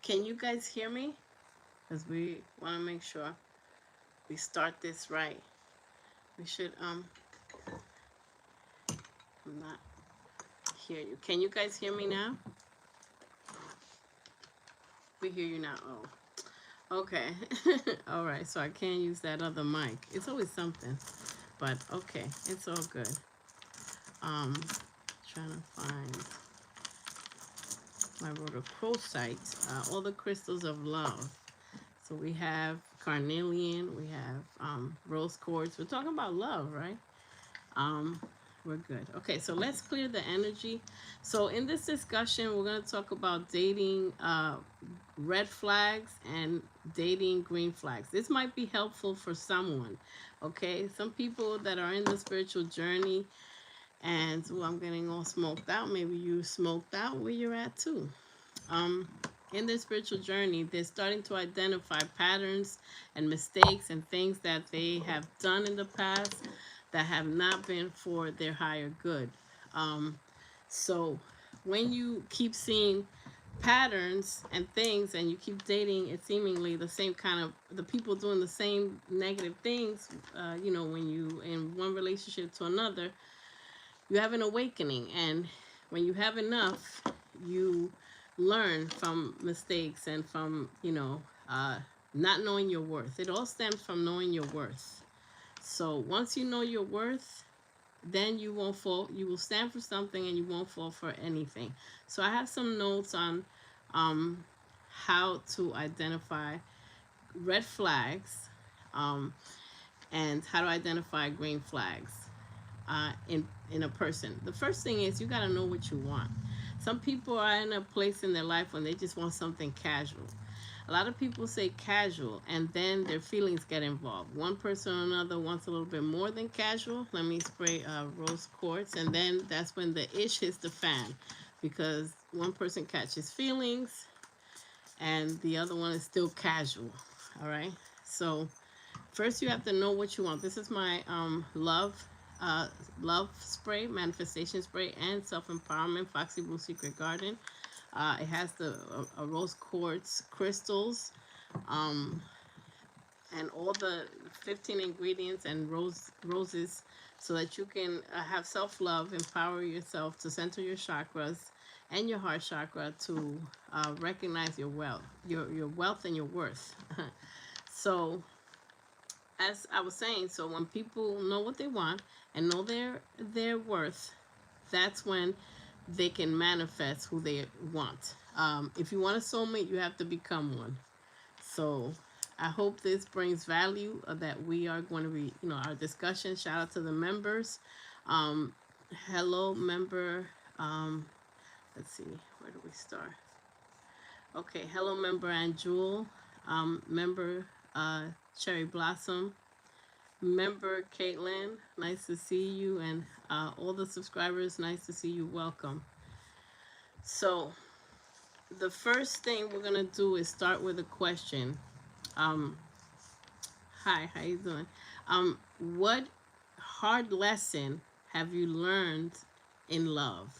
Can you guys hear me? Because we want to make sure we start this right. We should not hear you. Can you guys hear me now? We hear you now. Oh, okay. All right. So I can't use that other mic. It's always something, but okay, it's all good. Um, trying to find my rhodochrosite, all the crystals of love. So we have carnelian, we have rose quartz. We're talking about love, right? Um, we're good. Okay, so let's clear the energy. So in this discussion, we're going to talk about dating red flags and dating green flags. This might be helpful for someone. Okay, some people that are in the spiritual journey, and I'm getting all smoked out. Maybe you smoked out where you're at too. Um, in their spiritual journey, they're starting to identify patterns and mistakes and things that they have done in the past that have not been for their higher good. Um, so when you keep seeing patterns and things and you keep dating it seemingly the same kind of the people doing the same negative things, when you in one relationship to another, you have an awakening. And when you have enough, you learn from mistakes and from not knowing your worth. It all stems from knowing your worth. So once you know your worth, then you won't fall. You will stand for something and you won't fall for anything. So I have some notes on um, how to identify red flags, um, and how to identify green flags in a person. The first thing is you got to know what you want. Some people are in a place in their life when they just want something casual. A lot of people say casual and then their feelings get involved. One person or another wants a little bit more than casual. Let me spray rose quartz, and then that's when the ish hits the fan, because one person catches feelings and the other one is still casual. All right. So first you have to know what you want. This is my uh, love spray, manifestation spray, and self-empowerment Foxy Blue Secret Garden. It has the rose quartz crystals, um, and all the 15 ingredients and roses, so that you can have self-love, empower yourself to center your chakras and your heart chakra to recognize your wealth, your wealth and your worth. So as I was saying, so when people know what they want and know their worth, that's when they can manifest who they want. If you want a soulmate, you have to become one. So I hope this brings value, that we are going to be, our discussion. Shout out to the members. Um, hello, member. Let's see, where do we start? Okay, hello, member and Jewel. Member Cherry Blossom. Member Caitlin, nice to see you, and all the subscribers, nice to see you. Welcome. So the first thing we're gonna do is start with a question. Um, Hi, how you doing? What hard lesson have you learned in love?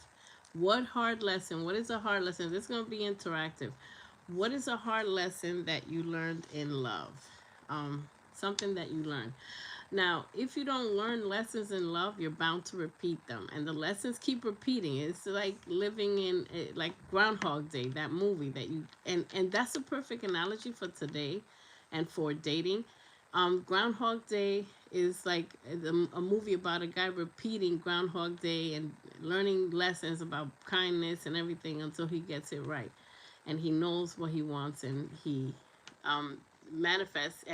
What hard lesson? What is a hard lesson? This is gonna be interactive. What is a hard lesson that you learned in love? Something that you learned. Now, if you don't learn lessons in love, you're bound to repeat them, and the lessons keep repeating. It's like living in like Groundhog Day, that movie that you and that's a perfect analogy for today, and for dating. Groundhog Day is like a movie about a guy repeating Groundhog Day and learning lessons about kindness and everything until he gets it right, and he knows what he wants, and he um, manifests,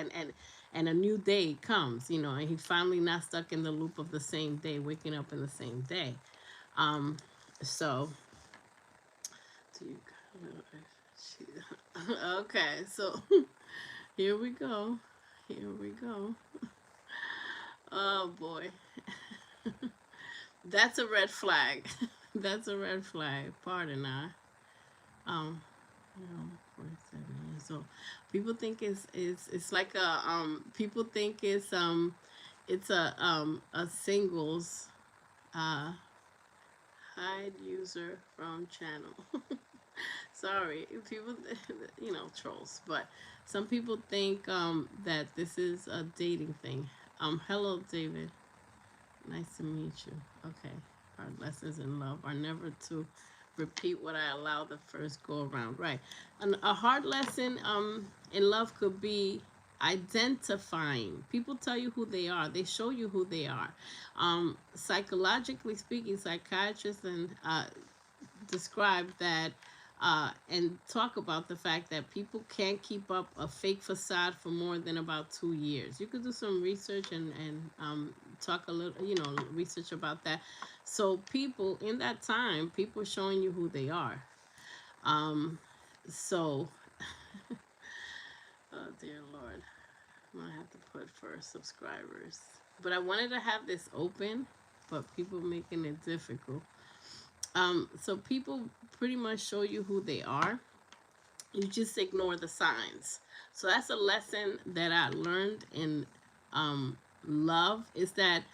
and a new day comes, and he's finally not stuck in the loop of the same day, waking up in the same day. Um, so, do you, okay, so here we go. Here we go. Oh boy. That's a red flag. That's a red flag. Pardon, I. Um, 47 years old. People think it's like people think it's a singles hide user from channel. Sorry, people, you know, trolls. But some people think that this is a dating thing. Hello, David. Nice to meet you. Okay. Our lessons in love are never to repeat what I allowed the first go around. Right. A hard lesson in love could be identifying. People tell you who they are. They show you who they are. Psychologically speaking, psychiatrists and describe that and talk about the fact that people can't keep up a fake facade for more than about 2 years. You could do some research and talk a little, you know, research about that. So people in that time, people showing you who they are. Um, so, oh dear Lord, I'm gonna have to put for subscribers. But I wanted to have this open, but people making it difficult. So people pretty much show you who they are. You just ignore the signs. So that's a lesson that I learned in love, is that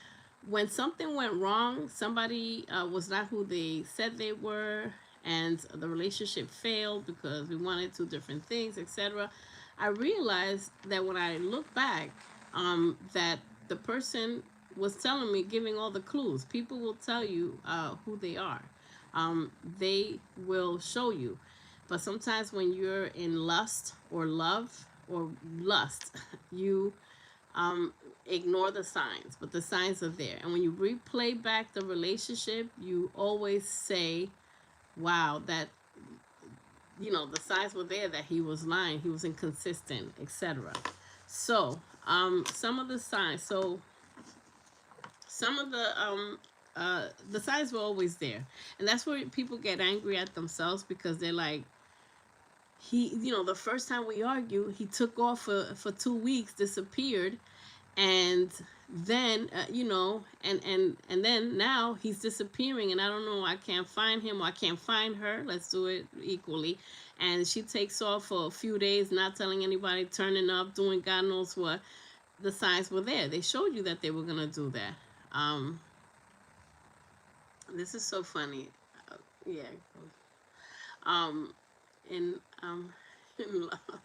when something went wrong, somebody was not who they said they were, and the relationship failed because we wanted two different things, etc. I realized that when I look back, that the person was telling me, giving all the clues. People will tell you who they are. They will show you. But sometimes when you're in lust or love or lust, you ignore the signs, but the signs are there. And when you replay back the relationship, you always say, wow, that, you know, the signs were there that he was lying, he was inconsistent, etc. So, some of the signs, so some of the signs were always there. And that's where people get angry at themselves, because they're like, he, you know, the first time we argued, he took off for 2 weeks, disappeared, and then you know, and then now he's disappearing, and I don't know, I can't find him, or I can't find her. Let's do it equally. And she takes off for a few days, not telling anybody, turning up, doing God knows what. The signs were there. They showed you that they were gonna do that. This is so funny. Yeah. Um, in in love.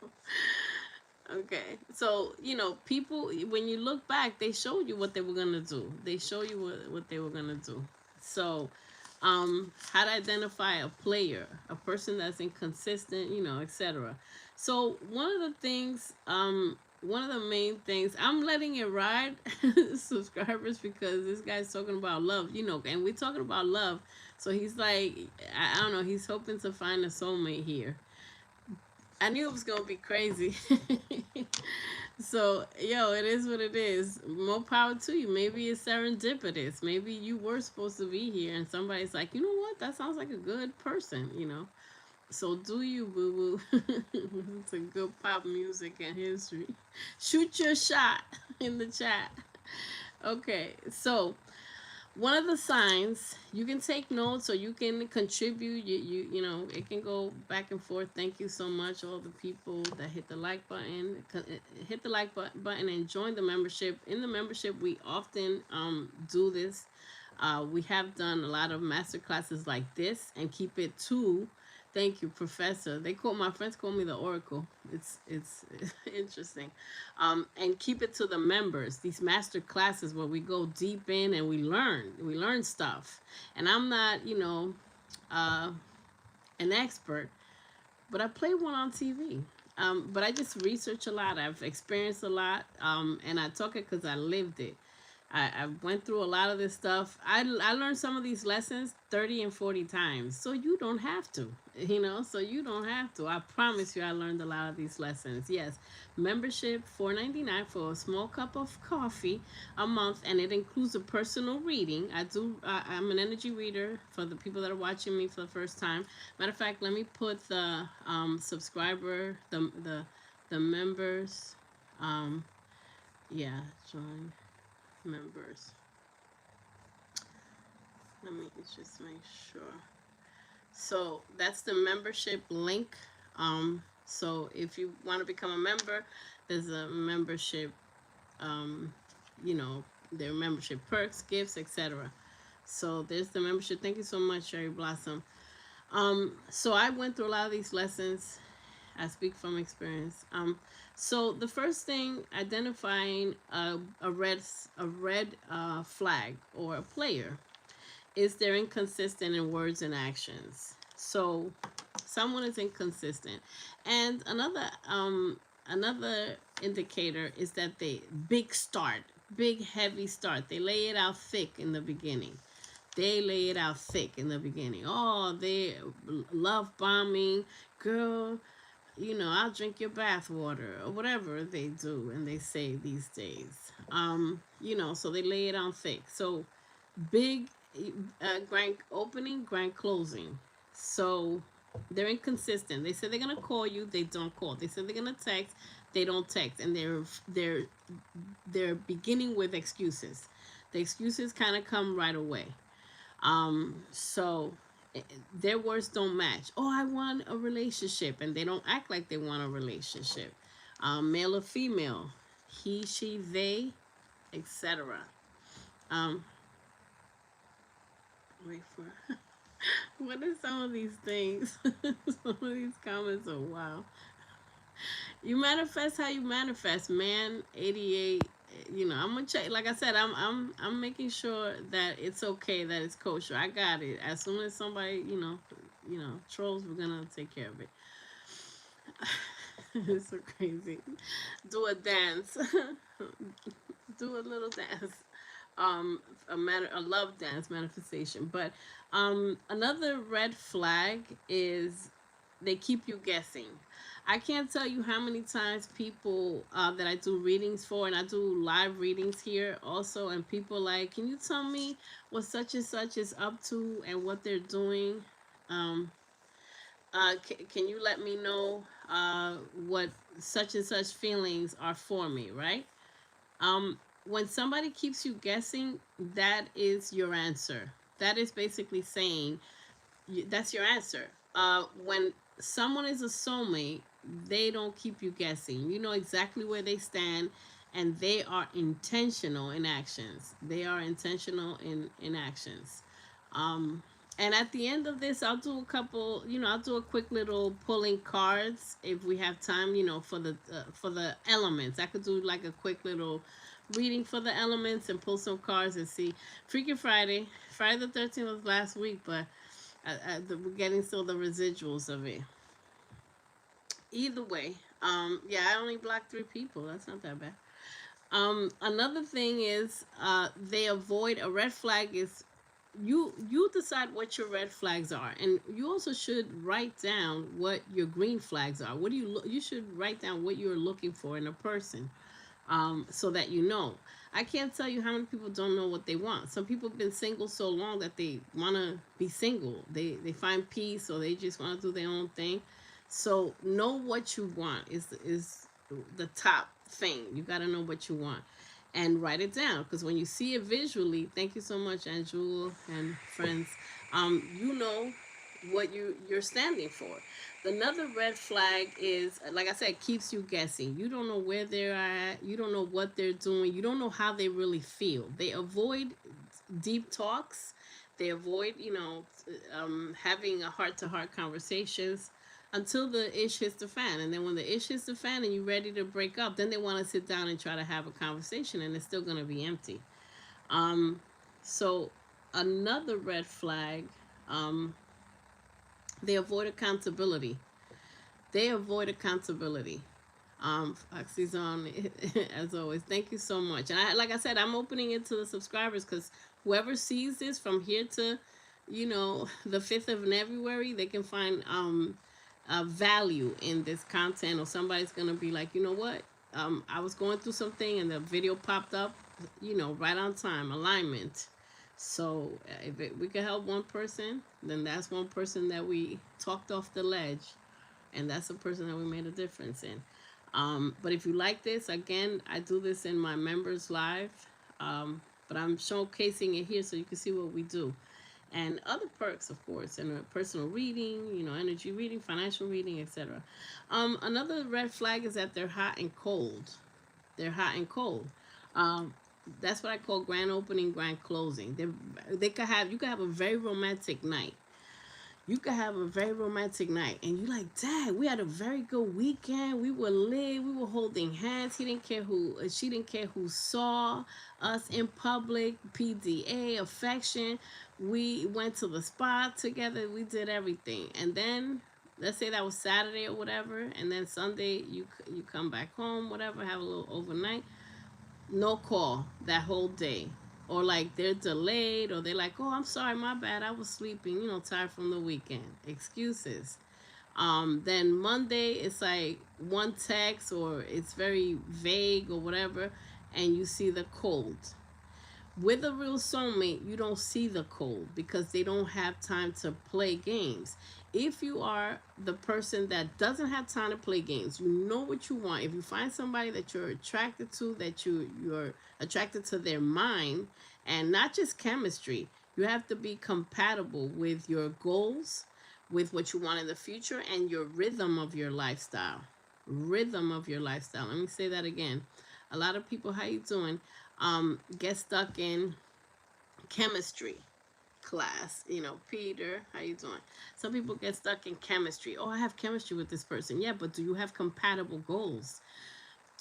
Okay, so you know, people, when you look back, they showed you what they were gonna do. They show you what they were gonna do. So, how to identify a player, a person that's inconsistent, you know, etc. So one of the things, one of the main things, I'm letting it ride, subscribers, because this guy's talking about love, you know, and we're talking about love. So he's like, I don't know, he's hoping to find a soulmate here. I knew it was gonna be crazy. So, yo, it is what it is. More power to you. Maybe it's serendipitous. Maybe you were supposed to be here, and somebody's like, you know what? That sounds like a good person, you know? So, do you, boo boo? It's a good pop music and history. Shoot your shot in the chat. Okay, so one of the signs, you can take notes or you can contribute. You know, it can go back and forth. Thank you so much, all the people that hit the like button. Hit the like button and join the membership. In the membership, we often do this. We have done a lot of master classes like this, and keep it to, thank you, Professor. My friends call me the Oracle. It's interesting. And keep it to the members. These master classes where we go deep in and we learn stuff. And I'm not, you know, an expert, but I play one on TV. But I just research a lot. I've experienced a lot, and I talk it because I lived it. I went through a lot of this stuff. I learned some of these lessons 30 and 40 times. So you don't have to, you know, so you don't have to. I promise you I learned a lot of these lessons. Yes, membership $4.99 for a small cup of coffee a month, and it includes a personal reading. I'm an energy reader for the people that are watching me for the first time. Matter of fact, let me put the subscriber, the members, yeah, join members. Let me just make sure. So that's the membership link. So if you want to become a member, there's a membership, you know, their membership perks, gifts, etc. So there's the membership. Thank you so much, Cherry Blossom. So I went through a lot of these lessons. I speak from experience. So the first thing, identifying a red flag or a player, is they're inconsistent in words and actions. So someone is inconsistent. And another indicator is that they big start, big heavy start. They lay it out thick in the beginning. They lay it out thick in the beginning. Oh, they love bombing, girl. I'll drink your bath water, or whatever they do and they say these days. So they lay it on thick. So big, grand opening, grand closing. So they're inconsistent. They say they're gonna call you, they don't call. They say they're gonna text, they don't text, and they're beginning with excuses. The excuses kind of come right away. So their words don't match. Oh, I want a relationship, and they don't act like they want a relationship. Male or female, he, she, they, etc. Um, wait for what are some of these things? Some of these comments are wow. You manifest how you manifest, man. 88. I'm gonna check. Like I said, I'm making sure that it's okay, that it's kosher. I got it. As soon as somebody, trolls, we're gonna take care of it. It's so crazy. Do a dance. Do a little dance. A love dance manifestation. But another red flag is they keep you guessing. I can't tell you how many times people that I do readings for, and I do live readings here also, and people like, can you tell me what such and such is up to and what they're doing? Um, can you let me know what such and such feelings are for me, right? When somebody keeps you guessing, that is your answer. That is basically saying that's your answer. When someone is a soulmate, they don't keep you guessing. You know exactly where they stand, and they are intentional in actions. They are intentional in actions. Um, and at the end of this, I'll do a couple. I'll do a quick little pulling cards if we have time. For the elements, I could do like a quick little reading for the elements and pull some cards and see. Freaky Friday the 13th was last week, but we're getting still the residuals of it. Either way, yeah, I only blocked 3 people. That's not that bad. Another thing is, they avoid a red flag is you decide what your red flags are, and you also should write down what your green flags are. What do you should write down what you're looking for in a person, so that you know. I can't tell you how many people don't know what they want. Some people have been single so long that they want to be single. They find peace, or they just want to do their own thing. So know what you want is the top thing. You got to know what you want and write it down, because when you see it visually, thank you so much, Angela and friends. You know what you're standing for. Another red flag is, like I said, keeps you guessing. You don't know where they're at. You don't know what they're doing. You don't know how they really feel. They avoid deep talks. They avoid, having a heart-to-heart conversations until the ish hits the fan. And then when the ish hits the fan and you're ready to break up, then they want to sit down and try to have a conversation, and it's still going to be empty. So another red flag, they avoid accountability. They avoid accountability. Foxy's on as always. Thank you so much. And like I said, I'm opening it to the subscribers, because whoever sees this from here to, the 5th of February, they can find value in this content, or somebody's gonna be like, you know what? I was going through something and the video popped up, right on time, alignment. So if we could help one person, then that's one person that we talked off the ledge, and that's a person that we made a difference in. But if you like this, again, I do this in my members live, but I'm showcasing it here so you can see what we do. And other perks, of course, and a personal reading, energy reading, financial reading, etc. Another red flag is that they're hot and cold. They're hot and cold. That's what I call grand opening, grand closing. You could have a very romantic night. You could have a very romantic night and you like, Dad, we had a very good weekend. We were lit. We were holding hands. He didn't care who, she didn't care who saw us in public. PDA, affection. We went to the spa together. We did everything. And then let's say that was Saturday or whatever, and then Sunday you come back home, whatever, have a little overnight, no call that whole day, or like they're delayed, or they're like, oh, I'm sorry, my bad, I was sleeping, tired from the weekend, excuses. Then Monday it's like one text, or it's very vague or whatever, and you see the cold. With a real soulmate, you don't see the cold because they don't have time to play games. If you are the person that doesn't have time to play games, you know what you want. If you find somebody that you're attracted to, that you're attracted to their mind, and not just chemistry, you have to be compatible with your goals, with what you want in the future, and your rhythm of your lifestyle. Rhythm of your lifestyle. Let me say that again. A lot of people, how you doing, get stuck in chemistry class. Peter, how you doing? Some people get stuck in chemistry. Oh, I have chemistry with this person. Yeah, but do you have compatible goals?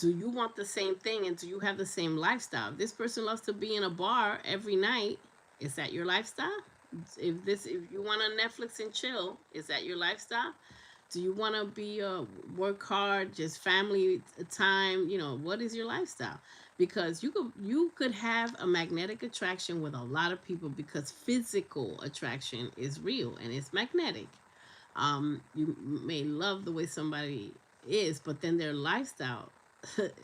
Do you want the same thing, and do you have the same lifestyle? If this person loves to be in a bar every night, is that your lifestyle? If you want to Netflix and chill, is that your lifestyle? Do you want to be work hard, just family time? What is your lifestyle? Because you could have a magnetic attraction with a lot of people, because physical attraction is real and it's magnetic. You may love the way somebody is, but then their lifestyle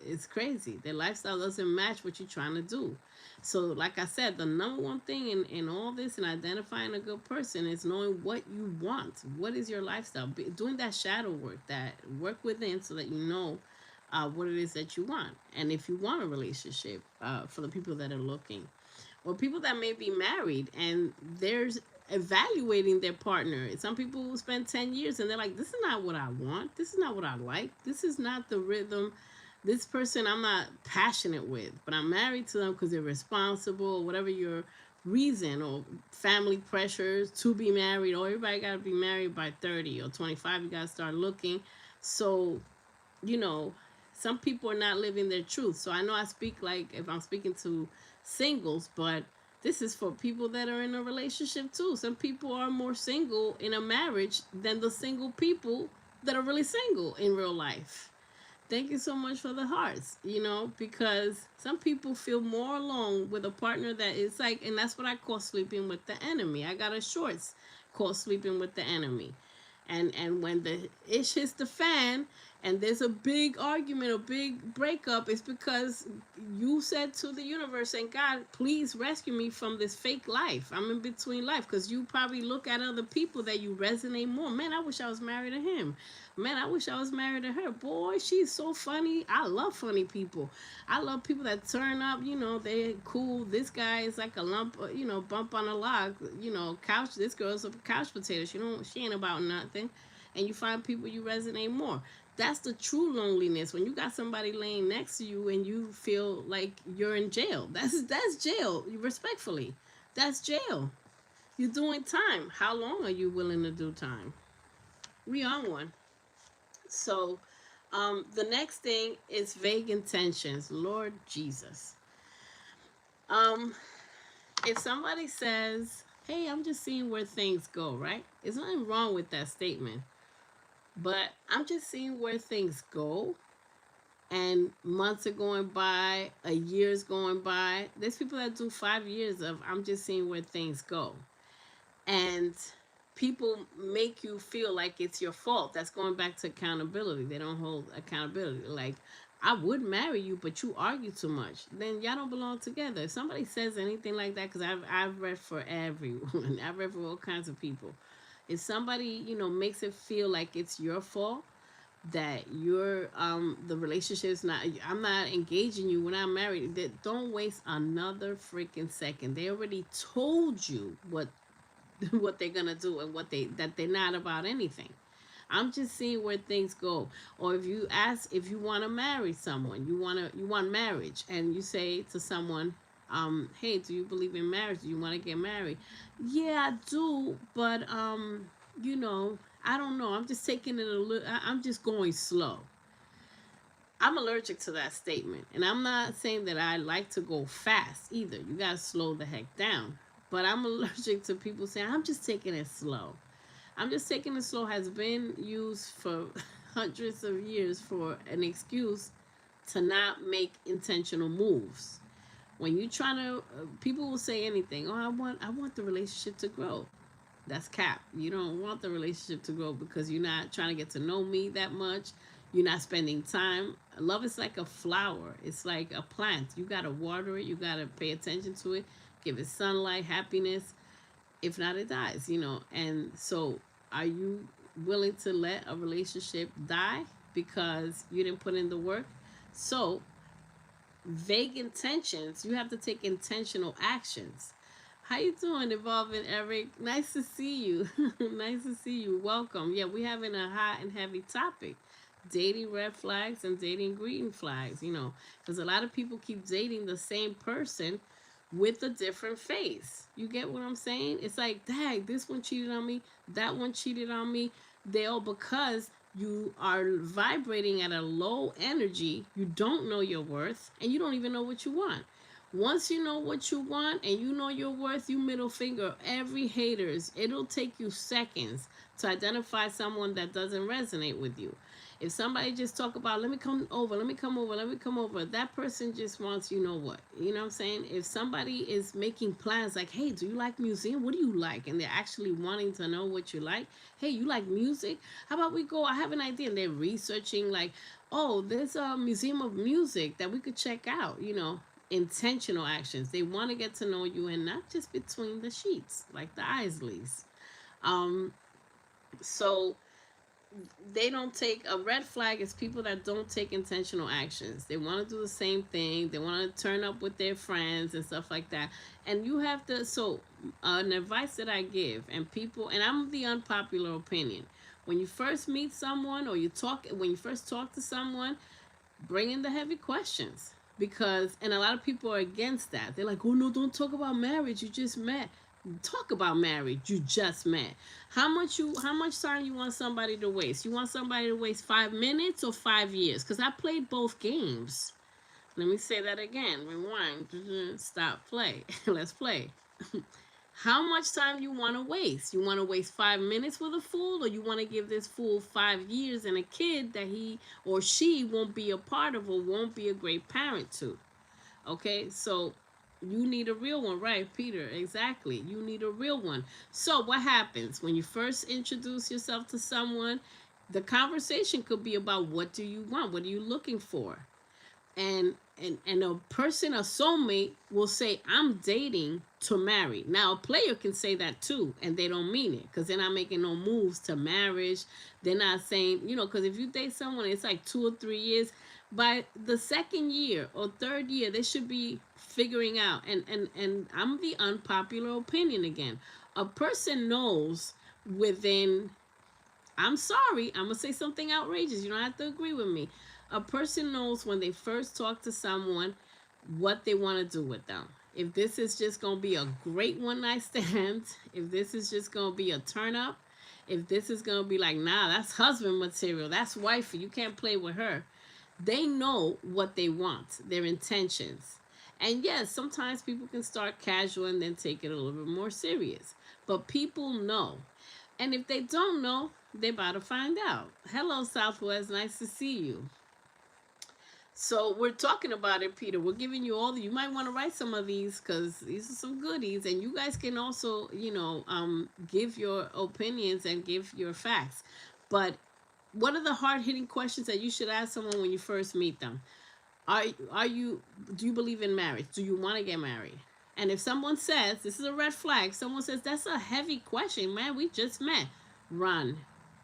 is crazy. Their lifestyle doesn't match what you're trying to do. So like I said, the number one thing in all this and identifying a good person is knowing what you want. What is your lifestyle? Doing that shadow work, that work within, so that you know what it is that you want. And if you want a relationship, for the people that are looking, or people that may be married and there's evaluating their partner. Some people will spend 10 years and they're like, this is not what I want. This is not what I like. This is not the rhythm. This person I'm not passionate with, but I'm married to them because they're responsible, or whatever your reason, or family pressures to be married, or everybody got to be married by 30 or 25. You got to start looking. So, some people are not living their truth. So I know I speak like if I'm speaking to singles, but this is for people that are in a relationship too. Some people are more single in a marriage than the single people that are really single in real life. Thank you so much for the hearts, because some people feel more alone with a partner that is like, and that's what I call sleeping with the enemy. I got a shorts called sleeping with the enemy. And when the ish hits the fan and there's a big argument, a big breakup, it's because you said to the universe and God, please rescue me from this fake life. I'm in between life, because you probably look at other people that you resonate more. Man, I wish I was married to him. Man, I wish I was married to her. Boy, she's so funny. I love funny people. I love people that turn up, they're cool. This guy is like a lump, bump on a log, couch. This girl's a couch potato. She ain't about nothing. And you find people you resonate more. That's the true loneliness, when you got somebody laying next to you and you feel like you're in jail. That's jail, respectfully. That's jail. You're doing time. How long are you willing to do time? We on one. So the next thing is vague intentions. Lord Jesus. If somebody says, hey, I'm just seeing where things go, right? There's nothing wrong with that statement. But I'm just seeing where things go, and months are going by, a year's going by. There's people that do 5 years of, I'm just seeing where things go. And people make you feel like it's your fault. That's going back to accountability. They don't hold accountability. Like, I would marry you, but you argue too much. Then y'all don't belong together. If somebody says anything like that, because I've read for everyone. I've read for all kinds of people. If somebody, makes it feel like it's your fault, that you're, the relationship's not, I'm not engaging you when I'm married, that don't waste another freaking second. They already told you what they're gonna do, and that they're not about anything. I'm just seeing where things go. Or if you ask if you want to marry someone, you want marriage, and you say to someone, hey, do you believe in marriage? Do you want to get married? Yeah, I do, but you know, I don't know. I'm just taking it a little, I'm just going slow. I'm allergic to that statement. And I'm not saying that I like to go fast either. You got to slow the heck down. But I'm allergic to people saying, I'm just taking it slow. I'm just taking it slow has been used for hundreds of years for an excuse to not make intentional moves. When you trying to, people will say anything. Oh, I want the relationship to grow. That's cap. You don't want the relationship to grow because you're not trying to get to know me that much. You're not spending time. Love is like a flower. It's like a plant. You gotta water it. You gotta pay attention to it. Give it sunlight, happiness. If not, it dies. And so, are you willing to let a relationship die because you didn't put in the work? So, vague intentions. You have to take intentional actions. How you doing, Evolving Eric? Nice to see you. Nice to see you. Welcome. Yeah, we're having a hot and heavy topic. Dating red flags and dating green flags, because a lot of people keep dating the same person with a different face. You get what I'm saying? It's like, dang, this one cheated on me, that one cheated on me. They all because you are vibrating at a low energy, you don't know your worth, and you don't even know what you want. Once you know what you want and you know your worth, you middle finger every haters. It'll take you seconds to identify someone that doesn't resonate with you. If somebody just talk about, let me come over, let me come over, let me come over, that person just wants, you know what? You know what I'm saying? If somebody is making plans like, hey, do you like museum? What do you like? And they're actually wanting to know what you like. Hey, you like music? How about we go? I have an idea. And they're researching like, oh, there's a museum of music that we could check out, intentional actions. They want to get to know you and not just between the sheets, like the Isleys. Um, so they don't take a red flag is people that don't take intentional actions. They want to do the same thing. They want to turn up with their friends and stuff like that. And you have to, so an advice that I give, and people, and I'm the unpopular opinion. When you first meet someone or when you first talk to someone, bring in the heavy questions, because and a lot of people are against that. They're like, oh no, don't talk about marriage, you just met. Talk about marriage, you just met. How much time you want somebody to waste? You want somebody to waste 5 minutes or 5 years? Because I played both games. Let me say that again. Rewind. Stop. Play. Let's play. How much time you want to waste? You want to waste 5 minutes with a fool, or you want to give this fool 5 years and a kid that he or she won't be a part of or won't be a great parent to? Okay, so you need a real one, right, Peter? Exactly. You need a real one. So what happens when you first introduce yourself to someone? The conversation could be about, what do you want? What are you looking for? And a person, a soulmate, will say, I'm dating to marry. Now a player can say that too, and they don't mean it, because they're not making no moves to marriage. They're not saying, because if you date someone, it's like 2 or 3 years. By the second year or third year, they should be figuring out. And I'm the unpopular opinion again. A person knows within, I'm sorry, I'm gonna say something outrageous, you don't have to agree with me. A person knows when they first talk to someone what they want to do with them. If this is just going to be a great one night stand, if this is just going to be a turn up, if this is going to be like, nah, that's husband material, that's wifey, you can't play with her. They know what they want, their intentions. And yes, sometimes people can start casual and then take it a little bit more serious. But people know. And if they don't know, they're about to find out. Hello, Southwest. Nice to see you. So we're talking about it, Peter. We're giving you you might want to write some of these, because these are some goodies, and you guys can also, give your opinions and give your facts. But what are the hard-hitting questions that you should ask someone when you first meet them? Do you believe in marriage? Do you want to get married? And if someone says, this is a red flag, someone says, that's a heavy question, man, we just met, run.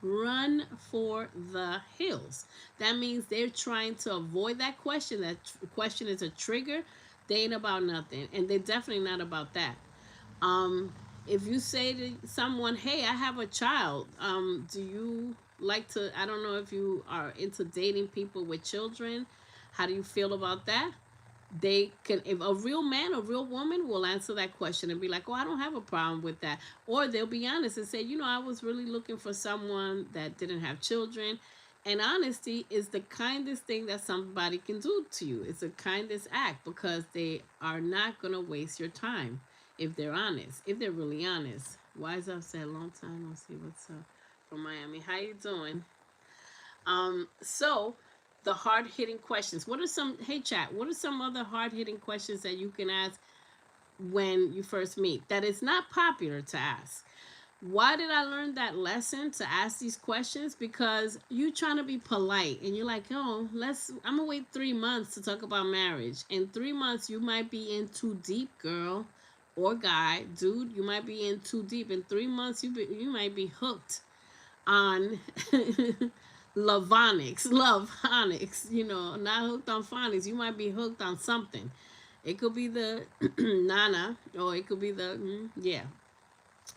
Run for the hills. That means they're trying to avoid that question. That question is a trigger. They ain't about nothing, and they're definitely not about that. If you say to someone, hey, I have a child, do you like to, I don't know if you are into dating people with children. How do you feel about that? they can, if a real man or real woman will answer that question and be like, oh, I don't have a problem with that. Or they'll be honest and say, you know, I was really looking for someone that didn't have children. And honesty is the kindest thing that somebody can do to you. It's the kindest act, because they are not going to waste your time if they're honest, if they're really honest. Wise up said, long time no see, what's up from Miami. How you doing? So the hard hitting questions. What are some, hey chat, what are some other hard hitting questions that you can ask when you first meet that is not popular to ask? Why did I learn that lesson to ask these questions? Because you're trying to be polite and you're like, oh, I'm gonna wait 3 months to talk about marriage. In 3 months, you might be in too deep, girl or guy, dude. You might be in too deep. In 3 months, you might be hooked on love phonics, you know, not hooked on phonics. You might be hooked on something. It could be the nana, or it could be the yeah.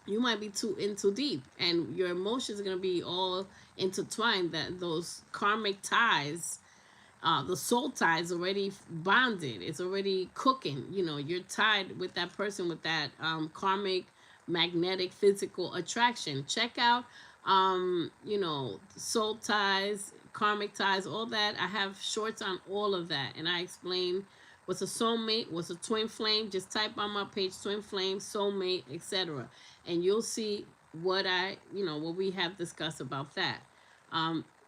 You might be too deep, and your emotions are gonna be all intertwined. That those karmic ties, the soul ties, already bonded. It's already cooking. You know, you're tied with that person with that karmic, magnetic, physical attraction. Check out, you know, soul ties, karmic ties, all that. I have shorts on all of that, and I explain what's a soulmate, what's a twin flame. Just type on my page, twin flame, soulmate, etc., and you'll see what what we have discussed about that.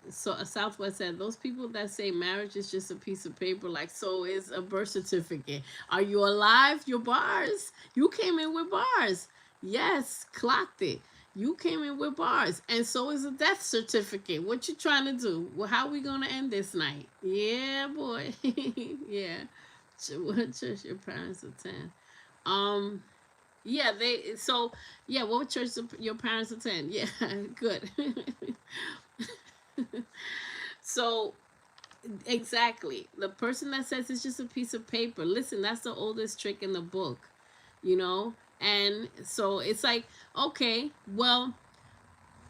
So a Southwest said, those people that say marriage is just a piece of paper, like so is a birth certificate. Are you alive? Your bars. You came in with bars. Yes, clocked it. You came in with bars, and so is a death certificate. What you trying to do? Well, how we gonna end this night? Yeah, boy. Yeah. What church your parents attend? Um, yeah, what church your parents attend? Yeah, good. So exactly, the person that says it's just a piece of paper, listen, that's the oldest trick in the book, you know. And so it's like, okay, well,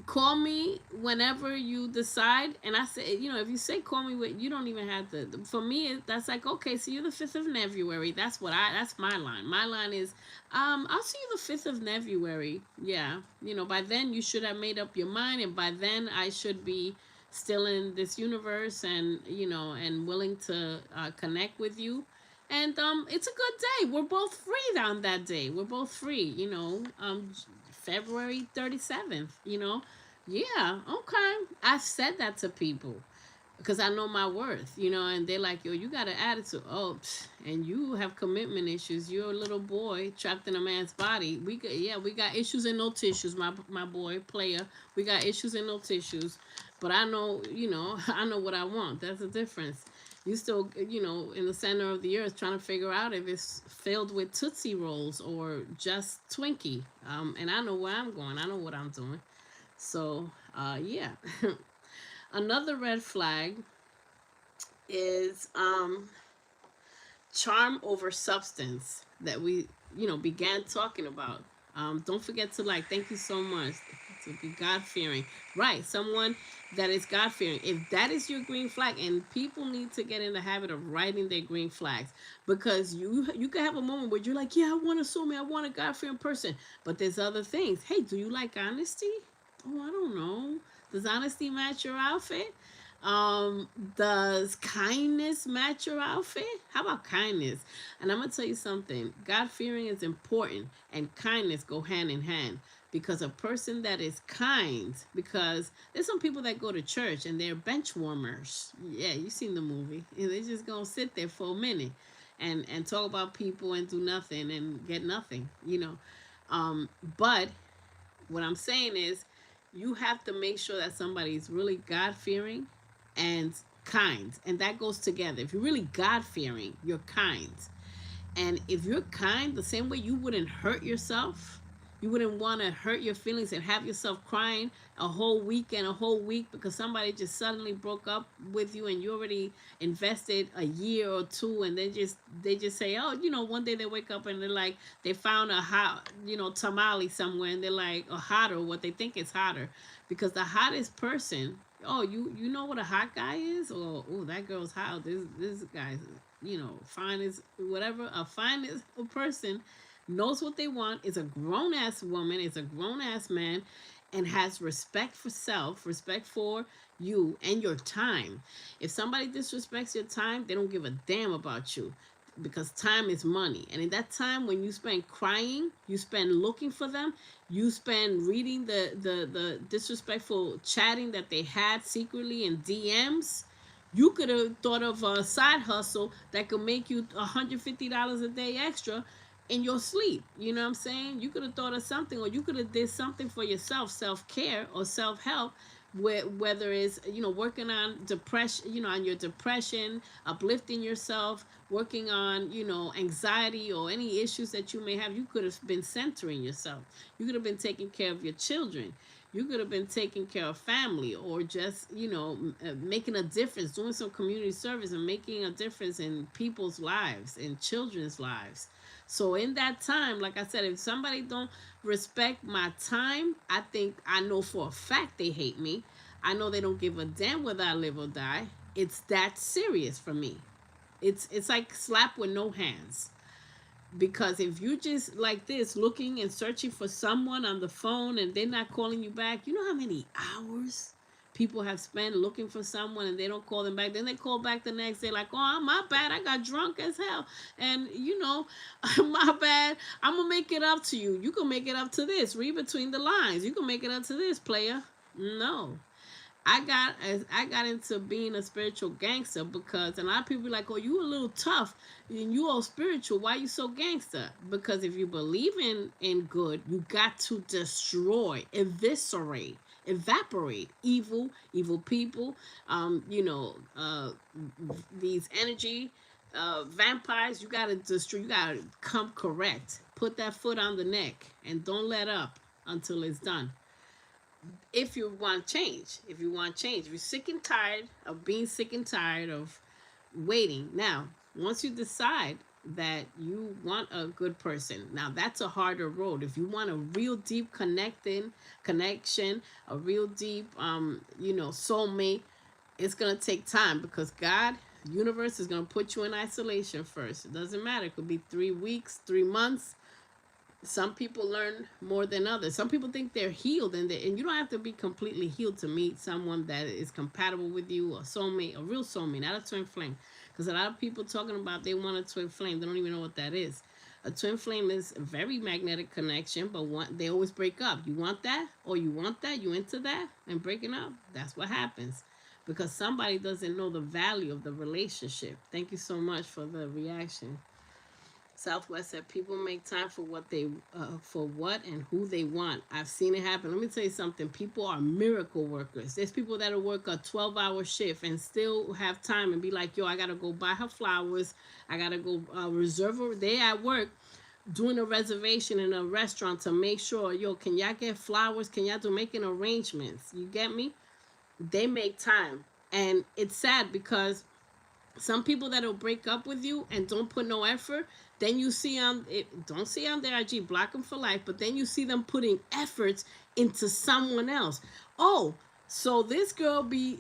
call me whenever you decide. And I say, you know, if you say call me, you don't even have to. For me, that's like, okay, see you the 5th of February. That's my line. My line is, I'll see you the 5th of February. Yeah, you know, by then you should have made up your mind, and by then I should be still in this universe, and you know, and willing to connect with you. And it's a good day. We're both free on that day. We're both free, you know. February 37th, you know. Yeah, okay. I said that to people because I know my worth, you know, and they're like, yo, you got an attitude. Oh, and you have commitment issues. You're a little boy trapped in a man's body. We got issues and no tissues, my boy, player. We got issues and no tissues. But I know, you know, I know what I want. That's the difference. You still, you know, in the center of the earth trying to figure out if it's filled with Tootsie Rolls or just Twinkie. And I know where I'm going. I know what I'm doing. So, yeah. Another red flag is charm over substance that we, you know, began talking about. Don't forget to like, thank you so much, to be God-fearing. Right, someone that is God-fearing. If that is your green flag, and people need to get in the habit of writing their green flags, because you can have a moment where you're like, yeah, I want a soulmate, I want a God-fearing person, but there's other things. Hey, do you like honesty? Oh, I don't know. Does honesty match your outfit? Does kindness match your outfit? How about kindness? And I'm gonna tell you something. God fearing is important, and kindness go hand in hand. Because a person that is kind, because there's some people that go to church and they're bench warmers. Yeah, you've seen the movie. And they're just gonna sit there for a minute and talk about people and do nothing and get nothing, you know. But what I'm saying is, you have to make sure that somebody's really God fearing and kind, and that goes together. If you're really God fearing, you're kind. And if you're kind, the same way you wouldn't hurt yourself, you wouldn't want to hurt your feelings and have yourself crying a whole week because somebody just suddenly broke up with you and you already invested a year or two, and they just say, oh, you know, one day they wake up and they're like, they found a hot, you know, tamale somewhere, and they're like, or hotter, what they think is hotter, because the hottest person, oh, you know what a hot guy is, or oh, that girl's hot. This guy's, you know, fine as whatever. A fine as a person knows what they want. Is a grown ass woman. Is a grown ass man, and has respect for self, respect for you and your time. If somebody disrespects your time, they don't give a damn about you, because time is money. And in that time, when you spend crying, you spend looking for them, you spend reading the disrespectful chatting that they had secretly in DMs, you could have thought of a side hustle that could make you $150 a day extra in your sleep. You know what I'm saying? You could have thought of something, or you could have did something for yourself, self-care or self-help, whether it's, you know, working on depression, you know, on your depression, uplifting yourself, working on, you know, anxiety or any issues that you may have. You could have been centering yourself. You could have been taking care of your children. You could have been taking care of family, or just, you know, making a difference, doing some community service and making a difference in people's lives, in children's lives. So in that time, like I said, if somebody don't respect my time, I think I know for a fact they hate me. I know they don't give a damn whether I live or die. It's that serious for me. It's like slap with no hands. Because if you just like this looking and searching for someone on the phone and they're not calling you back, you know how many hours people have spent looking for someone and they don't call them back. Then they call back the next day like, oh, my bad, I got drunk as hell, and you know, my bad, I'm gonna make it up to you. You can make it up to this. Read between the lines. You can make it up to this, player. No. I got into being a spiritual gangster because a lot of people be like, oh, you a little tough and you all spiritual. Why you so gangster? Because if you believe in good, you got to destroy, eviscerate, evaporate evil people, you know, these energy vampires. You gotta destroy. You gotta come correct. Put that foot on the neck and don't let up until it's done. If you want change, if you're sick and tired of being sick and tired of waiting. Now, once you decide that you want a good person, now that's a harder road. If you want a real deep connection, a real deep, you know, soulmate, it's gonna take time, because God, universe, is gonna put you in isolation first. It doesn't matter. It could be 3 weeks, 3 months. Some people learn more than others. Some people think they're healed, and you don't have to be completely healed to meet someone that is compatible with you, a soulmate, a real soulmate, not a twin flame. Because a lot of people talking about they want a twin flame, they don't even know what that is. A twin flame is a very magnetic connection, but they always break up. You want that, or you want that, you into that, and breaking up. That's what happens, because somebody doesn't know the value of the relationship. Thank you so much for the reaction. Southwest said people make time for what they for what and who they want. I've seen it happen. Let me tell you something. People are miracle workers. There's people that'll work a 12-hour shift and still have time and be like, yo, I gotta go buy her flowers. I gotta go reserve her. They at work doing a reservation in a restaurant to make sure, yo, can y'all get flowers? Can y'all do making arrangements? You get me? They make time. And it's sad because some people that'll break up with you and don't put no effort, then you see on it, don't see on their IG, block them for life, but then you see them putting efforts into someone else. Oh, so this girl be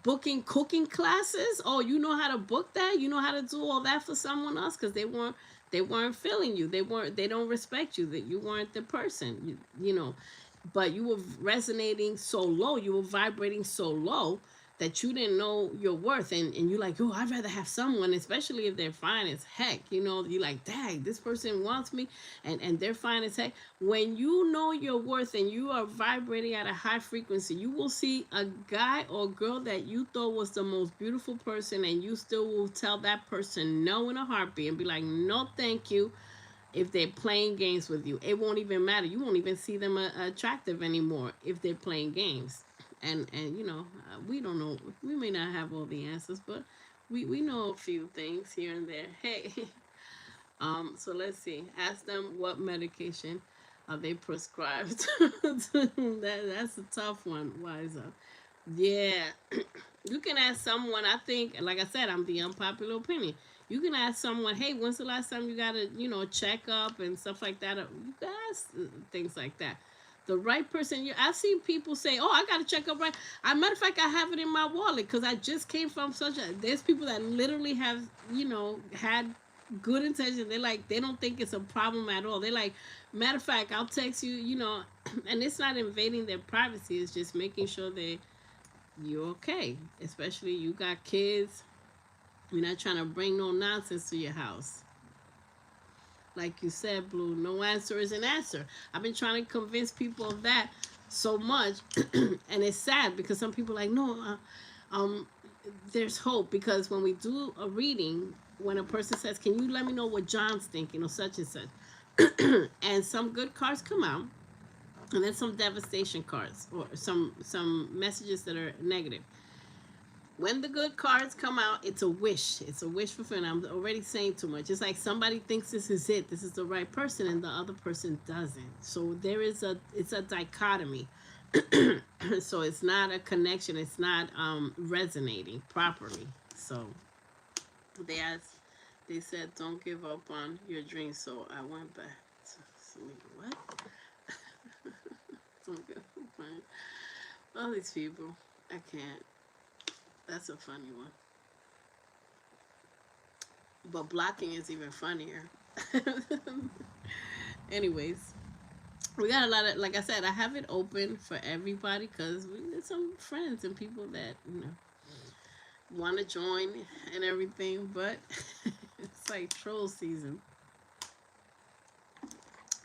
booking cooking classes. Oh, you know how to book that? You know how to do all that for someone else, because they weren't feeling you. They don't respect you, that you weren't the person. You know, but you were resonating so low, you were vibrating so low that you didn't know your worth, and you're like, oh, I'd rather have someone, especially if they're fine as heck, you know, you're like, dang, this person wants me, and they're fine as heck. When you know your worth and you are vibrating at a high frequency, you will see a guy or girl that you thought was the most beautiful person, and you still will tell that person no in a heartbeat and be like, no, thank you. If they're playing games with you, it won't even matter. You won't even see them attractive anymore if they're playing games. And you know, we don't know, we may not have all the answers, but we know a few things here and there. Hey, so let's see, ask them what medication are they prescribed. That's a tough one, Wiser. Yeah. You can ask someone, I think, like I said, I'm the unpopular opinion. You can ask someone, hey, when's the last time you got a, you know, check up and stuff like that. You can ask things like that. The right person. I've seen people say, "Oh, I got to check up right." Matter of fact, I have it in my wallet because I just came from such a. There's people that literally have, had good intention. They're like, they don't think it's a problem at all. They're like, matter of fact, I'll text you, and it's not invading their privacy. It's just making sure that you're okay. Especially you got kids. You're not trying to bring no nonsense to your house. Like you said, Blue, no answer is an answer. I've been trying to convince people of that so much, and it's sad because some people are like, no, there's hope, because when we do a reading, when a person says, can you let me know what John's thinking or such and such, and some good cards come out, and then some devastation cards or some messages that are negative. When the good cards come out, it's a wish. It's a wish fulfillment. I'm already saying too much. It's like somebody thinks this is it. This is the right person, and the other person doesn't. So it's a dichotomy. So it's not a connection. It's not resonating properly. So they said, don't give up on your dreams. So I went back to sleep. What? Don't give up on all these people. I can't. That's a funny one. But blocking is even funnier. Anyways, we got a lot of, like I said, I have it open for everybody because there's some friends and people that, want to join and everything, but it's like troll season.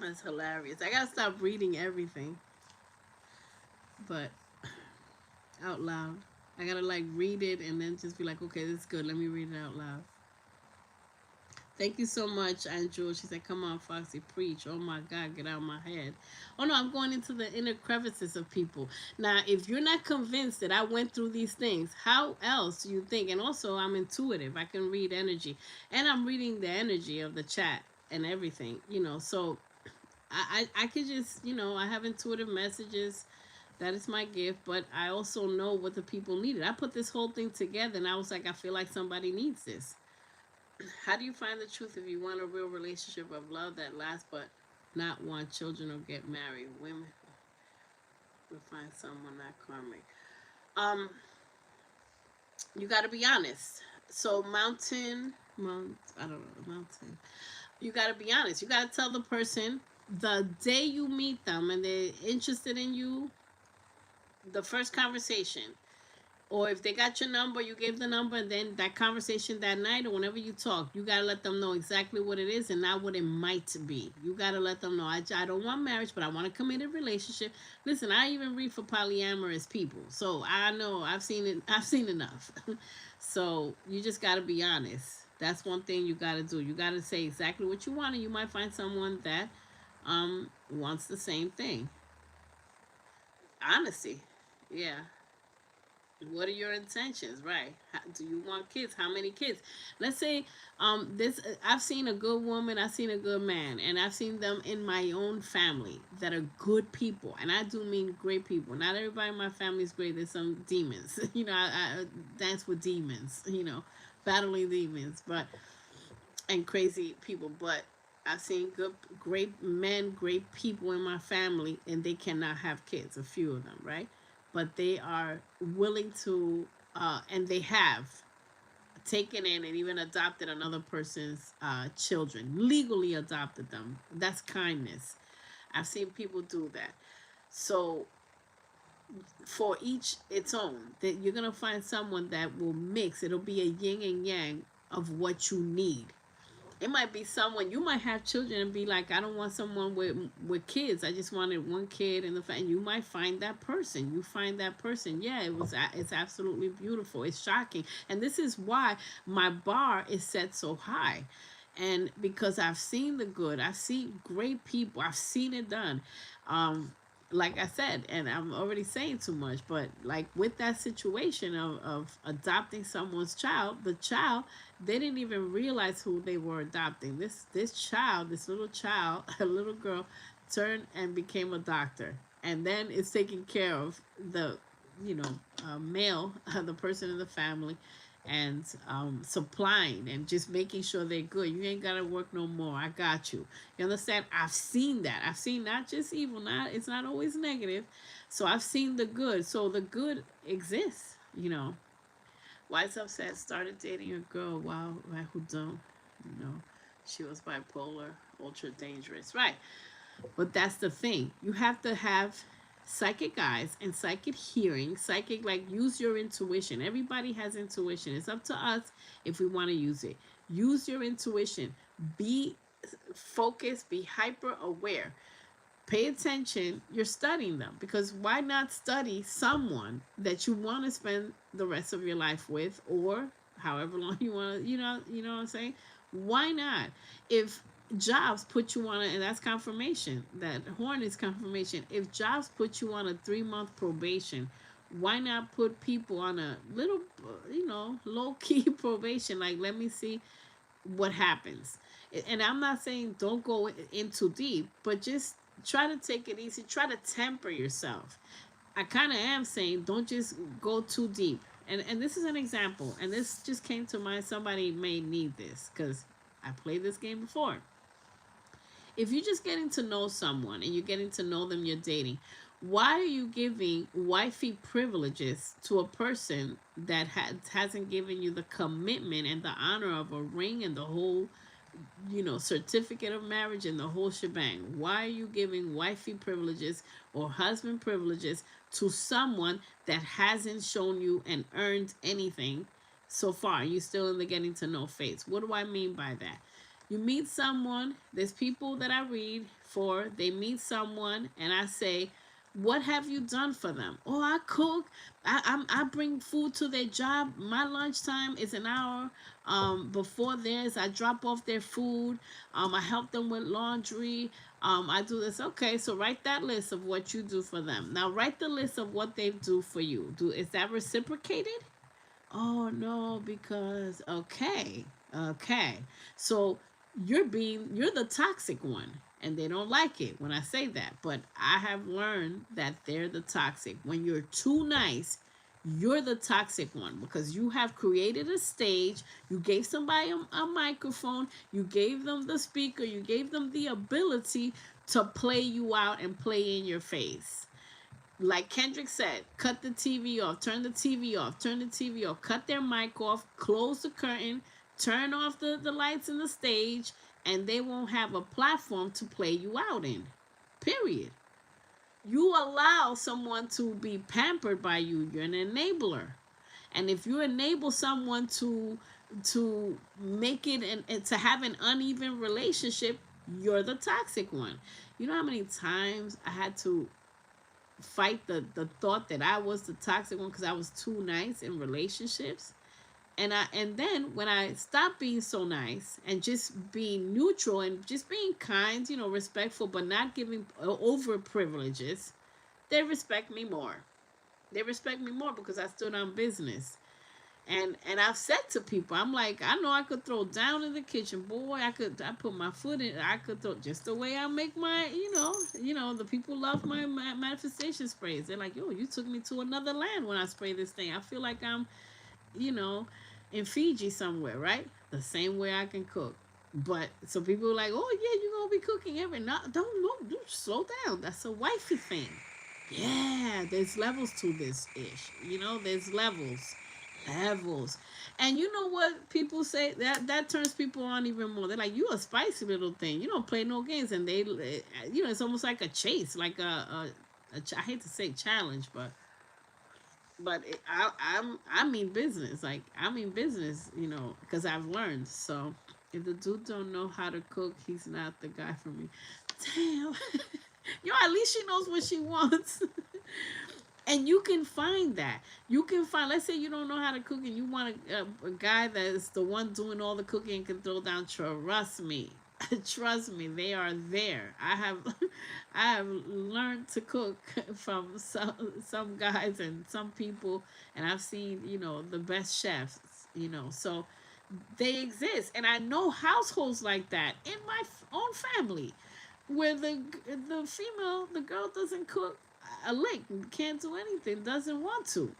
That's hilarious. I gotta stop reading everything, but out loud. I gotta like read it and then just be like, okay, this is good. Let me read it out loud. Thank you so much, Aunt Jewel. She said, come on, Foxy, preach. Oh my God, get out of my head. Oh no, I'm going into the inner crevices of people. Now, if you're not convinced that I went through these things, how else do you think? And also, I'm intuitive. I can read energy. And I'm reading the energy of the chat and everything, So I could just, I have intuitive messages. That is my gift, but I also know what the people needed. I put this whole thing together, and I was like, I feel like somebody needs this. How do you find the truth if you want a real relationship of love that lasts, but not want children or get married? Women will find someone not karmic. You got to be honest. So I don't know, mountain. You got to be honest. You got to tell the person the day you meet them and they're interested in you, the first conversation, or if they got your number, you gave the number, and then that conversation that night or whenever you talk, you got to let them know exactly what it is and not what it might be. You got to let them know, I don't want marriage, but I want a committed relationship. Listen, I even read for polyamorous people, so I know I've seen enough. So you just got to be honest. That's one thing you got to do. You got to say exactly what you want, and you might find someone that wants the same thing. Honesty. Yeah. What are your intentions, right? Do you want kids? How many kids? Let's say I've seen a good woman, I've seen a good man, and I've seen them in my own family that are good people, and I do mean great people. Not everybody in my family is great. There's some demons. I dance with demons, battling demons, and crazy people, but I've seen great men, great people in my family, and they cannot have kids, a few of them, right? But they are willing to, and they have taken in and even adopted another person's children, legally adopted them. That's kindness. I've seen people do that. So for each its own, that you're going to find someone that will mix. It'll be a yin and yang of what you need. It might be someone, you might have children and be like, I don't want someone with kids. I just wanted one kid and you might find that person. You find that person. Yeah, it's absolutely beautiful. It's shocking. And this is why my bar is set so high. And because I've seen the good, I've seen great people, I've seen it done. Like I said, and I'm already saying too much, but like with that situation of adopting someone's child, the child, they didn't even realize who they were adopting. This little child, a little girl, turned and became a doctor, and then it's taking care of the male, the person in the family, and supplying and just making sure they're good. You ain't gotta work no more. I got you. You understand? I've seen that. I've seen not just evil, not it's not always negative. So I've seen the good. So the good exists, you know. Wise Up said started dating a girl while who don't, you know, she was bipolar, ultra dangerous. Right. But that's the thing. You have to have psychic eyes and psychic hearing. Psychic, like, use your intuition. Everybody has intuition. It's up to us if we want to use it. Use your intuition. Be focused. Be hyper aware. Pay attention. You're studying them, because why not study someone that you want to spend the rest of your life with, or however long you want to, you know what I'm saying? Why not? If jobs put you on and that's confirmation, that horn is confirmation. If jobs put you on a 3-month probation, why not put people on a little, low-key probation? Like, let me see what happens. And I'm not saying don't go in too deep, but just try to take it easy. Try to temper yourself. I kind of am saying don't just go too deep. And this is an example. And this just came to mind. Somebody may need this because I played this game before. If you're just getting to know someone and you're getting to know them, you're dating, why are you giving wifey privileges to a person that hasn't given you the commitment and the honor of a ring and the whole, certificate of marriage and the whole shebang? Why are you giving wifey privileges or husband privileges to someone that hasn't shown you and earned anything so far? You're still in the getting to know phase. What do I mean by that? You meet someone, there's people that I read for, they meet someone and I say, what have you done for them? Oh, I cook. I bring food to their job. My lunchtime is an hour before theirs. I drop off their food. I help them with laundry. I do this. Okay, so write that list of what you do for them. Now write the list of what they do for you. Is that reciprocated? Oh no, because okay. So you're the toxic one, and they don't like it when I say that, but I have learned that they're the toxic. When you're too nice, you're the toxic one, because you have created a stage, you gave somebody a microphone, you gave them the speaker, you gave them the ability to play you out and play in your face. Like Kendrick said, cut the TV off, turn the TV off, cut their mic off, close the curtain, turn off the lights in the stage, and they won't have a platform to play you out in. Period. You allow someone to be pampered by you. You're an enabler. And if you enable someone to make it and to have an uneven relationship, you're the toxic one. You know how many times I had to fight the thought that I was the toxic one because I was too nice in relationships? And then when I stopped being so nice and just being neutral and just being kind, respectful, but not giving over privileges, they respect me more. They respect me more because I stood on business. And I've said to people, I'm like, I know I could throw down in the kitchen, boy. I put my foot in. I could throw just the way I make my, the people love my manifestation sprays. They're like, yo, you took me to another land when I spray this thing. I feel like I'm, in Fiji somewhere, right? The same way I can cook. But so people are like, oh yeah, you're gonna be cooking every night. Don't slow down. That's a wifey thing. Yeah, there's levels to this ish. There's levels. And you know what people say, that turns people on even more. They're like, you a spicy little thing. You don't play no games. And they, it's almost like a chase, like I hate to say challenge, but I mean business. Like, I mean business, because I've learned. So if the dude don't know how to cook, he's not the guy for me. Damn. At least she knows what she wants. And you can find that. Let's say you don't know how to cook and you want a guy that's the one doing all the cooking and can throw down. Trust me. Trust me, they are there. I have learned to cook from some guys and some people, and I've seen, the best chefs, so they exist. And I know households like that in my own family where the female, the girl doesn't cook a lick, can't do anything, doesn't want to.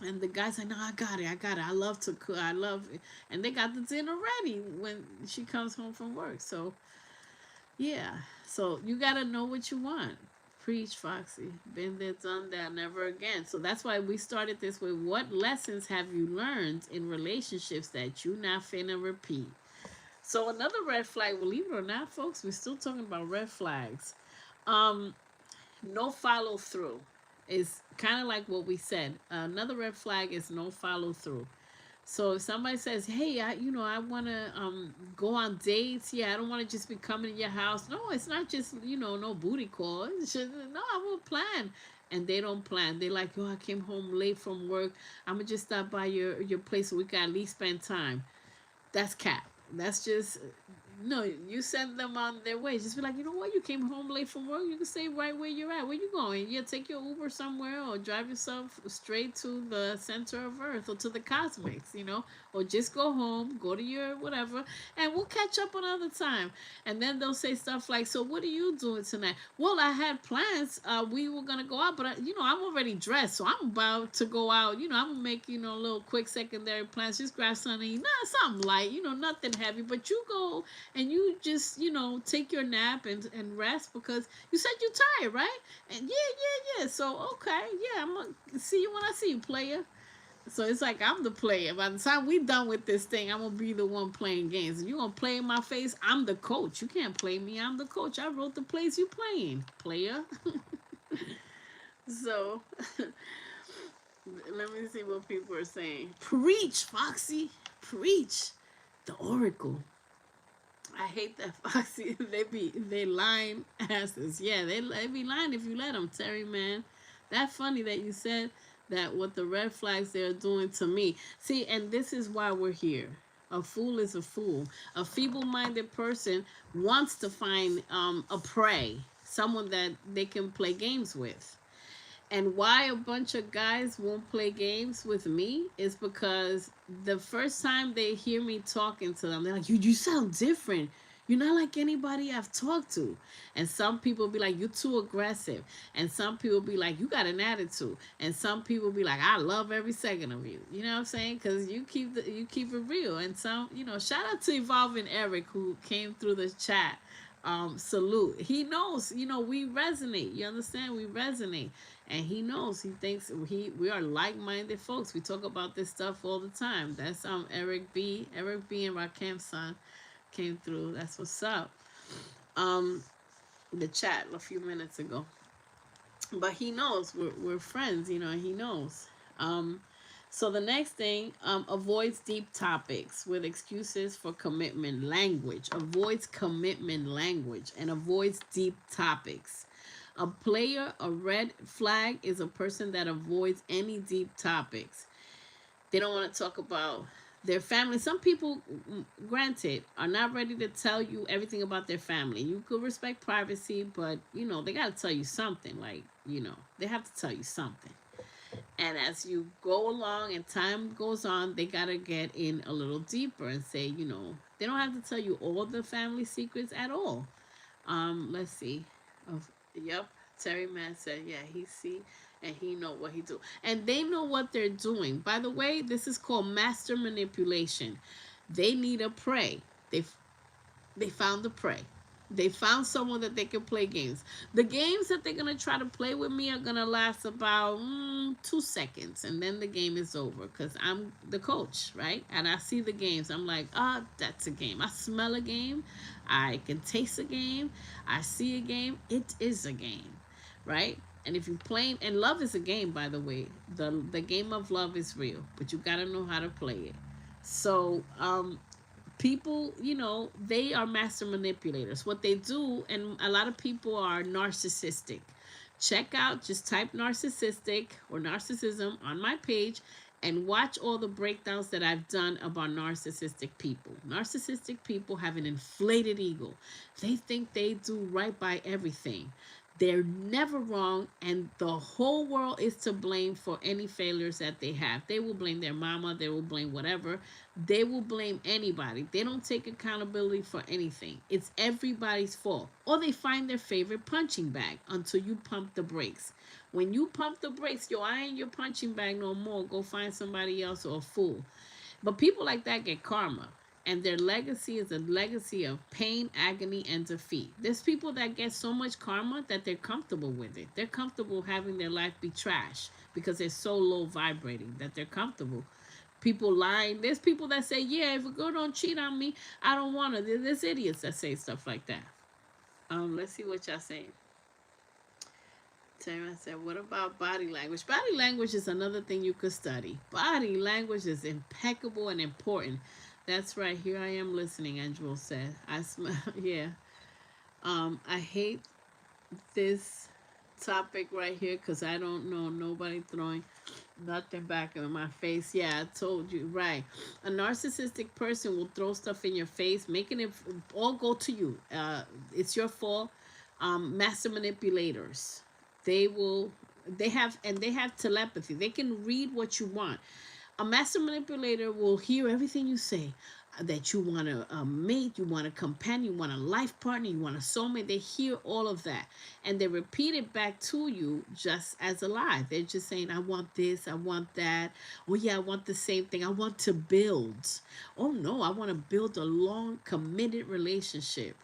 And the guy's like, no, I got it. I love to cook. I love it. And they got the dinner ready when she comes home from work. So, yeah. So you got to know what you want. Preach, Foxy. Been there, done that, never again. So that's why we started this with what lessons have you learned in relationships that you not finna repeat? So another red flag, believe it or not, folks, we're still talking about red flags. Um, no follow through is kind of like what we said. Another red flag is no follow through. So if somebody says, "Hey, I want to go on dates. Yeah, I don't want to just be coming to your house." No, it's not just no booty call. It's just, no, I will plan. And they don't plan. They like, "Oh, I came home late from work. I'm gonna just stop by your place so we can at least spend time." That's cap. That's just no. You send them on their way. Just be like, you know what? You came home late from work. You can stay right where you're at. Where you going? Yeah, take your Uber somewhere, or drive yourself straight to the center of Earth or to the cosmics. Or just go home, go to your whatever, and we'll catch up another time. And then they'll say stuff like, "So what are you doing tonight?" Well, I had plans. We were gonna go out, but I'm already dressed, so I'm about to go out. I'm gonna make a little quick secondary plans. Just grab something, not something light, nothing heavy. But you go and you just take your nap and rest because you said you're tired, right? And yeah. So okay, yeah, I'm gonna see you when I see you, player. So it's like I'm the player. By the time we done with this thing, I'm gonna be the one playing games. And you gonna play in my face? I'm the coach. You can't play me. I'm the coach. I wrote the plays you playing, player. So let me see what people are saying. Preach, Foxy. Preach. The Oracle. I hate that, Foxy. They lying asses. Yeah, they be lying if you let them, Terry, man. That funny that you said that what the red flags they're doing to me. See, and this is why we're here. A fool is a fool. A feeble-minded person wants to find a prey, someone that they can play games with. And why a bunch of guys won't play games with me is because the first time they hear me talking to them, they're like, you sound different. You're not like anybody I've talked to. And some people be like, you're too aggressive. And some people be like, you got an attitude. And some people be like, I love every second of you. You know what I'm saying? Because you keep it real. And some, shout out to Evolving Eric who came through the chat. Salute. He knows, we resonate. You understand? We resonate. And he knows, he thinks we are like-minded folks. We talk about this stuff all the time. That's Eric B and Rakim's son came through. That's what's up. The chat a few minutes ago. But he knows we're friends, and he knows. So the next thing, avoids deep topics with excuses for commitment language. Avoids commitment language and avoids deep topics. A player, a red flag, is a person that avoids any deep topics. They don't want to talk about their family. Some people, granted, are not ready to tell you everything about their family. You could respect privacy, but, they got to tell you something. Like, they have to tell you something. And as you go along and time goes on, they got to get in a little deeper and say, they don't have to tell you all the family secrets at all. Let's see. Yep, Terry Man said, yeah, he see and he know what he do. And they know what they're doing. By the way, this is called master manipulation. They need a prey. They found the prey. They found someone that they can play games. The games that they're going to try to play with me are going to last about 2 seconds. And then the game is over because I'm the coach, right? And I see the games. I'm like, that's a game. I smell a game. I can taste a game. I see a game. It is a game, right? And if you're playing, and love is a game, by the way. The game of love is real. But you got to know how to play it. So, people, they are master manipulators. What they do, and a lot of people are narcissistic. Check out, just type narcissistic or narcissism on my page and watch all the breakdowns that I've done about narcissistic people. Narcissistic people have an inflated ego. They think they do right by everything. They're never wrong, and the whole world is to blame for any failures that they have. They will blame their mama. They will blame whatever. They will blame anybody. They don't take accountability for anything. It's everybody's fault. Or they find their favorite punching bag until you pump the brakes. When you pump the brakes, yo, I ain't your punching bag no more. Go find somebody else or a fool. But people like that get karma. And their legacy is a legacy of pain, agony, and defeat. There's people that get so much karma that they're comfortable with it. They're comfortable having their life be trash because they're so low vibrating that they're comfortable. People lying. There's people that say, yeah, if a girl don't cheat on me, I don't want her. There's idiots that say stuff like that. Let's see what y'all saying. Tamara said, what about body language? Body language is another thing you could study. Body language is impeccable and important. That's right. Here I am listening, Angel said. I smell, yeah. I hate this topic right here because I don't know nobody throwing nothing back in my face. Yeah, I told you. Right. A narcissistic person will throw stuff in your face, making it all go to you. It's your fault. Master manipulators. They will, they have telepathy. They can read what you want. A master manipulator will hear everything you say, that you want a mate, you want a companion, you want a life partner, you want a soulmate. They hear all of that and they repeat it back to you just as a lie. They're just saying, I want this, I want that. Oh yeah, I want the same thing. I want to build. Oh no, I want to build a long committed relationship.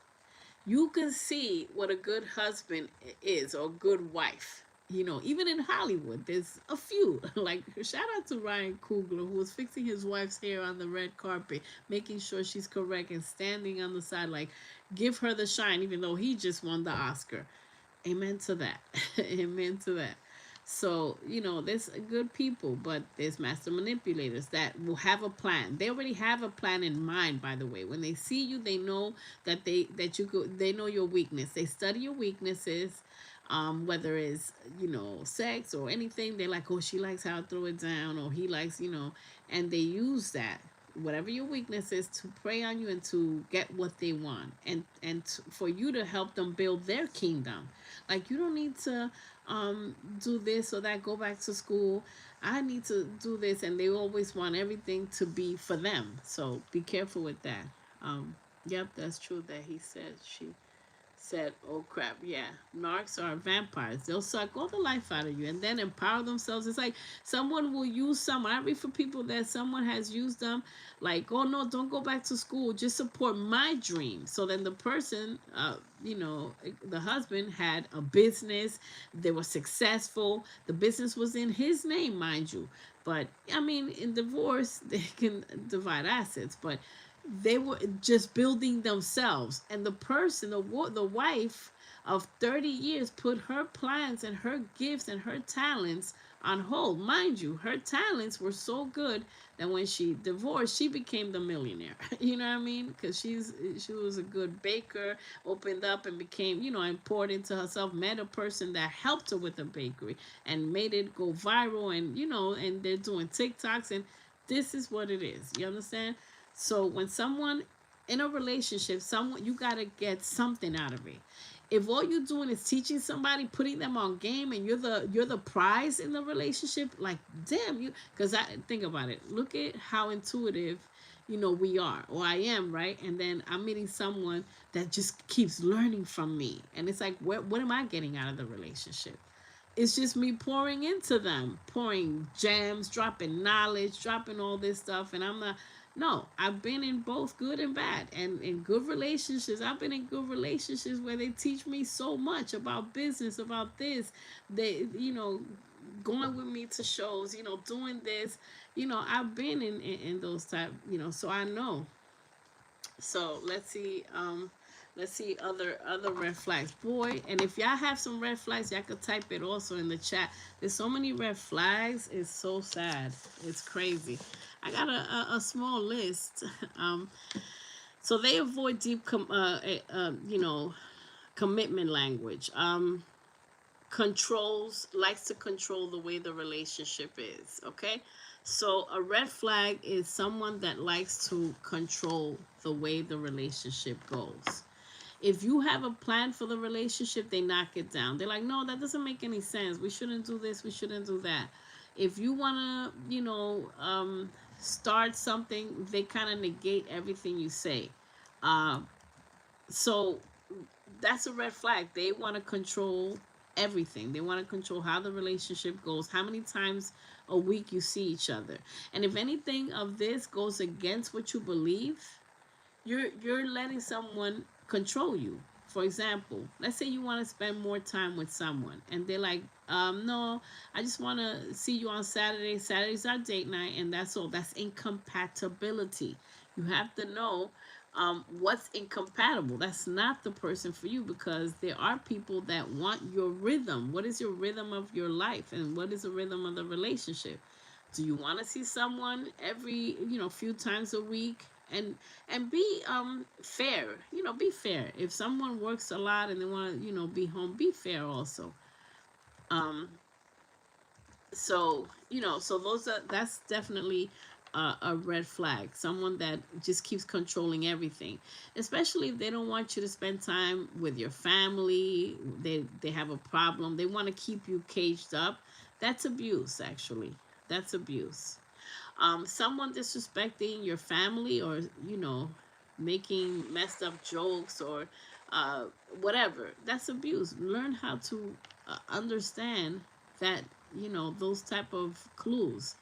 You can see what a good husband is or a good wife. You know, even in Hollywood, there's a few. Like, shout out to Ryan Coogler, who was fixing his wife's hair on the red carpet, making sure she's correct and standing on the side, like, give her the shine, even though he just won the Oscar. Amen to that. Amen to that. So, you know, there's good people, but there's master manipulators that will have a plan. They already have a plan in mind, by the way. When they see you, they know that they know your weakness. They study your weaknesses, whether it's, you know, sex or anything. They're like, oh, she likes how I throw it down, or he likes, you know, and they use that, whatever your weakness is, to prey on you and to get what they want, and for you to help them build their kingdom. Like, you don't need to do this or that, go back to school. I need to do this, and they always want everything to be for them. So be careful with that. Yep, that's true that he said she said, oh crap, yeah. Narcs are vampires. They'll suck all the life out of you and then empower themselves. It's like someone will use someone. I read for people that someone has used them, like, oh no, don't go back to school. Just support my dream. So then the person, you know, the husband had a business. They were successful. The business was in his name, mind you. But I mean, in divorce, they can divide assets. But they were just building themselves, and the person, the wife of 30 years, put her plans and her gifts and her talents on hold. Mind you, her talents were so good that when she divorced, she became the millionaire. You know what I mean? Because she was a good baker, opened up and became, you know, and poured into herself, met a person that helped her with the bakery and made it go viral, and you know, and they're doing TikToks, and this is what it is. You understand? So when someone in a relationship, someone, you gotta get something out of it. If all you're doing is teaching somebody, putting them on game, and you're the prize in the relationship, like damn you. Because I think about it. Look at how intuitive, you know, we are, or I am, right? And then I'm meeting someone that just keeps learning from me, and it's like, what am I getting out of the relationship? It's just me pouring into them, pouring gems, dropping knowledge, dropping all this stuff. And I'm not, no, I've been in both good and bad, and in good relationships. I've been in good relationships where they teach me so much about business, about this. They, you know, going with me to shows, you know, doing this. You know, I've been in those type, you know, so I know. So let's see other red flags, boy. And if y'all have some red flags, y'all could type it also in the chat. There's so many red flags. It's so sad. It's crazy. I got a small list. So they avoid deep you know, commitment language. Likes to control the way the relationship is. Okay, so a red flag is someone that likes to control the way the relationship goes. If you have a plan for the relationship, they knock it down. They're like, no, that doesn't make any sense. We shouldn't do this. We shouldn't do that. If you want to, you know, start something, they kind of negate everything you say. So that's a red flag. They want to control everything. They want to control how the relationship goes, how many times a week you see each other. And if anything of this goes against what you believe, you're letting someone control you. For example, let's say you want to spend more time with someone and they're like, no, I just want to see you on Saturday. Saturday's our date night, and that's all. That's incompatibility. You have to know what's incompatible. That's not the person for you, because there are people that want your rhythm. What is your rhythm of your life, and what is the rhythm of the relationship? Do you want to see someone every, few times a week? And be fair. Be fair. If someone works a lot and they want to, be home, be fair also. um so that's definitely a red flag. Someone that just keeps controlling everything, especially if they don't want you to spend time with your family. They have a problem. They want to keep you caged up. That's abuse, actually. That's abuse. Someone disrespecting your family, or making messed up jokes, or uh, whatever, that's abuse. Learn how to understand that, those type of clues.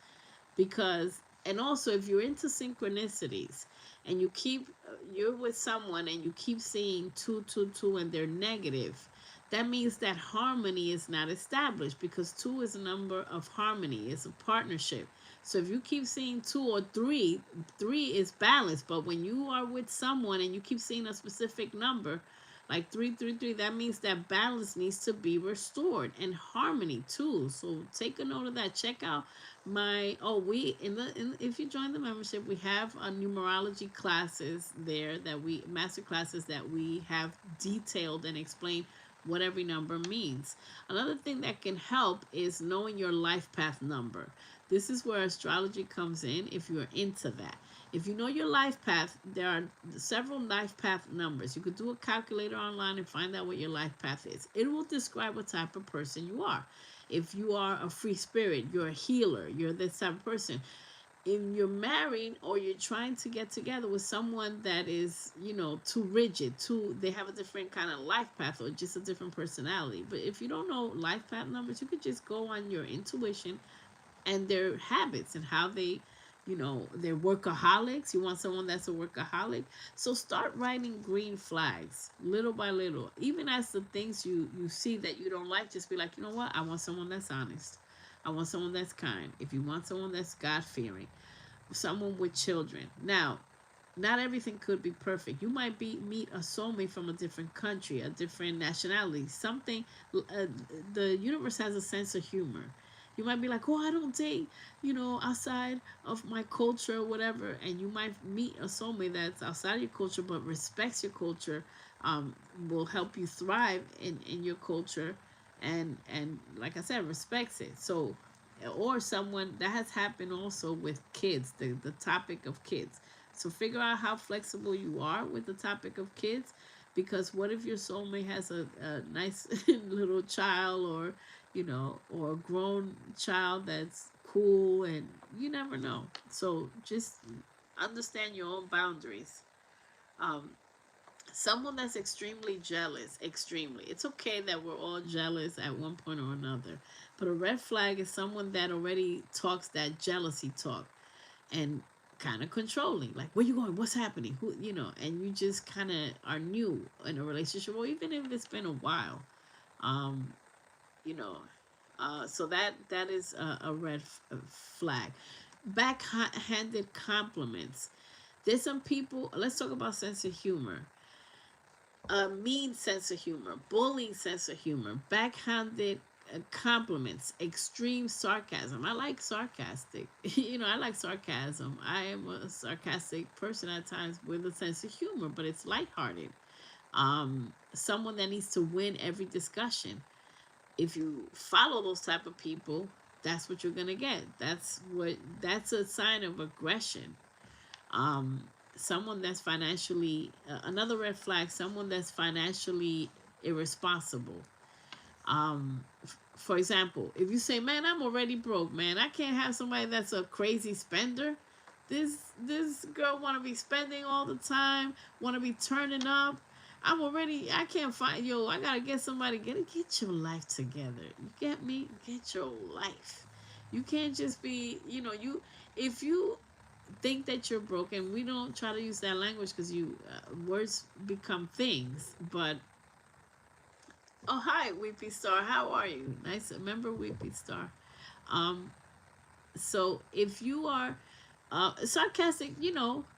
Because, and also, if you're into synchronicities and you're with someone and you keep seeing 222 and they're negative, that means that harmony is not established, because two is a number of harmony. It's a partnership. So if you keep seeing two or three, three is balanced. But when you are with someone and you keep seeing a specific number, like 333, that means that balance needs to be restored, and harmony too. So take a note of that. Check out my we if you join the membership, we have numerology classes there, that we master classes that we have detailed and explained what every number means. Another thing that can help is knowing your life path number. This is where astrology comes in, if you're into that. If you know your life path, there are several life path numbers. You could do a calculator online and find out what your life path is. It will describe what type of person you are. If you are a free spirit, you're a healer, you're this type of person. If you're married or you're trying to get together with someone that is, too rigid, they have a different kind of life path, or just a different personality. But if you don't know life path numbers, you could just go on your intuition and their habits, and how they're workaholics. You want someone that's a workaholic. So start writing green flags little by little. Even as the things you see that you don't like, just be like, you know what? I want someone that's honest. I want someone that's kind. If you want someone that's God-fearing, someone with children. Now, not everything could be perfect. You might meet a soulmate from a different country, a different nationality, something. The universe has a sense of humor. You might be like, oh, I don't date, outside of my culture or whatever. And you might meet a soulmate that's outside your culture but respects your culture, will help you thrive in your culture, and like I said, respects it. So, or someone that has happened also with kids, the topic of kids. So figure out how flexible you are with the topic of kids, because what if your soulmate has a nice little child, or a grown child that's cool, and you never know. So just understand your own boundaries. Um, Someone that's extremely jealous, extremely. It's okay that we're all jealous at one point or another. But a red flag is someone that already talks that jealousy talk, and kind of controlling. Like, where you going? What's happening? And you just kind of are new in a relationship, or even if it's been a while. Um, you know, so that is a red flag. Backhanded compliments. There's some people. Let's talk about sense of humor. A mean sense of humor, bullying sense of humor, backhanded compliments, extreme sarcasm. I like sarcastic. I like sarcasm. I am a sarcastic person at times with a sense of humor, but it's lighthearted. Someone that needs to win every discussion. If you follow those type of people, that's what you're gonna get. That's a sign of aggression. um Someone that's financially, another red flag, someone that's financially irresponsible. For example, if you say, man, I'm already broke, man, I can't have somebody that's a crazy spender. This girl want to be spending all the time, want to be turning up, I can't find, yo, I gotta get somebody, get your life together. You get me? Get your life. You can't just be, if you think that you're broken, we don't try to use that language because words become things. But, oh, hi, Weepy Star. How are you? Nice. Remember Weepy Star. Um, so if you are sarcastic,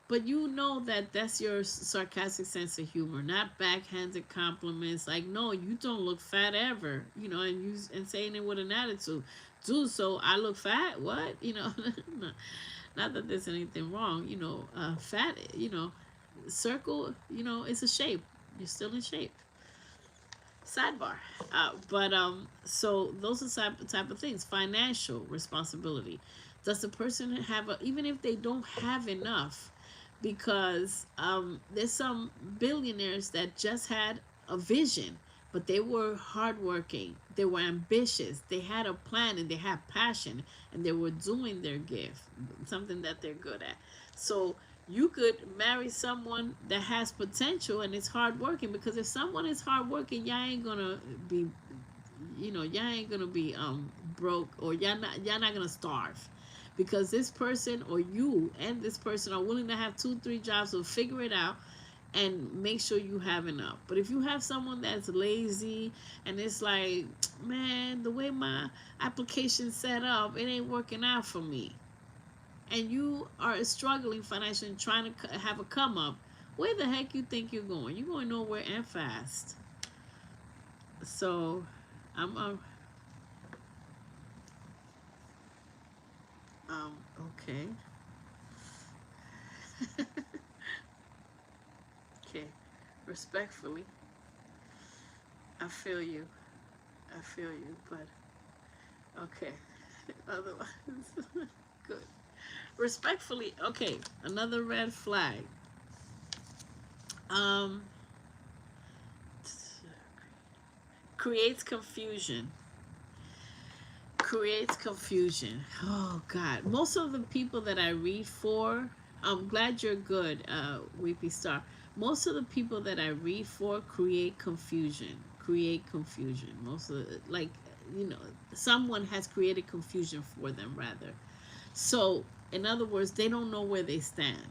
but you know that that's your sarcastic sense of humor, not backhanded compliments. Like, no, you don't look fat ever, and saying it with an attitude. Dude, so I look fat? What? Not that there's anything wrong, fat, circle, it's a shape. You're still in shape. Sidebar. But so those are type of things. Financial responsibility. Does the person have even if they don't have enough? Because there's some billionaires that just had a vision, but they were hardworking, they were ambitious, they had a plan, and they had passion, and they were doing their gift, something that they're good at. So you could marry someone that has potential and is hardworking, because if someone is hardworking, y'all ain't gonna be, y'all ain't gonna be broke, or y'all not gonna starve, because this person, or you and this person, are willing to have 2-3 jobs, so figure it out and make sure you have enough. But if you have someone that's lazy and it's like, man, the way my application set up, it ain't working out for me, and you are struggling financially and trying to have a come up, where the heck you think you're going? You're going nowhere, and fast. So I'm okay. Okay, respectfully, I feel you. I feel you, but okay. Otherwise, good. Respectfully, okay. Another red flag. Um, creates confusion. Creates confusion. Oh God. Most of the people that I read for, I'm glad you're good, Weepy Star. Most of the people that I read for create confusion. Create confusion. Most of the, like, someone has created confusion for them, rather. So, in other words, they don't know where they stand.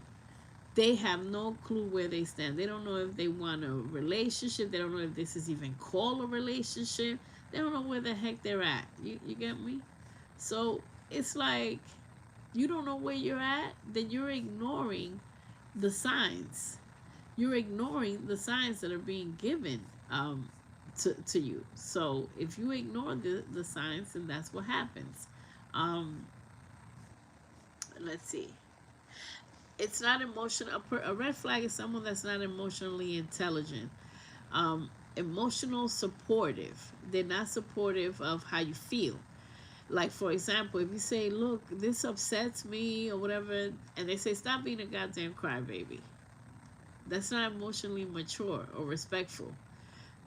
They have no clue where they stand. They don't know if they want a relationship. They don't know if this is even called a relationship. They don't know where the heck they're at. You get me? So it's like, you don't know where you're at, then you're ignoring the signs. You're ignoring the signs that are being given to you. So if you ignore the signs, then that's what happens. Um, let's see. It's not emotional. A red flag is someone that's not emotionally intelligent. Emotional supportive. They're not supportive of how you feel. Like, for example, if you say, look, this upsets me or whatever, and they say, stop being a goddamn crybaby. That's not emotionally mature or respectful.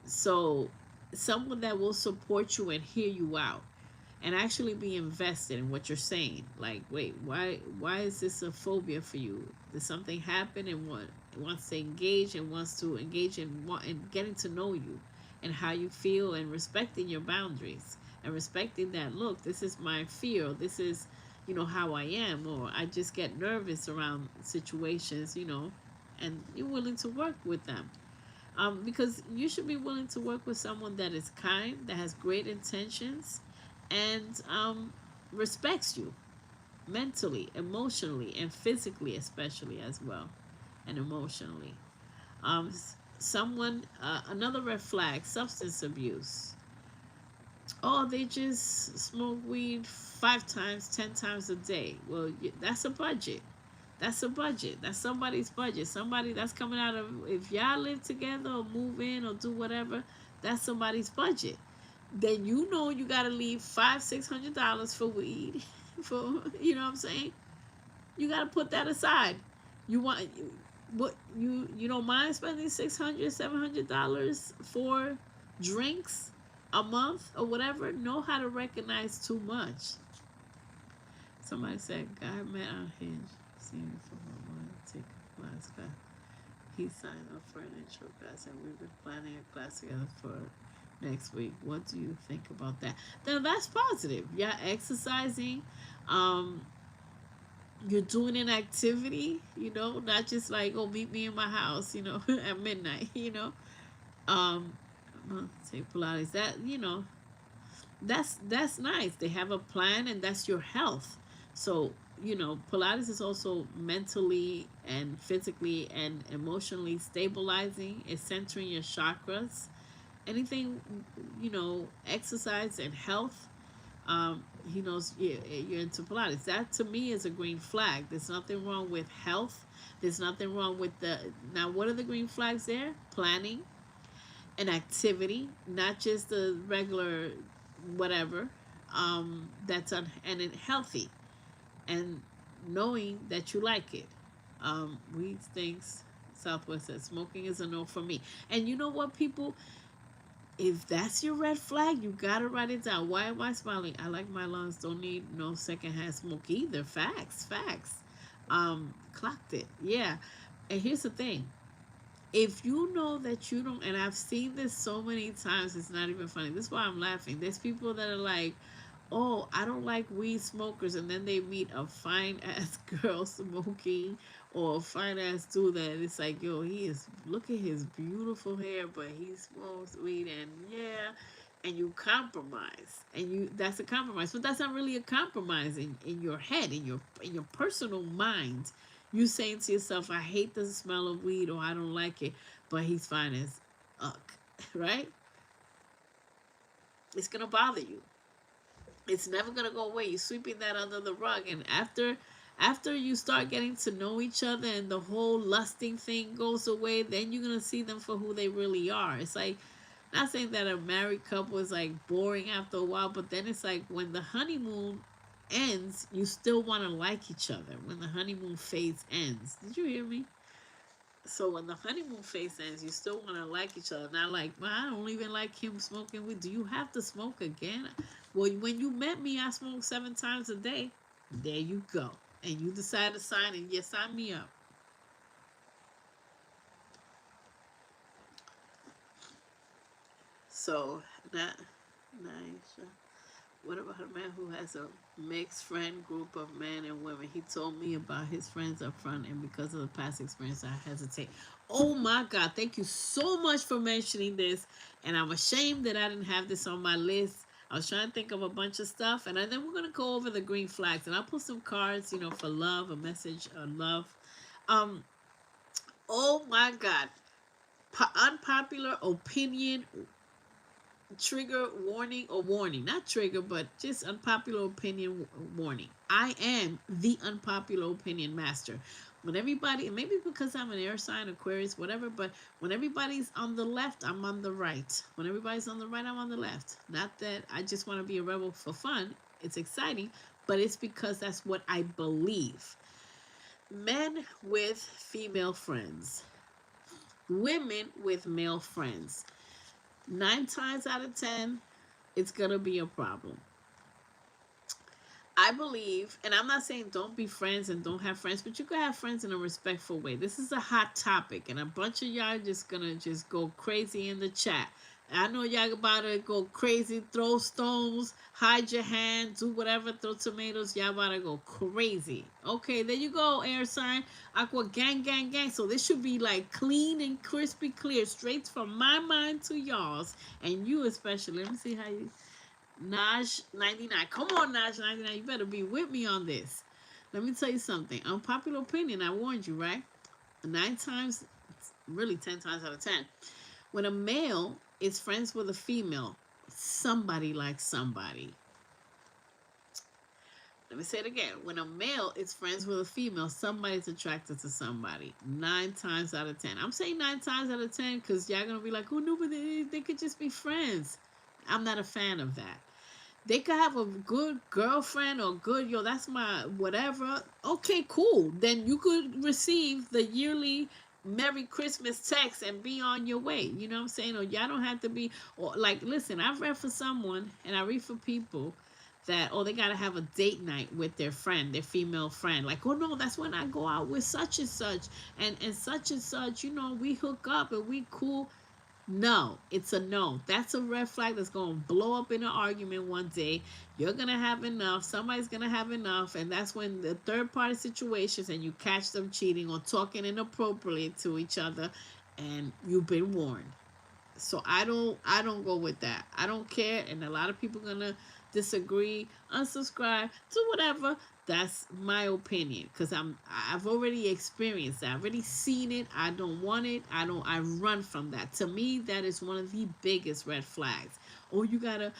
So someone that will support you and hear you out and actually be invested in what you're saying. Like, wait, why is this a phobia for you? Did something happen, and wants to engage, and wants to engage in getting to know you and how you feel, and respecting your boundaries, and respecting that, look, this is my fear, or this is, how I am, or I just get nervous around situations, and you're willing to work with them. Because you should be willing to work with someone that is kind, that has great intentions, and respects you mentally, emotionally, and physically, especially as well, and emotionally. Someone, another red flag, substance abuse. Oh, they just smoke weed 5 times, 10 times a day. Well, that's a budget. That's a budget. That's somebody's budget. Somebody that's coming out of, if y'all live together or move in or do whatever, that's somebody's budget. Then you gotta leave $500-$600 for weed. For, what I'm saying? You gotta put that aside. You want what you don't mind spending $600-$700 for drinks a month or whatever. Know how to recognize too much. Somebody said, God met on Hinge. See me for my one take last guy. He signed up for an intro class, and we've been planning a class together for next week. What do you think about that? Now that's positive. Yeah, exercising. Um, you're doing an activity, not just like, oh, meet me in my house, at midnight, Um, say Pilates. That, that's nice. They have a plan, and that's your health. So, Pilates is also mentally and physically and emotionally stabilizing. It's centering your chakras. Anything, exercise and health, he knows you're into Pilates. That to me is a green flag. There's nothing wrong with health. There's nothing wrong with the. Now, what are the green flags there? Planning, an activity, not just the regular whatever, and it healthy, and knowing that you like it. We thinks Southwest says smoking is a no for me. And you know what, people, if that's your red flag, you gotta write it down. Why am I smiling? I like my lungs, don't need no secondhand smoke either. Facts. Clocked it. Yeah. And here's the thing, if you know that you don't, and I've seen this so many times, it's not even funny. This is why I'm laughing. There's people that are like, oh, I don't like weed smokers, and then they meet a fine ass girl smoking, or a fine ass dude that it's like, yo, look at his beautiful hair, but he smokes weed, and yeah, and you compromise, and that's a compromise, but that's not really a compromise in your head, in your personal mind. You saying to yourself, I hate the smell of weed, or I don't like it, but he's fine as uck, right? It's gonna bother you. It's never gonna go away. You're sweeping that under the rug, and after you start getting to know each other and the whole lusting thing goes away, then you're gonna see them for who they really are. It's like, not saying that a married couple is like boring after a while, but then it's like when the honeymoon ends, you still want to like each other. When the honeymoon phase ends, did you hear me? So when the honeymoon phase ends, you still want to like each other. Not like, well, I don't even like him smoking weed. Do you have to smoke again? Well, when you met me, I smoked 7 times a day. There you go. And you decide to sign, and yes, sign me up. So, not nice. What about a man who has a mixed friend group of men and women? He told me about his friends up front, and because of the past experience, I hesitate. Oh my God, thank you so much for mentioning this. And I'm ashamed that I didn't have this on my list. I was trying to think of a bunch of stuff, and then we're going to go over the green flags. And I'll put some cards, for love, a message of love. Um, oh my God. Unpopular opinion, trigger warning, or warning, not trigger, but just unpopular opinion warning. I am the unpopular opinion master. When everybody, and maybe because I'm an air sign, Aquarius, whatever, but when everybody's on the left, I'm on the right. When everybody's on the right, I'm on the left. Not that I just want to be a rebel for fun. It's exciting, but it's because that's what I believe. Men with female friends, women with male friends. 9 times out of 10, it's going to be a problem. I believe, and I'm not saying don't be friends and don't have friends, but you can have friends in a respectful way. This is a hot topic, and a bunch of y'all just going to just go crazy in the chat. I know y'all about to go crazy, throw stones, hide your hand, do whatever, throw tomatoes. Y'all about to go crazy. Okay, there you go, air sign. Aqua gang. So this should be like clean and crispy clear, straight from my mind to y'all's, and you especially. Let me see how you... Naj 99. Come on, Naj 99. You better be with me on this. Let me tell you something. Unpopular opinion, I warned you, right? 9 times, really 10 times out of 10. When a male is friends with a female, somebody likes somebody. Let me say it again. When a male is friends with a female, somebody's attracted to somebody. 9 times out of 10. I'm saying 9 times out of 10 because y'all going to be like, oh, no, but they could just be friends. I'm not a fan of that. They could have a good girlfriend or good, that's my whatever. Okay, cool. Then you could receive the yearly Merry Christmas text and be on your way. You know what I'm saying? Or y'all don't have to be, or like, listen, I've read for someone and I read for people that, oh, they gotta have a date night with their friend, their female friend. Like, oh no, that's when I go out with such and such and such, you know, we hook up and we cool. No, it's a no. That's a red flag that's going to blow up in an argument one day. You're going to have enough. Somebody's going to have enough. And that's when the third party situations and you catch them cheating or talking inappropriately to each other, and you've been warned. So I don't go with that. I don't care, and a lot of people gonna disagree, unsubscribe to whatever. That's my opinion, because I've already experienced that. I've already seen it. I don't want it. I run from that. To me, that is one of the biggest red flags. Oh, you gotta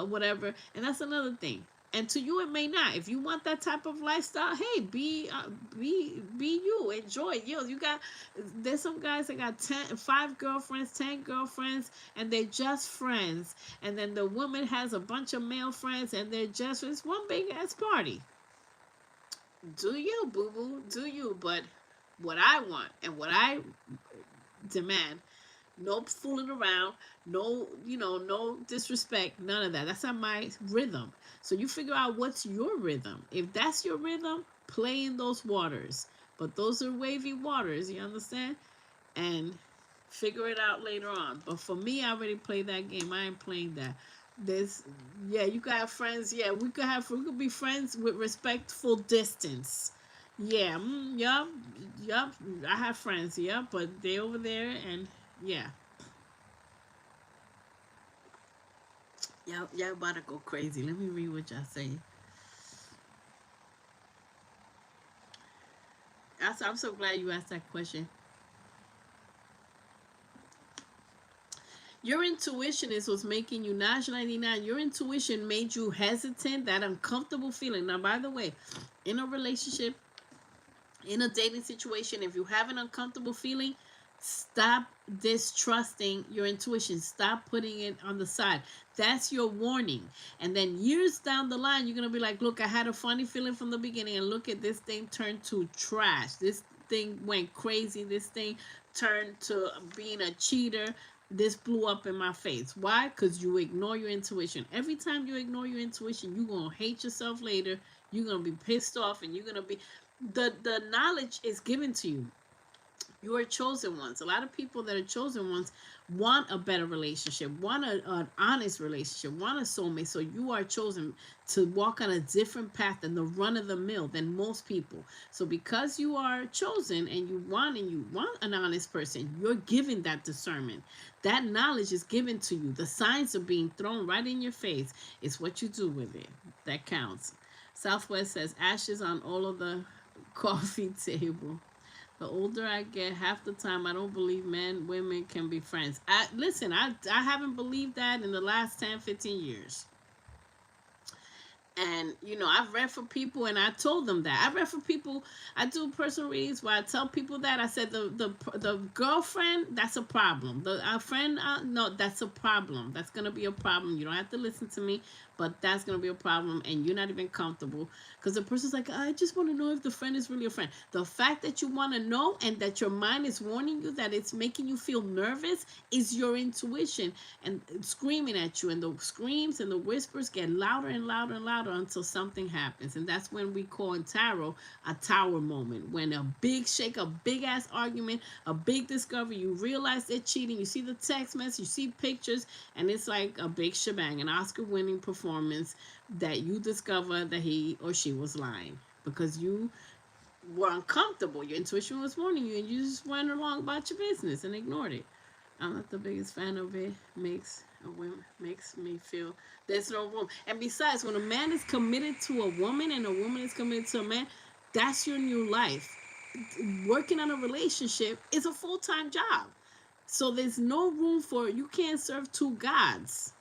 whatever. And that's another thing. And to you, it may not. If you want that type of lifestyle, hey, be you. Enjoy it. You got. There's some guys that got 5 girlfriends, 10 girlfriends, and they're just friends. And then the woman has a bunch of male friends, and it's one big ass party. Do you, boo boo? Do you? But what I want and what I demand, no fooling around, no, no disrespect, none of that. That's not my rhythm. So you figure out what's your rhythm. If that's your rhythm, play in those waters. But those are wavy waters, you understand? And figure it out later on. But for me, I already played that game. I ain't playing that. You could have friends. Yeah, we could be friends with respectful distance. Yeah, yup. I have friends, but they over there, and yeah. Y'all about to go crazy. Let me read what y'all saying. I'm so glad you asked that question. Your intuition is what's making you national 99. Your intuition made you hesitant, that uncomfortable feeling. Now, by the way, in a relationship, in a dating situation, if you have an uncomfortable feeling, stop distrusting your intuition. Stop putting it on the side. That's your warning. And then years down the line, you're going to be like, look, I had a funny feeling from the beginning, and look at this thing turned to trash. This thing went crazy. This thing turned to being a cheater. This blew up in my face. Why? Because you ignore your intuition. Every time you ignore your intuition, you're going to hate yourself later. You're going to be pissed off, and you're going to be... The knowledge is given to you. You are chosen ones. A lot of people that are chosen ones want a better relationship, want an honest relationship, want a soulmate. So you are chosen to walk on a different path than the run of the mill than most people. So because you are chosen and you want an honest person, you're given that discernment. That knowledge is given to you. The signs are being thrown right in your face. It's what you do with it that counts. Southwest says ashes on all of the coffee table. The older I get, half the time I don't believe men, women can be friends. I haven't believed that in the last 10, 15 years. And, I've read for people, and I told them that. I read for people, I do personal readings where I tell people that. I said, the girlfriend, that's a problem. Our friend, no, that's a problem. That's going to be a problem. You don't have to listen to me, but that's going to be a problem, and you're not even comfortable. Because the person's like, I just want to know if the friend is really a friend. The fact that you want to know and that your mind is warning you, that it's making you feel nervous, is your intuition and screaming at you. And the screams and the whispers get louder and louder and louder until something happens. And that's when we call in tarot a tower moment. When a big shake, a big ass argument, a big discovery, you realize they're cheating, you see the text message, you see pictures, and it's like a big shebang, an Oscar winning performance, that you discover that he or she was lying because you were uncomfortable. Your intuition was warning you, and you just went along about your business and ignored it. I'm not the biggest fan of it. Makes me feel there's no room. And besides, when a man is committed to a woman and a woman is committed to a man, that's your new life. Working on a relationship is a full-time job. So there's no room for, you can't serve two gods.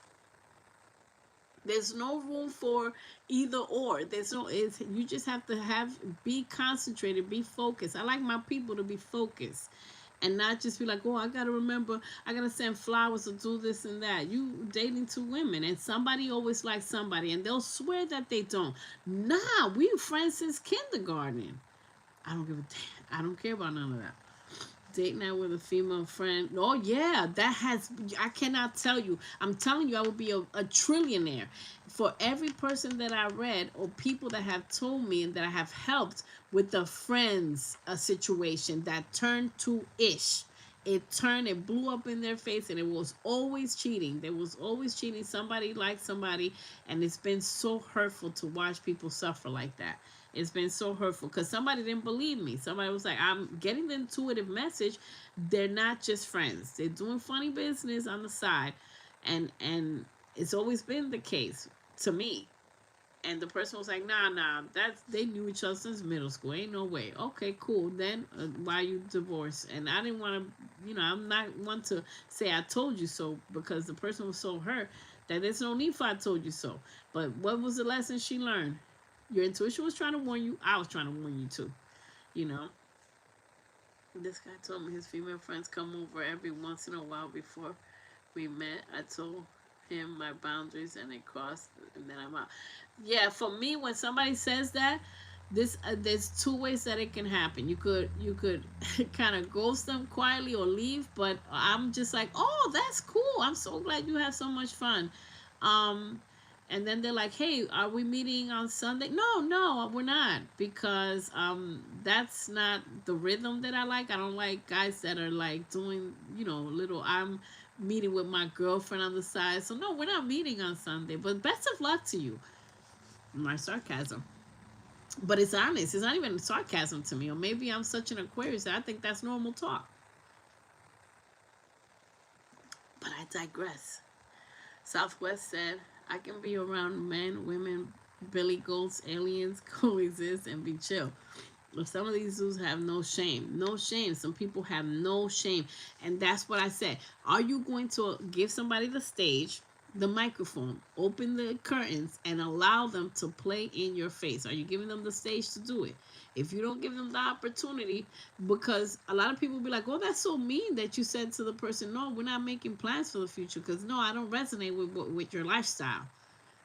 There's no room for either or. You just have to be concentrated, be focused. I like my people to be focused and not just be like, oh, I got to remember, I got to send flowers or do this and that. You dating two women, and somebody always likes somebody, and they'll swear that they don't. Nah, we friends since kindergarten. I don't give a damn. I don't care about none of that. Date night with a female friend. Oh yeah, I cannot tell you. I'm telling you, I would be a trillionaire. for every person that I read or people that have told me and that I have helped with the friends situation that turned to ish. It blew up in their face, and it was always cheating. There was always cheating. Somebody liked somebody, and it's been so hurtful to watch people suffer like that. It's been so hurtful because somebody didn't believe me. Somebody was like, I'm getting the intuitive message. They're not just friends. They're doing funny business on the side. And it's always been the case to me. And the person was like, nah, that's they knew each other since middle school. Ain't no way. Okay, cool. Then why you divorced? And I didn't want to, I'm not one to say I told you so, because the person was so hurt that there's no need for I told you so. But what was the lesson she learned? Your intuition was trying to warn you. I was trying to warn you too. You know. This guy told me his female friends come over every once in a while before we met. I told him my boundaries and it crossed, and then I'm out. Yeah, for me, when somebody says that, this there's two ways that it can happen. You could kind of ghost them quietly or leave, but I'm just like, oh, that's cool. I'm so glad you have so much fun. Um, and then they're like, hey, are we meeting on Sunday? No, we're not, because that's not the rhythm that I like. I don't like guys that are like doing, little, I'm meeting with my girlfriend on the side. So no, we're not meeting on Sunday, but best of luck to you. My sarcasm. But it's honest. It's not even sarcasm to me. Or maybe I'm such an Aquarius that I think that's normal talk. But I digress. Southwest said, I can be around men, women, billy goats, aliens, coexist, and be chill. But some of these dudes have no shame. No shame. Some people have no shame. And that's what I said. Are you going to give somebody the stage, the microphone, open the curtains, and allow them to play in your face? Are you giving them the stage to do it? If you don't give them the opportunity, because a lot of people be like, oh, that's so mean that you said to the person, no, we're not making plans for the future, because no, I don't resonate with your lifestyle.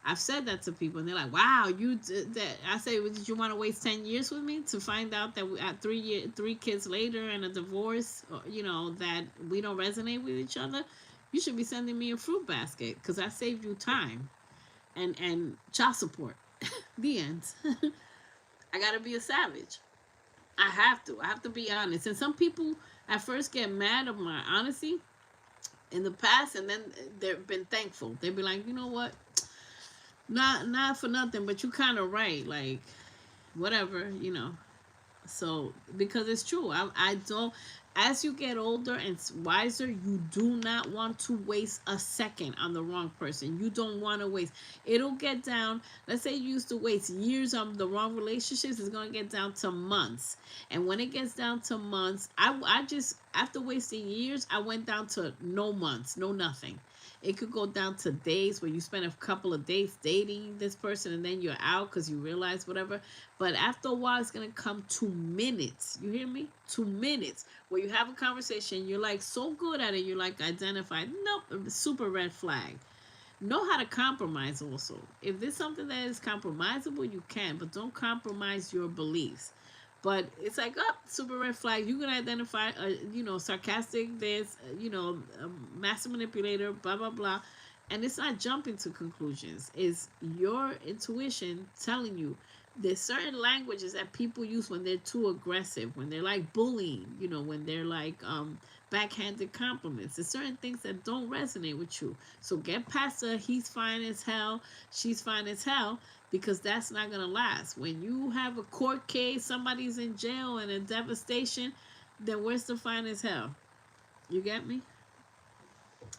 I've said that to people, and they're like, "Wow, you did that." I say, well, "Did you want to waste 10 years with me to find out that we, at 3 kids later and a divorce, that we don't resonate with each other? You should be sending me a fruit basket, because I saved you time and child support." The end. I gotta be a savage. I have to. I have to be honest. And some people at first get mad of my honesty in the past, and then they've been thankful. They be like, you know what? Not for nothing, but you kind of right. Like, whatever. So, because it's true. I don't, as you get older and wiser, you do not want to waste a second on the wrong person. You don't want to waste. It'll get down. Let's say you used to waste years on the wrong relationships. It's going to get down to months. And when it gets down to months, I just, after wasting years, I went down to no months, no nothing. It could go down to days where you spend a couple of days dating this person and then you're out because you realize whatever. But after a while, it's going to come to minutes. You hear me? 2 minutes where you have a conversation. You're like so good at it. You're like identified. Nope. Super red flag. Know how to compromise also. If there's something that is compromisable, you can. But don't compromise your beliefs. But it's like, oh, super red flag. You can identify, sarcastic, this, master manipulator, blah, blah, blah. And it's not jumping to conclusions. It's your intuition telling you there's certain languages that people use when they're too aggressive, when they're like bullying, when they're like backhanded compliments. There's certain things that don't resonate with you. So get past the he's fine as hell, she's fine as hell, because that's not going to last. When you have a court case, somebody's in jail and a devastation, then where's the fine as hell? You get me?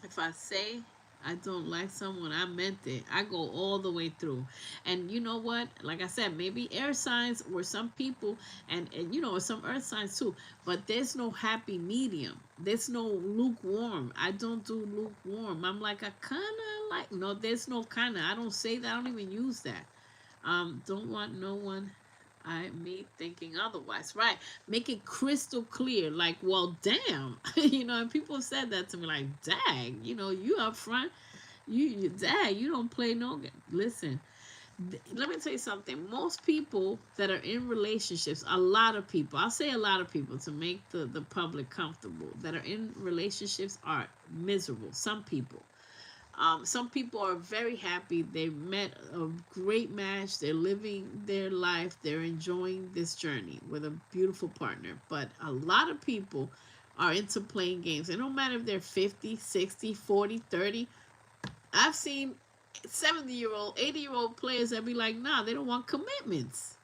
If I say I don't like someone, I meant it. I go all the way through. And you know what? Like I said, maybe air signs or some people, and some earth signs too. But there's no happy medium. There's no lukewarm. I don't do lukewarm. I'm like, I kind of like, no, there's no kind of. I don't say that. I don't even use that. Don't want no one me thinking otherwise. Right. Make it crystal clear. Like, well, damn. And people have said that to me, like, dang, you up front. Dang, you don't play no game. Listen, let me tell you something. Most people that are in relationships, a lot of people, I'll say a lot of people to make the public comfortable, that are in relationships are miserable. Some people. Some people are very happy. They met a great match. They're living their life. They're enjoying this journey with a beautiful partner. But a lot of people are into playing games. It don't matter if they're 50, 60, 40, 30. I've seen 70-year-old, 80-year-old players that be like, nah, they don't want commitments.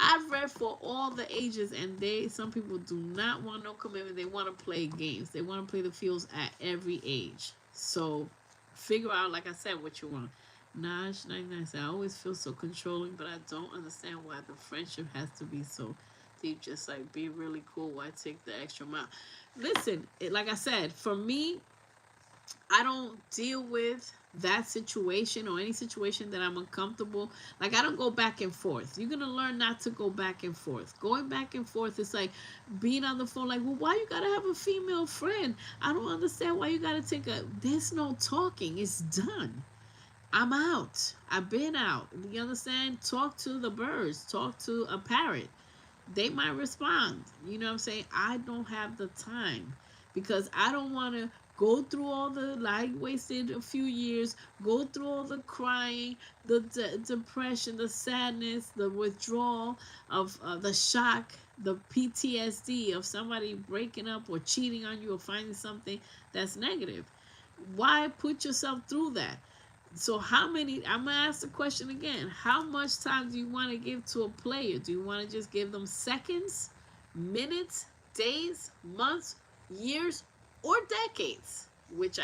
I've read for all the ages, and some people do not want no commitment. They want to play games. They want to play the fields at every age. So figure out, like I said, what you want. Naj 99 said, I always feel so controlling, but I don't understand why the friendship has to be so deep. Just like, be really cool. Why take the extra mile? Listen, like I said, for me, I don't deal with that situation or any situation that I'm uncomfortable. Like, I don't go back and forth. You're gonna learn not to go back and forth. Going back and forth is like being on the phone, like, well, why you gotta have a female friend? I don't understand why you gotta take a, there's no talking. It's done. I'm out. I've been out. You understand? Talk to the birds. Talk to a parrot. They might respond. You know what I'm saying? I don't have the time because I don't want to go through all the, like, wasted a few years, go through all the crying, the depression, the sadness, the withdrawal of the shock, the PTSD of somebody breaking up or cheating on you or finding something that's negative. Why put yourself through that? So how many, I'm going to ask the question again. How much time do you want to give to a player? Do you want to just give them seconds, minutes, days, months, years, or decades? Which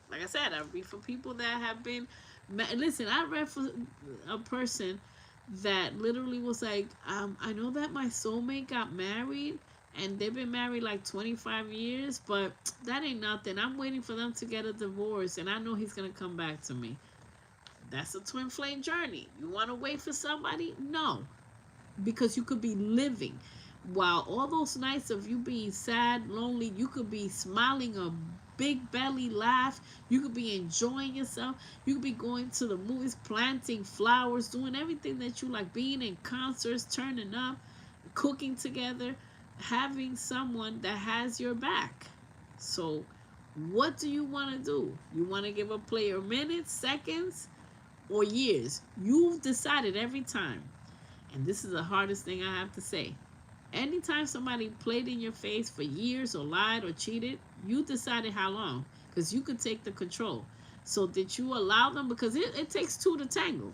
like I said, I read for people that have been, listen, I read for a person that literally was like, I know that my soulmate got married and they've been married like 25 years, but that ain't nothing. I'm waiting for them to get a divorce and I know he's going to come back to me. That's a twin flame journey. You want to wait for somebody? No. Because you could be living. While all those nights of you being sad, lonely, you could be smiling a big belly laugh. You could be enjoying yourself. You could be going to the movies, planting flowers, doing everything that you like, being in concerts, turning up, cooking together, having someone that has your back. So what do you want to do? You want to give a player minutes, seconds, or years? You've decided every time. And this is the hardest thing I have to say. Anytime somebody played in your face for years or lied or cheated, you decided how long, because you could take the control. So did you allow them? Because it takes two to tango.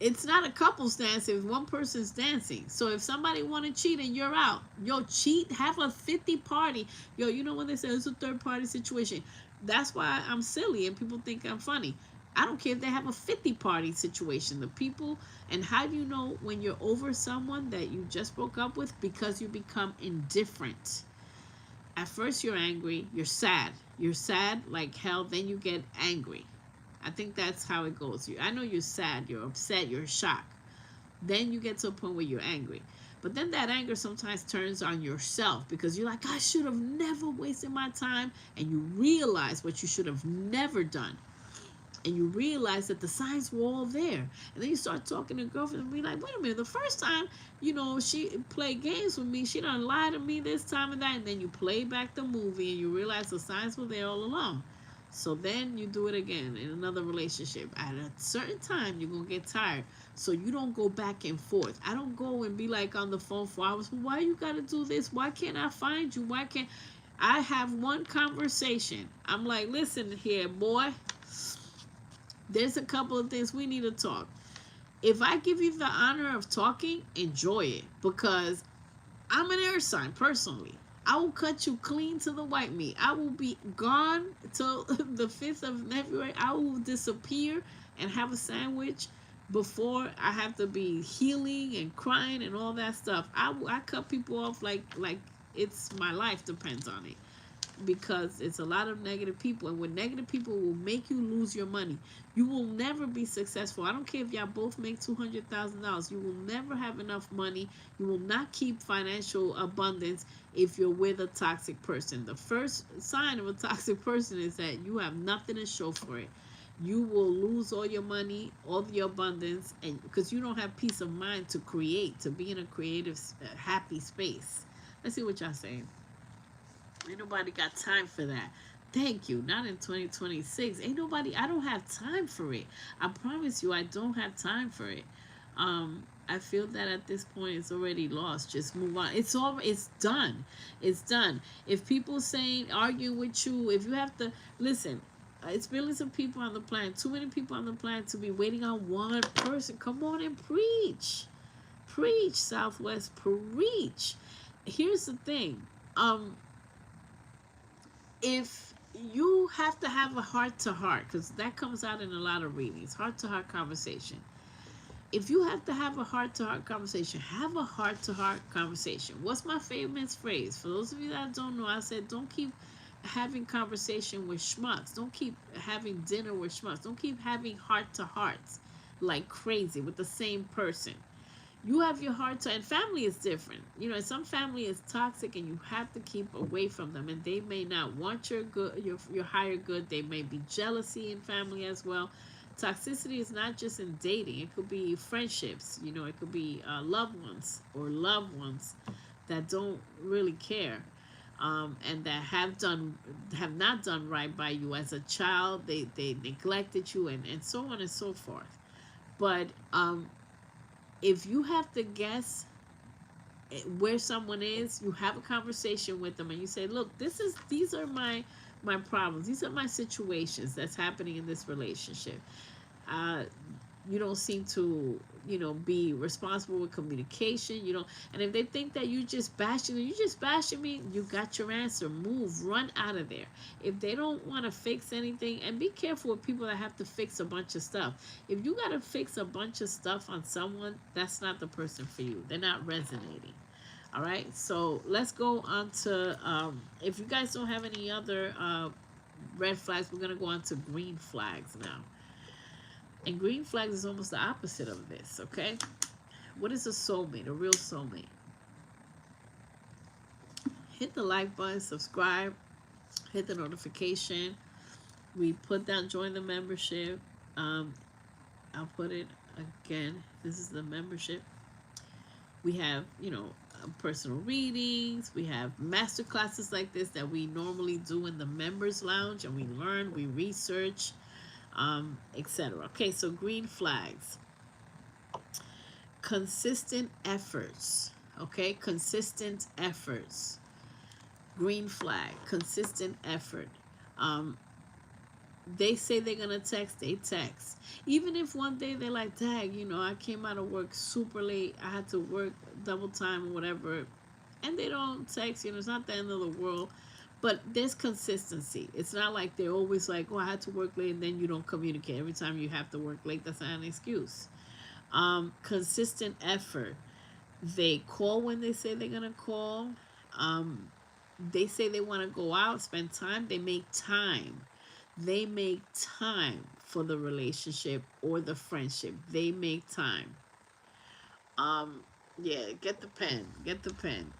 It's not a couple's dance if one person's dancing. So if somebody want to cheat and you're out, yo, cheat, have a 50 party. Yo, you know when they say it's a third party situation? That's why I'm silly and people think I'm funny. I don't care if they have a 50 party situation. The people, and how do you know when you're over someone that you just broke up with? Because you become indifferent. At first you're angry, you're sad. You're sad like hell, then you get angry. I think that's how it goes. I know you're sad, you're upset, you're shocked. Then you get to a point where you're angry. But then that anger sometimes turns on yourself because you're like, I should have never wasted my time. And you realize what you should have never done. And you realize that the signs were all there. And then you start talking to your girlfriend and be like, wait a minute, the first time, you know, she played games with me, she done lied to me this time and that. And then you play back the movie and you realize the signs were there all along. So then you do it again in another relationship. At a certain time, you're going to get tired. So you don't go back and forth. I don't go and be like on the phone for hours. Why you got to do this? Why can't I find you? Why can't I have one conversation? I'm like, listen here, boy. There's a couple of things we need to talk. If I give you the honor of talking, enjoy it. Because I'm an air sign, personally. I will cut you clean to the white meat. I will be gone till the 5th of February. I will disappear and have a sandwich before I have to be healing and crying and all that stuff. I cut people off like it's my life depends on it. Because it's a lot of negative people, and with negative people will make you lose your money. You will never be successful. I don't care if y'all both make $200,000. You will never have enough money. You will not keep financial abundance if you're with a toxic person. The first sign of a toxic person is that you have nothing to show for it. You will lose all your money, all your abundance, and because you don't have peace of mind to create, to be in a creative, happy space. Let's see what y'all saying. Ain't nobody got time for that. Thank you. Not in 2026. Ain't nobody, I don't have time for it. I promise you, I don't have time for it. I feel that at this point it's already lost. Just move on. It's done. It's done. If people saying, argue with you, if you have to, listen, it's billions of people on the planet, too many people on the planet to be waiting on one person. Come on and preach. Preach, Southwest, preach. Here's the thing. If you have to have a heart to heart, because that comes out in a lot of readings, heart to heart conversation. If you have to have a heart to heart conversation, have a heart to heart conversation. What's my famous phrase? For those of you that don't know, I said, don't keep having conversation with schmucks. Don't keep having dinner with schmucks. Don't keep having heart to hearts like crazy with the same person. You have your heart to, and family is different. You know, some family is toxic and you have to keep away from them, and they may not want your good, your higher good. They may be jealousy in family as well. Toxicity is not just in dating. It could be friendships. You know, it could be loved ones or loved ones that don't really care, and that have not done right by you as a child. They neglected you, and so on and so forth. But if you have to guess where someone is, you have a conversation with them and you say, look, these are my problems, these are my situations that's happening in this relationship. uh you don't seem to, be responsible with communication. You know, and if they think that you just bashing me, you got your answer. Move, run out of there. If they don't want to fix anything, and be careful with people that have to fix a bunch of stuff. If you got to fix a bunch of stuff on someone, that's not the person for you. They're not resonating. All right, so let's go on to, if you guys don't have any other red flags, we're going to go on to green flags now. And green flags is almost the opposite of this, okay? What is a soulmate, a real soulmate? Hit the like button, subscribe, hit the notification. We put down, join the membership. I'll put it again. This is the membership. We have, personal readings. We have master classes like this that we normally do in the members lounge, and we learn, we research, etc. Okay, so green flags. Consistent efforts. Okay, consistent efforts. Green flag, consistent effort. They say they're gonna text, they text. Even if one day they're like, dang, I came out of work super late, I had to work double time or whatever, and they don't text, it's not the end of the world. But there's consistency. It's not like they're always like, oh, I had to work late, and then you don't communicate. Every time you have to work late, that's not an excuse. Consistent effort. They call when they say they're gonna call. They say they want to go out, spend time. They make time. They make time for the relationship or the friendship. They make time. Yeah, get the pen. Get the pen.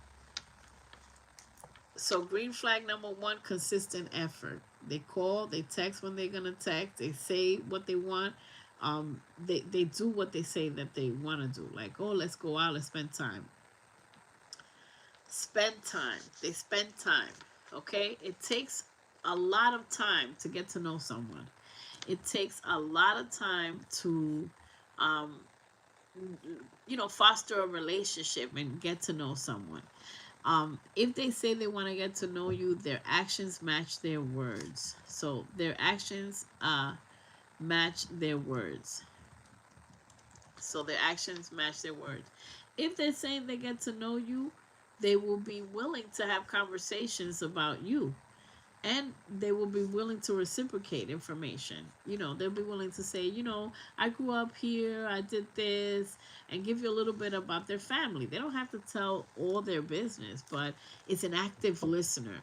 So green flag number one, consistent effort. They call, they text when they're gonna text, they say what they want. They do what they say that they want to do. Like, oh, let's go out, let's spend time. Spend time. They spend time. Okay? It takes a lot of time to get to know someone. It takes a lot of time to foster a relationship and get to know someone. If they say they want to get to know you, their actions match their words. So their actions match their words. So their actions match their words. If they're saying they get to know you, they will be willing to have conversations about you. And they will be willing to reciprocate information. They'll be willing to say, I grew up here, I did this, and give you a little bit about their family. They don't have to tell all their business, but it's an active listener.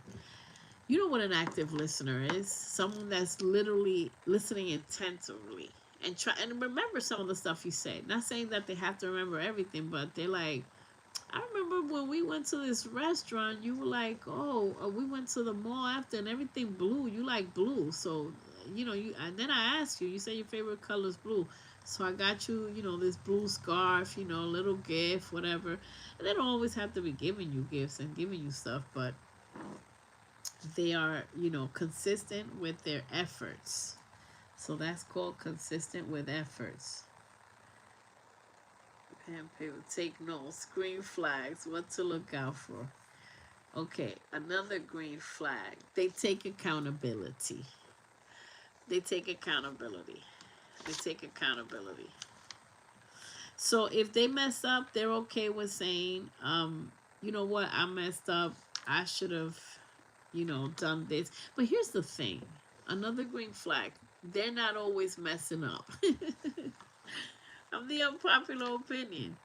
You know what an active listener is? Someone that's literally listening attentively and try and remember some of the stuff you say. Not saying that they have to remember everything, but they're like, I remember when we went to this restaurant, you were like, oh, we went to the mall after and everything blue. You like blue. So, and then I asked you, you said your favorite color is blue. So I got you, this blue scarf, little gift, whatever. And they don't always have to be giving you gifts and giving you stuff, but They are, you know, consistent with their efforts. So that's called consistent with efforts. Pen, paper, take notes. Green flags, what to look out for. Okay, another green flag. They take accountability. They take accountability. They take accountability. So if they mess up, they're okay with saying, you know what, I messed up. I should have, you know, done this. But here's the thing. Another green flag. They're not always messing up. I'm the unpopular opinion.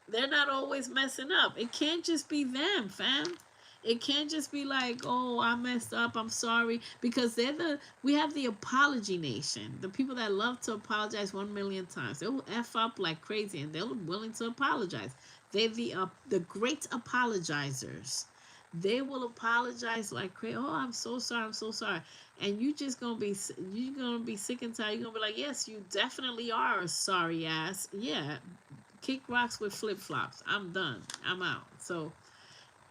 They're not always messing up. It can't just be them, fam. It can't just be like, oh, I messed up, I'm sorry. Because we have the apology nation. The people that love to apologize 1,000,000 times. They'll F up like crazy and they're willing to apologize. They're the great apologizers. They will apologize like crazy. Oh, I'm so sorry, I'm so sorry. And you're gonna be sick and tired. You're gonna be like, yes, you definitely are a sorry ass. Yeah, kick rocks with flip flops. I'm done. I'm out. So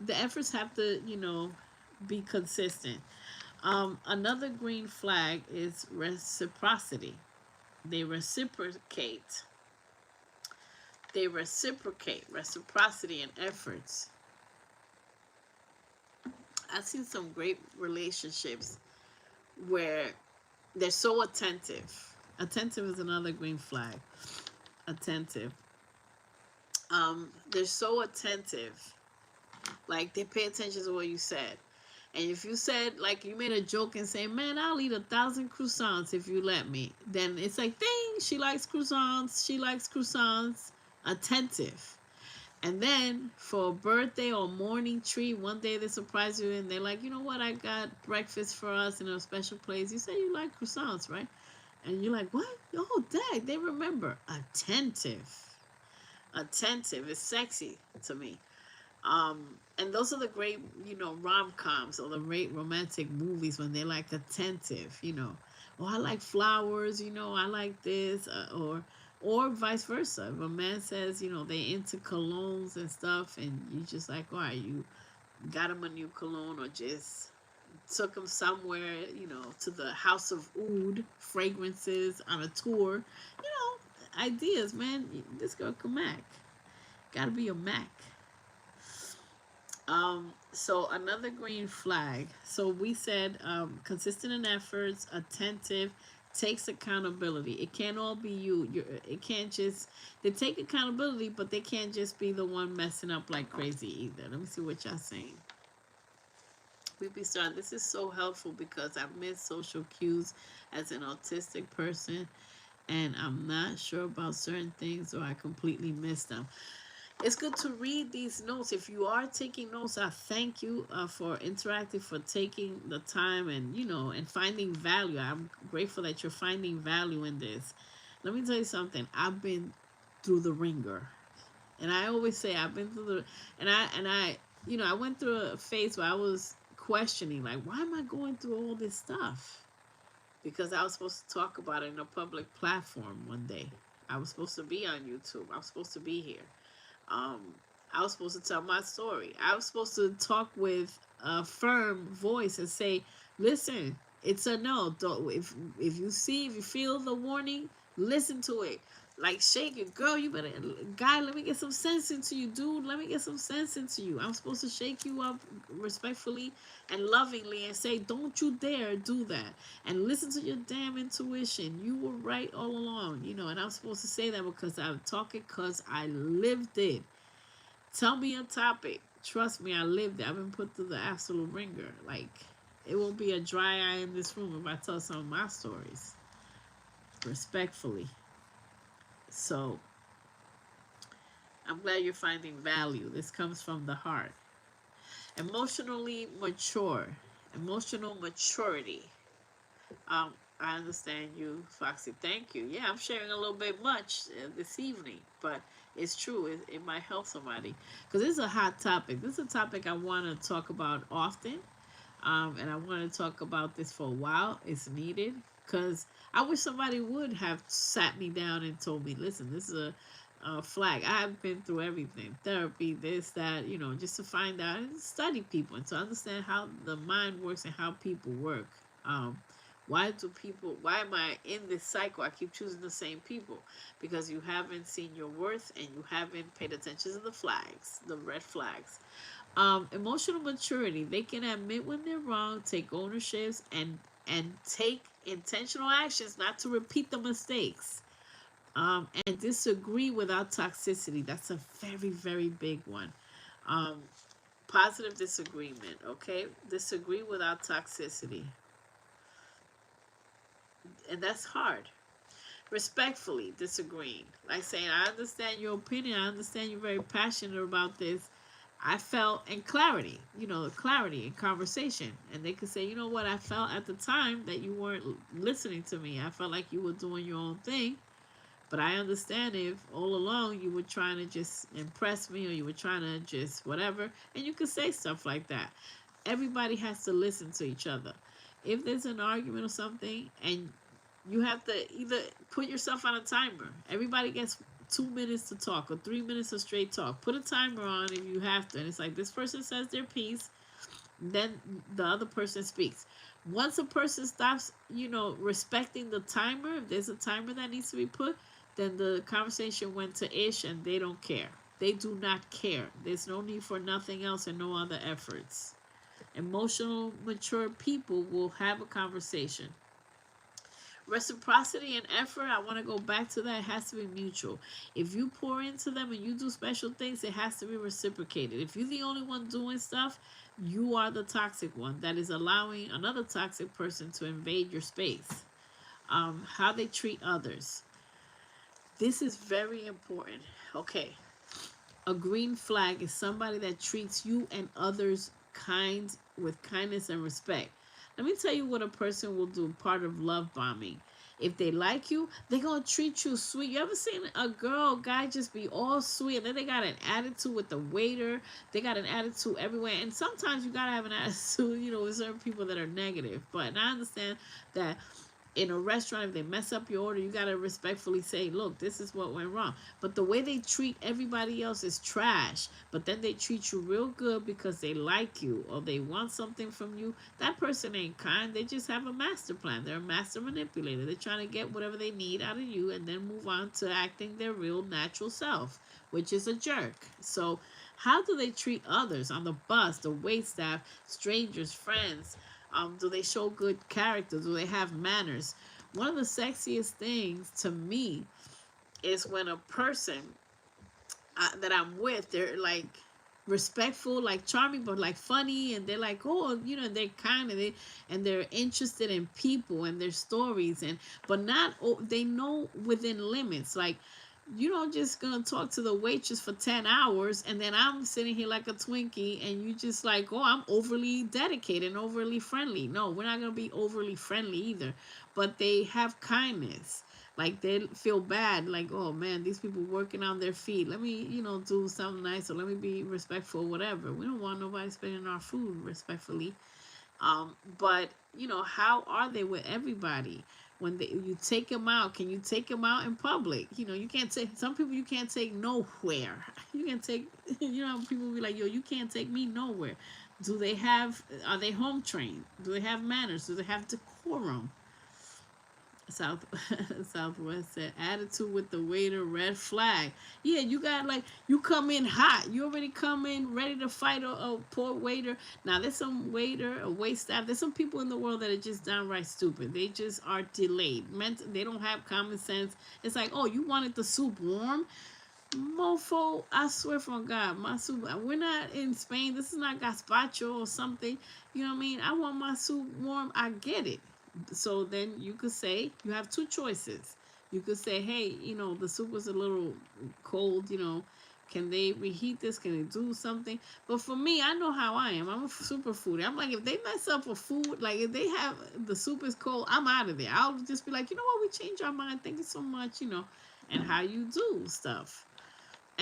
the efforts have to, you know, be consistent. Another green flag is reciprocity. They reciprocate. They reciprocate reciprocity and efforts. I've seen some great relationships where they're so attentive. Attentive is another green flag. Attentive. They're so attentive. Like, they pay attention to what you said. And if you said, like, you made a joke and say, man, I'll eat 1,000 croissants if you let me, then it's like, ding, she likes croissants. She likes croissants. Attentive. And then for a birthday or morning treat, one day they surprise you and they're like, you know what, I got breakfast for us in a special place. You say you like croissants, right? And you're like, what? Oh, dang, they remember. Attentive. Attentive is sexy to me. And those are the great, you know, rom-coms or the great romantic movies when they're like attentive, you know. Oh, I like flowers, you know, I like this, or vice versa. If a man says, you know, they into colognes and stuff, and you just like, all right, you got him a new cologne, or just took him somewhere, you know, to the House of Oud fragrances on a tour, you know, ideas, man. This girl can Mac. Gotta be a Mac. So another green flag. So we said consistent in efforts, attentive, takes accountability. It can't all be you. It can't just, they take accountability, but they can't just be the one messing up like crazy either. Let me see what y'all saying. We be starting. This is so helpful because I've missed social cues as an autistic person, and I'm not sure about certain things, or I completely missed them. It's good to read these notes. If you are taking notes, I thank you for interacting, for taking the time, and, you know, and finding value. I'm grateful that you're finding value in this. Let me tell you something. I've been through the ringer, and I always say I've been through the, and I, you know, I went through a phase where I was questioning, like, why am I going through all this stuff? Because I was supposed to talk about it in a public platform one day. I was supposed to be on YouTube. I was supposed to be here. I was supposed to tell my story. I was supposed to talk with a firm voice and say, listen, it's a no. Don't, if you feel the warning, listen to it. Like, shake it. Girl, you better, guy, let me get some sense into you. Dude, let me get some sense into you. I'm supposed to shake you up respectfully and lovingly and say, don't you dare do that. And listen to your damn intuition. You were right all along, you know. And I'm supposed to say that because I'm talking because I lived it. Tell me a topic. Trust me, I lived it. I've been put through the absolute ringer. Like, it won't be a dry eye in this room if I tell some of my stories. Respectfully. So, I'm glad you're finding value. This comes from the heart. Emotionally mature. Emotional maturity. I understand you, Foxy. Thank you. Yeah, I'm sharing a little bit much this evening, but it's true. It might help somebody. Because this is a hot topic. This is a topic I want to talk about often. And I want to talk about this for a while. It's needed. Because I wish somebody would have sat me down and told me, listen, this is flag. I have been through everything, therapy, this, that, you know, just to find out and study people and to understand how the mind works and how people work. Um, why am I in this cycle? I keep choosing the same people because you haven't seen your worth and you haven't paid attention to the flags, the red flags. Emotional maturity. They can admit when they're wrong, take ownerships, and take intentional actions not to repeat the mistakes. And disagree without toxicity. That's a very, very big one. Um, Positive disagreement. Okay, disagree without toxicity, and that's hard. Respectfully disagreeing, like saying, I understand your opinion, I understand you're very passionate about this. I felt in clarity, you know, clarity in conversation. And they could say, you know what, I felt at the time that you weren't listening to me. I felt like you were doing your own thing. But I understand if all along you were trying to just impress me or you were trying to just whatever. And you could say stuff like that. Everybody has to listen to each other. If there's an argument or something and you have to either put yourself on a timer. Everybody gets 2 minutes to talk or 3 minutes of straight talk. Put a timer on if you have to. And it's like this person says their piece, then the other person speaks. Once a person stops, you know, respecting the timer, if there's a timer that needs to be put, then the conversation went to ish and they don't care. They do not care. There's no need for nothing else and no other efforts. Emotional, mature people will have a conversation. Reciprocity and effort, I want to go back to that. It has to be mutual. If you pour into them and you do special things, it has to be reciprocated. If you're the only one doing stuff, you are the toxic one that is allowing another toxic person to invade your space. How they treat others. This is very important. Okay. A green flag is somebody that treats you and others with kindness and respect. Let me tell you what a person will do, part of love bombing. If they like you, they're going to treat you sweet. You ever seen a girl or guy just be all sweet and then they got an attitude with the waiter? They got an attitude everywhere. And sometimes you got to have an attitude, you know, with certain people that are negative. But I understand that in a restaurant, if they mess up your order, you got to respectfully say, look, this is what went wrong. But the way they treat everybody else is trash. But then they treat you real good because they like you or they want something from you. That person ain't kind. They just have a master plan. They're a master manipulator. They're trying to get whatever they need out of you and then move on to acting their real natural self, which is a jerk. So how do they treat others on the bus, the waitstaff, strangers, friends? Do they show good character? Do they have manners? One of the sexiest things to me is when a person that I'm with, they're like respectful, like charming, but like funny, and they're like, oh, you know, they're kind of and they're interested in people and their stories, and but not they know within limits, like. You don't just gonna talk to the waitress for 10 hours and then I'm sitting here like a Twinkie and you just like, oh, I'm overly dedicated and overly friendly. No, we're not gonna be overly friendly either. But they have kindness. Like they feel bad, like, oh man, these people working on their feet. Let me, you know, do something nice or let me be respectful, whatever. We don't want nobody spending our food respectfully. But you know, how are they with everybody? When you take them out, can you take them out in public? You know, you can't take some people. You can't take nowhere. You can take. You know, people be like, yo, you can't take me nowhere. Do they have? Are they home trained? Do they have manners? Do they have decorum? South Southwest said attitude with the waiter, red flag. Yeah, you got like you come in hot. You already come in ready to fight a poor waiter. Now there's some waiter, a wait staff. There's some people in the world that are just downright stupid. They just are delayed. They don't have common sense. It's like, oh, you wanted the soup warm. Mofo, I swear from God, my soup. We're not in Spain. This is not gazpacho or something. You know what I mean? I want my soup warm. I get it. So then you could say you have two choices. You could say, hey, you know, the soup was a little cold, you know, can they reheat this? Can they do something? But for me, I know how I am. I'm a super foodie. I'm like, if they mess up a food, like if they have the soup is cold, I'm out of there. I'll just be like, you know what, we changed our mind. Thank you so much, you know, and how you do stuff.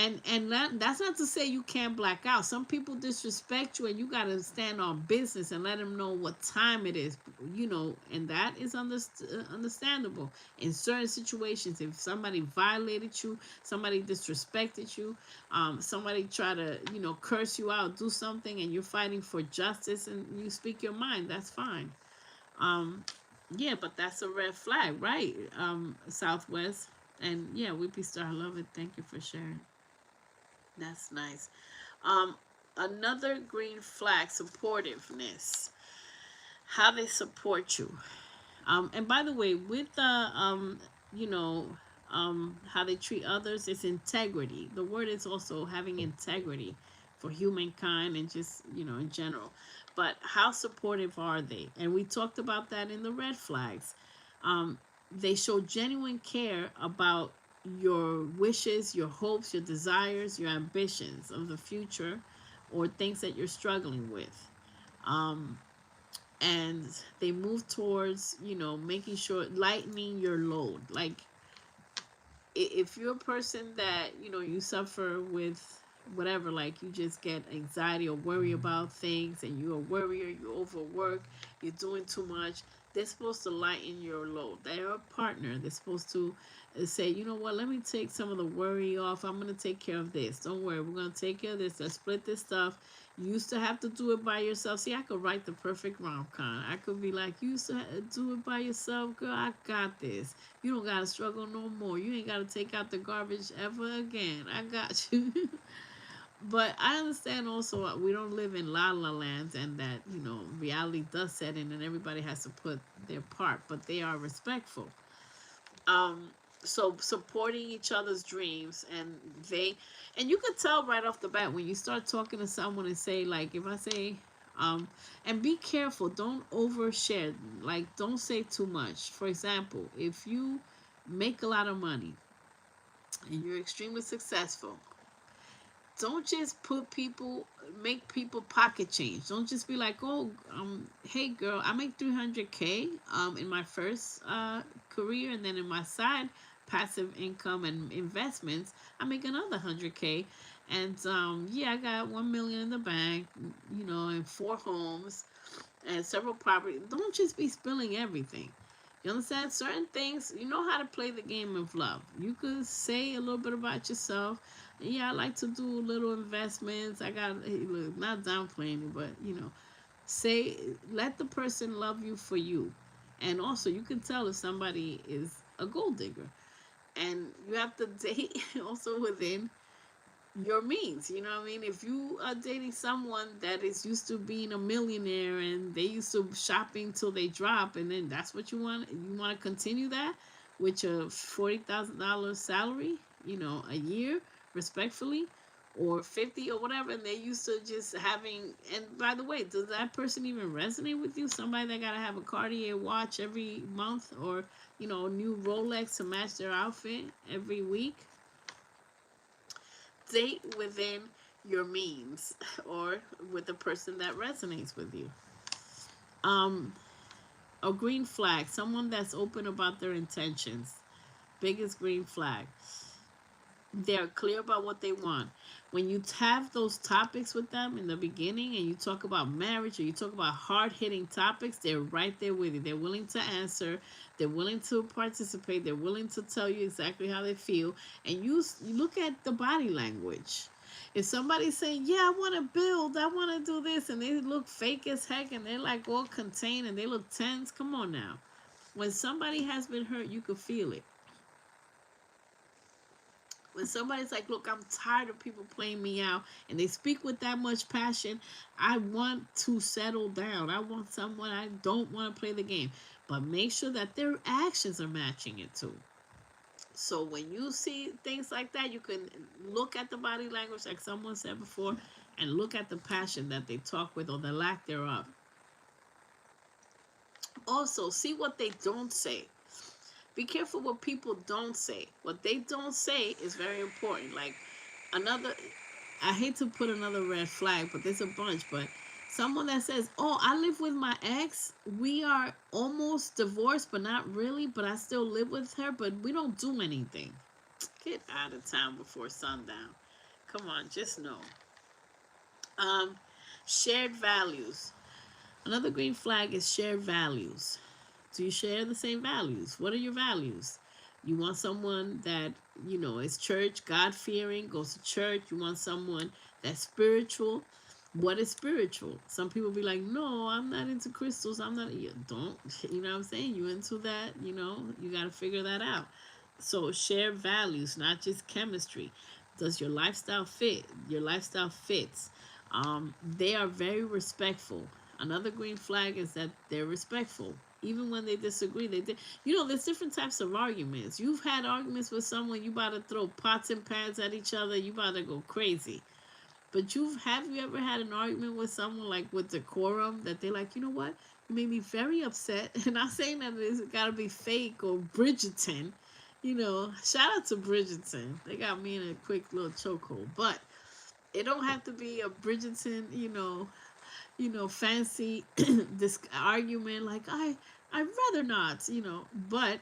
And that's not to say you can't black out. Some people disrespect you, and you got to stand on business and let them know what time it is, and that is understandable in certain situations. If somebody violated you, somebody disrespected you, somebody try to curse you out, do something, and you're fighting for justice, and you speak your mind, that's fine. Yeah, but that's a red flag, right? Southwest. And yeah, Whippy Star, I love it. Thank you for sharing. That's nice. Um, Another green flag, supportiveness. How they support you. And by the way, with the you know, how they treat others, it's integrity. The word is also having integrity for humankind and just in general. But how supportive are they? And we talked about that in the red flags. Um, they show genuine care about your wishes, your hopes, your desires, your ambitions of the future, or things that you're struggling with. Um, and they move towards making sure lightening your load. Like, if you're a person that you suffer with whatever, like you just get anxiety or worry about things, and you're a worrier, you overwork, you're doing too much, they're supposed to lighten your load. They're a partner. They're supposed to say, you know what, let me take some of the worry off. I'm going to take care of this. Don't worry, we're going to take care of this. Let's split this stuff. You used to have to do it by yourself. See, I could write the perfect rom-com. I could be like, you used to do it by yourself, girl. I got this. You don't gotta struggle no more. You ain't gotta take out the garbage ever again. I got you. But I understand also we don't live in la la lands, and that reality does set in, and everybody has to put their part. But they are respectful. Um, so supporting each other's dreams, and you could tell right off the bat when you start talking to someone and say, like, if I say, and be careful, don't overshare, like don't say too much. For example, if you make a lot of money and you're extremely successful, don't just make people pocket change. Don't just be like, oh, hey girl, I make 300K in my first career, and then in my side passive income and investments, I make another 100K, and yeah, I got 1 million in the bank, and 4 homes and several properties. Don't just be spilling everything. You understand? Certain things, you know how to play the game of love. You could say a little bit about yourself. Yeah, I like to do little investments. I got, look, not downplaying it, but say, let the person love you for you. And also, you can tell if somebody is a gold digger. And you have to date also within your means. You know what I mean? If you are dating someone that is used to being a millionaire, and they used to shopping till they drop, and then that's what you want to continue that with your $40,000 salary, a year, respectfully, or 50 or whatever, and they used to just having. And by the way, does that person even resonate with you? Somebody that gotta have a Cartier watch every month, or a new Rolex to match their outfit every week? Date within your means, or with the person that resonates with you. Um, a green flag, someone that's open about their intentions. Biggest green flag. They're clear about what they want. When you have those topics with them in the beginning, and you talk about marriage, or you talk about hard-hitting topics, they're right there with you. They're willing to answer. They're willing to participate. They're willing to tell you exactly how they feel. And you look at the body language. If somebody's saying, yeah, I want to build, I want to do this, and they look fake as heck, and they're like all contained, and they look tense, come on now. When somebody has been hurt, you can feel it. When somebody's like, look, I'm tired of people playing me out, and they speak with that much passion, I want to settle down. I want someone, I don't want to play the game. But make sure that their actions are matching it too. So when you see things like that, you can look at the body language, like someone said before, and look at the passion that they talk with, or the lack thereof. Also, see what they don't say. Be careful what people don't say. What they don't say is very important. Like, another, I hate to put another red flag, but there's a bunch. But someone that says, oh, I live with my ex. We are almost divorced, but not really. But I still live with her, but we don't do anything. Get out of town before sundown. Come on, just know. Um, Shared values. Another green flag is shared values. Do you share the same values? What are your values? You want someone that, is church, God fearing, goes to church. You want someone that's spiritual. What is spiritual? Some people be like, no, I'm not into crystals. I'm not, you don't, you know what I'm saying? You into that, you got to figure that out. So share values, not just chemistry. Does your lifestyle fit? Your lifestyle fits. They are very respectful. Another green flag is that they're respectful. Even when they disagree, there's different types of arguments. You've had arguments with someone, you about to throw pots and pans at each other, you about to go crazy. But have you ever had an argument with someone like with decorum that they're like, you know what? You made me very upset. And not saying that it's gotta be fake or Bridgerton. Shout out to Bridgerton. They got me in a quick little chokehold. But it don't have to be a Bridgerton, fancy this argument like I'd rather not, but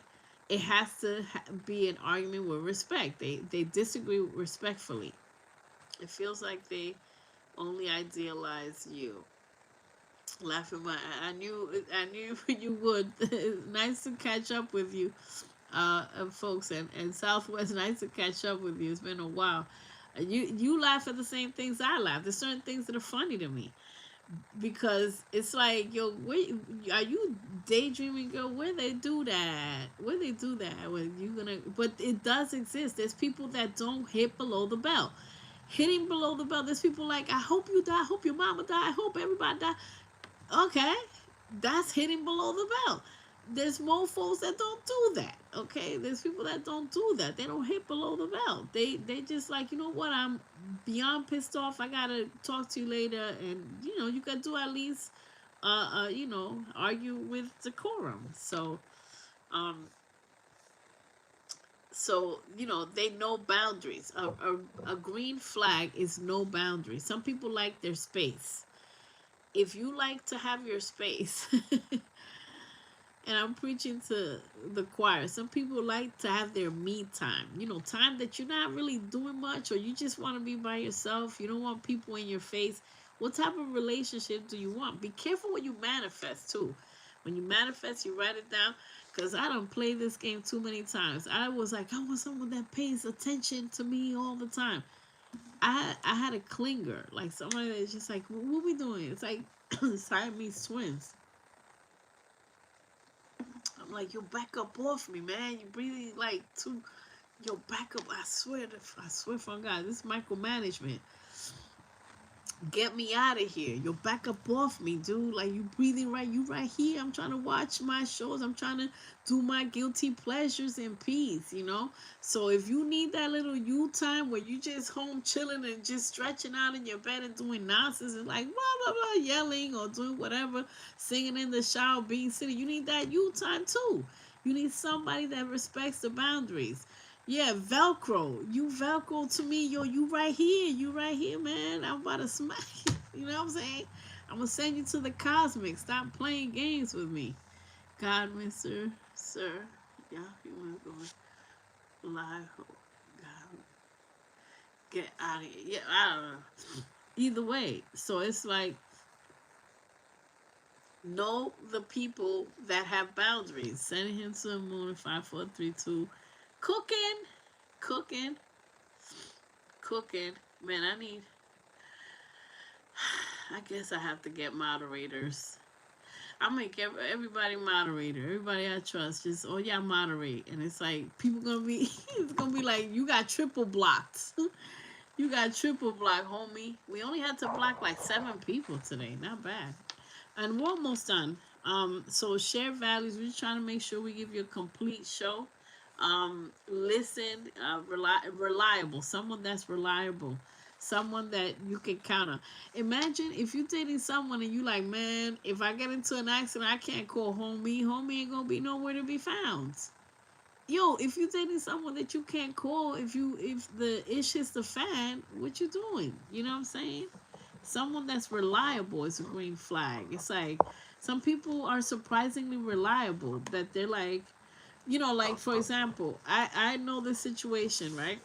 it has to be an argument with respect. They disagree respectfully. It feels like they only idealize you. Laughing, I knew you would. Nice to catch up with you, folks, and Southwest. Nice to catch up with you. It's been a while. You laugh at the same things I laugh. There's certain things that are funny to me because it's like, yo, wait, are you daydreaming, girl? Where they do that? Where they do that? When you gonna? But it does exist. There's people that don't hit below the belt. Hitting below the belt. There's people like, I hope you die. I hope your mama die. I hope everybody die. Okay, that's hitting below the belt. There's mofos that don't do that. Okay, there's people that don't do that. They don't hit below the belt. They just like, you know what? I'm beyond pissed off. I gotta talk to you later, and you gotta do at least, argue with decorum. So they know boundaries. A green flag is no boundaries. Some people like their space. If you like to have your space, and I'm preaching to the choir, some people like to have their me time. Time that you're not really doing much, or you just want to be by yourself. You don't want people in your face. What type of relationship do you want? Be careful what you manifest too. When you manifest, you write it down. Because I don't play this game too many times. I was like, I want someone that pays attention to me all the time. I had a clinger, like somebody that's just like, what we doing? It's like Siamese twins. I'm like, yo, back up off me, man. You breathing like too. Yo, back up. I swear from God, this is micromanagement. Get me out of here. Yo, back up off me, dude. Like, you breathing right. You right here. I'm trying to watch my shows. I'm trying to do my guilty pleasures in peace, So if you need that little you time where you just home chilling and just stretching out in your bed and doing nonsense and like blah, blah, blah, yelling or doing whatever, singing in the shower, being silly, you need that you time too. You need somebody that respects the boundaries. Yeah, Velcro. You Velcro to me, yo. You right here. You right here, man. I'm about to smack you. You know what I'm saying? I'm going to send you to the cosmic. Stop playing games with me. God, Mr. Sir. Yeah, you want to go live? Oh, God. Get out of here. Yeah, I don't know. Either way. So it's like, know the people that have boundaries. Sending him to the moon in 5, 4, 3, 2. Cooking. Man, I guess I have to get moderators. I'm gonna get everybody moderator. Everybody I trust, just, oh yeah, moderate. And it's like, people gonna be, it's gonna be like, you got triple blocked. You got triple blocked, homie. We only had to block like 7 people today. Not bad. And we're almost done. So share values. We're just trying to make sure we give you a complete show. Listen, reliable, someone that's reliable, someone that you can count on. Imagine if you're dating someone and you like, man, if I get into an accident, I can't call homie ain't gonna be nowhere to be found. Yo, if you're dating someone that you can't call, if the ish hits the fan, what you doing? You know what I'm saying? Someone that's reliable is a green flag. It's like, some people are surprisingly reliable, that they're like, like, for example, I know this situation, right?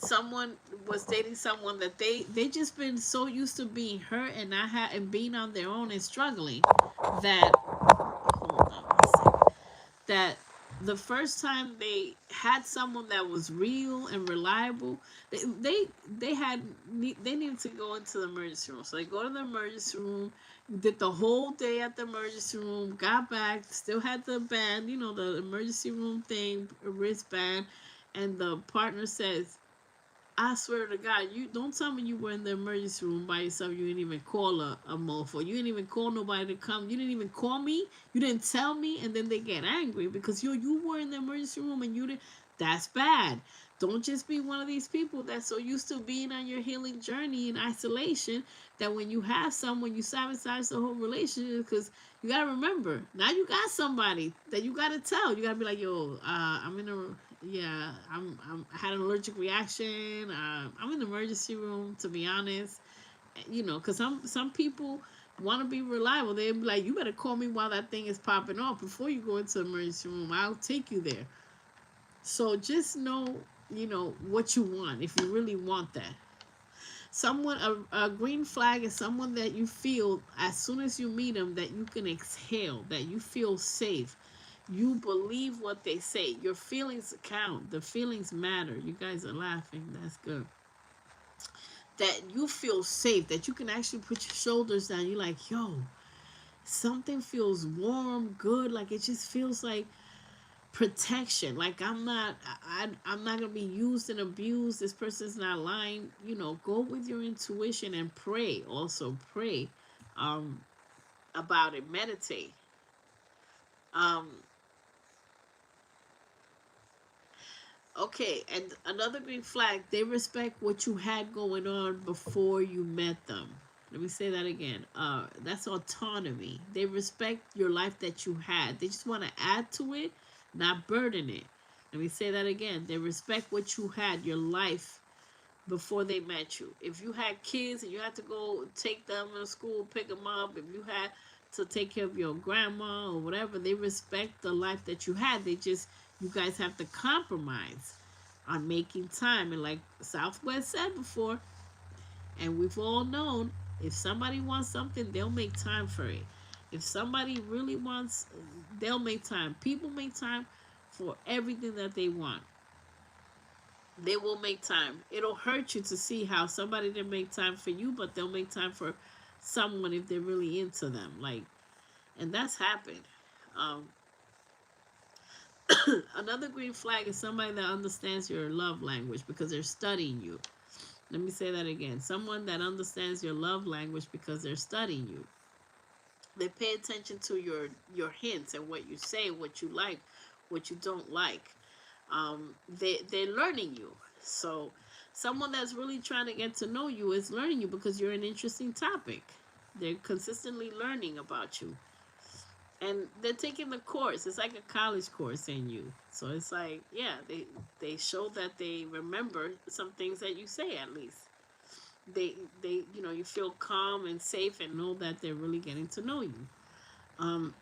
someone was dating someone that they just been so used to being hurt and not and being on their own and struggling that, hold on one second, that the first time they had someone that was real and reliable, they had they needed to go into the emergency room. So they go to the emergency room, did the whole day at the emergency room, got back, still had the band, the emergency room thing, wristband, and the partner says, I swear to God, you don't tell me you were in the emergency room by yourself. You didn't even call a mofo. You didn't even call nobody to come. You didn't even call me. You didn't tell me. And then they get angry because you were in the emergency room and you didn't. That's bad. Don't just be one of these people that's so used to being on your healing journey in isolation that when you have someone, you sabotage the whole relationship. Because you got to remember, now you got somebody that you got to tell. You got to be like, yo, I'm in a yeah, I had an allergic reaction. I'm in the emergency room, to be honest. Because some people want to be reliable. They be like, you better call me while that thing is popping off before you go into the emergency room. I'll take you there. So just know, what you want if you really want that. Someone, a green flag is someone that you feel as soon as you meet them that you can exhale, that you feel safe. You believe what they say. Your feelings count. The feelings matter. You guys are laughing. That's good. That you feel safe. That you can actually put your shoulders down. You're like, yo, something feels warm, good. Like it just feels like protection. Like I'm not gonna be used and abused. This person's not lying. Go with your intuition and pray. Also pray about it. Meditate. Um, Okay, and another green flag, they respect what you had going on before you met them. Let me say that again. That's autonomy. They respect your life that you had. They just want to add to it, not burden it. Let me say that again. They respect what you had, your life, before they met you. If you had kids and you had to go take them to school, pick them up, if you had to take care of your grandma or whatever, they respect the life that you had. You guys have to compromise on making time. And like Southwest said before, and we've all known, if somebody wants something, they'll make time for it. If somebody really wants, they'll make time. People make time for everything that they want. They will make time. It'll hurt you to see how somebody didn't make time for you, but they'll make time for someone if they're really into them. And that's happened. Um, Another green flag is somebody that understands your love language because they're studying you. Let me say that again. Someone that understands your love language because they're studying you. They pay attention to your hints and what you say, what you like, what you don't like. They're learning you. So someone that's really trying to get to know you is learning you because you're an interesting topic. They're consistently learning about you. And they're taking the course. It's like a college course in you. So it's like, yeah, they show that they remember some things that you say at least. They you feel calm and safe and know that they're really getting to know you. Um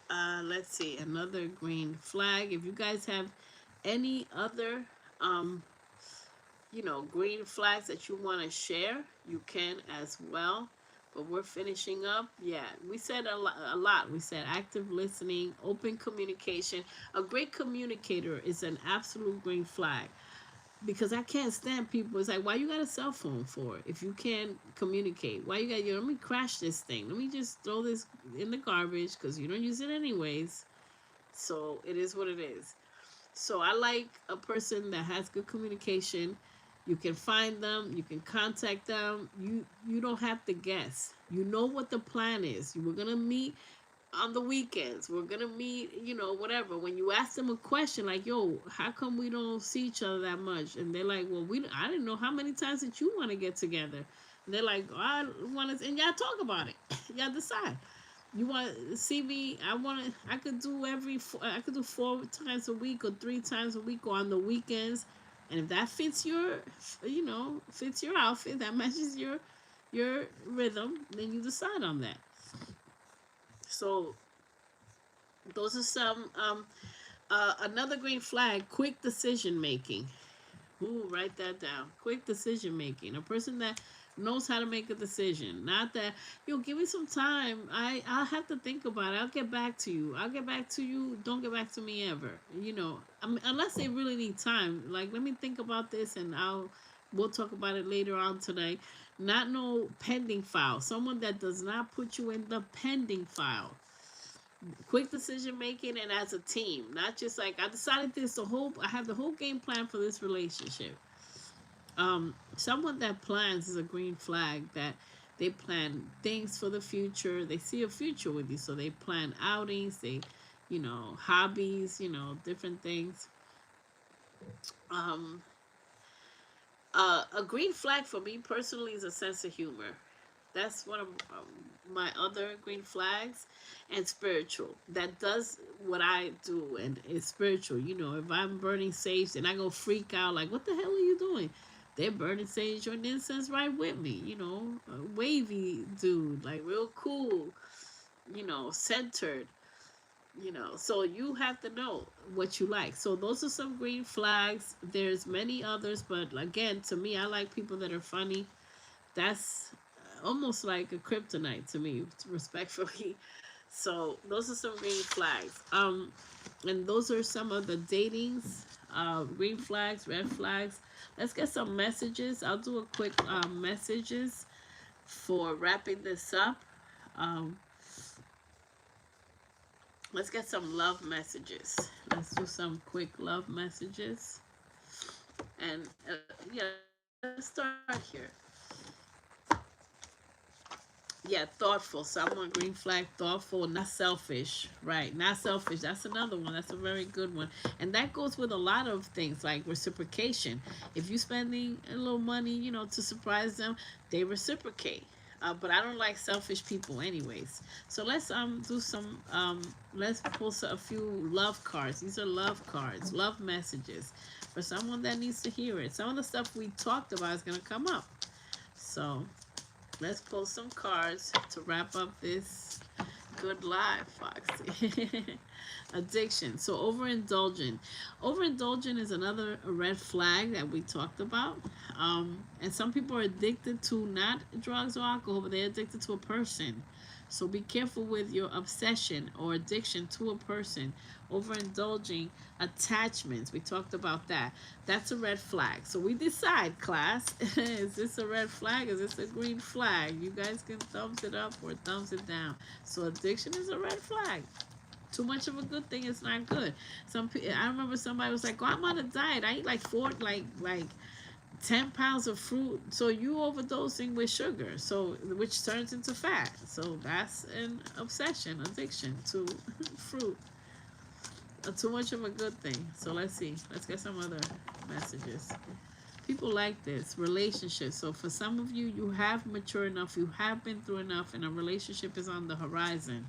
let's see, another green flag. If you guys have any other um green flags that you want to share, you can as well. But we're finishing up. Yeah, we said a lot. We said active listening, open communication. A great communicator is an absolute green flag because I can't stand people. It's like, why you got a cell phone for if you can't communicate? Why you got, let me crash this thing. Let me just throw this in the garbage because you don't use it anyways. So it is what it is. So I like a person that has good communication. You can find them, you can contact them. You don't have to guess. You know what the plan is. We're gonna meet on the weekends. We're gonna meet, whatever. When you ask them a question like, "Yo, how come we don't see each other that much?" And they're like, "Well, I didn't know how many times that you want to get together." And they're like, "I want to," and y'all talk about it. Y'all decide. You want to see me? I could do I could do 4 times a week or 3 times a week or on the weekends. And if that fits fits your outfit, that matches your rhythm, then you decide on that. So those are some Another green flag, quick decision making. Ooh, write that down. Quick decision making. A person that knows how to make a decision. Not that, give me some time. I'll have to think about it. I'll get back to you. I'll get back to you. Don't get back to me ever. I mean, unless they really need time. Like, let me think about this, and we'll talk about it later on today. Not no pending file. Someone that does not put you in the pending file. Quick decision making, and as a team, not just like I decided this. I have the whole game plan for this relationship. Someone that plans is a green flag. That they plan things for the future. They see a future with you, so they plan outings. They, hobbies. Different things. Um, a green flag for me personally is a sense of humor. That's one of my other green flags. And spiritual. That does what I do, and it's spiritual. If I'm burning sage and I go freak out, like, what the hell are you doing? They're burning sage or incense right with me. A wavy dude, like real cool, centered. So you have to know what you like. So those are some green flags. There's many others, but again, to me, I like people that are funny. That's almost like a kryptonite to me, respectfully. So those are some green flags. And those are some of the datings, green flags, red flags. Let's get some messages. I'll do a quick messages for wrapping this up. Um, let's get some love messages. Let's do some quick love messages. And yeah, let's start here. Yeah, thoughtful. Someone green flag, thoughtful, not selfish. Right, not selfish. That's another one. That's a very good one. And that goes with a lot of things like reciprocation. If you're spending a little money, to surprise them, they reciprocate. But I don't like selfish people anyways. So let's do some let's pull a few love cards. These are love cards, love messages for someone that needs to hear it. Some of the stuff we talked about is gonna come up. So let's pull some cards to wrap up this good live, Foxy. Addiction. So overindulgent. Overindulgent is another red flag that we talked about. And some people are addicted to not drugs or alcohol, but they're addicted to a person. So be careful with your obsession or addiction to a person. Overindulging attachments. We talked about that. That's a red flag. So we decide, class, is this a red flag? Is this a green flag? You guys can thumbs it up or thumbs it down. So addiction is a red flag. Too much of a good thing is not good. I remember somebody was like, "Oh, I'm on a diet. I eat like 10 pounds of fruit." So you overdosing with sugar, so which turns into fat. So that's an obsession, addiction to fruit. Too much of a good thing. So let's see. Let's get some other messages. People like this. Relationships. So for some of you, you have matured enough. You have been through enough, and a relationship is on the horizon.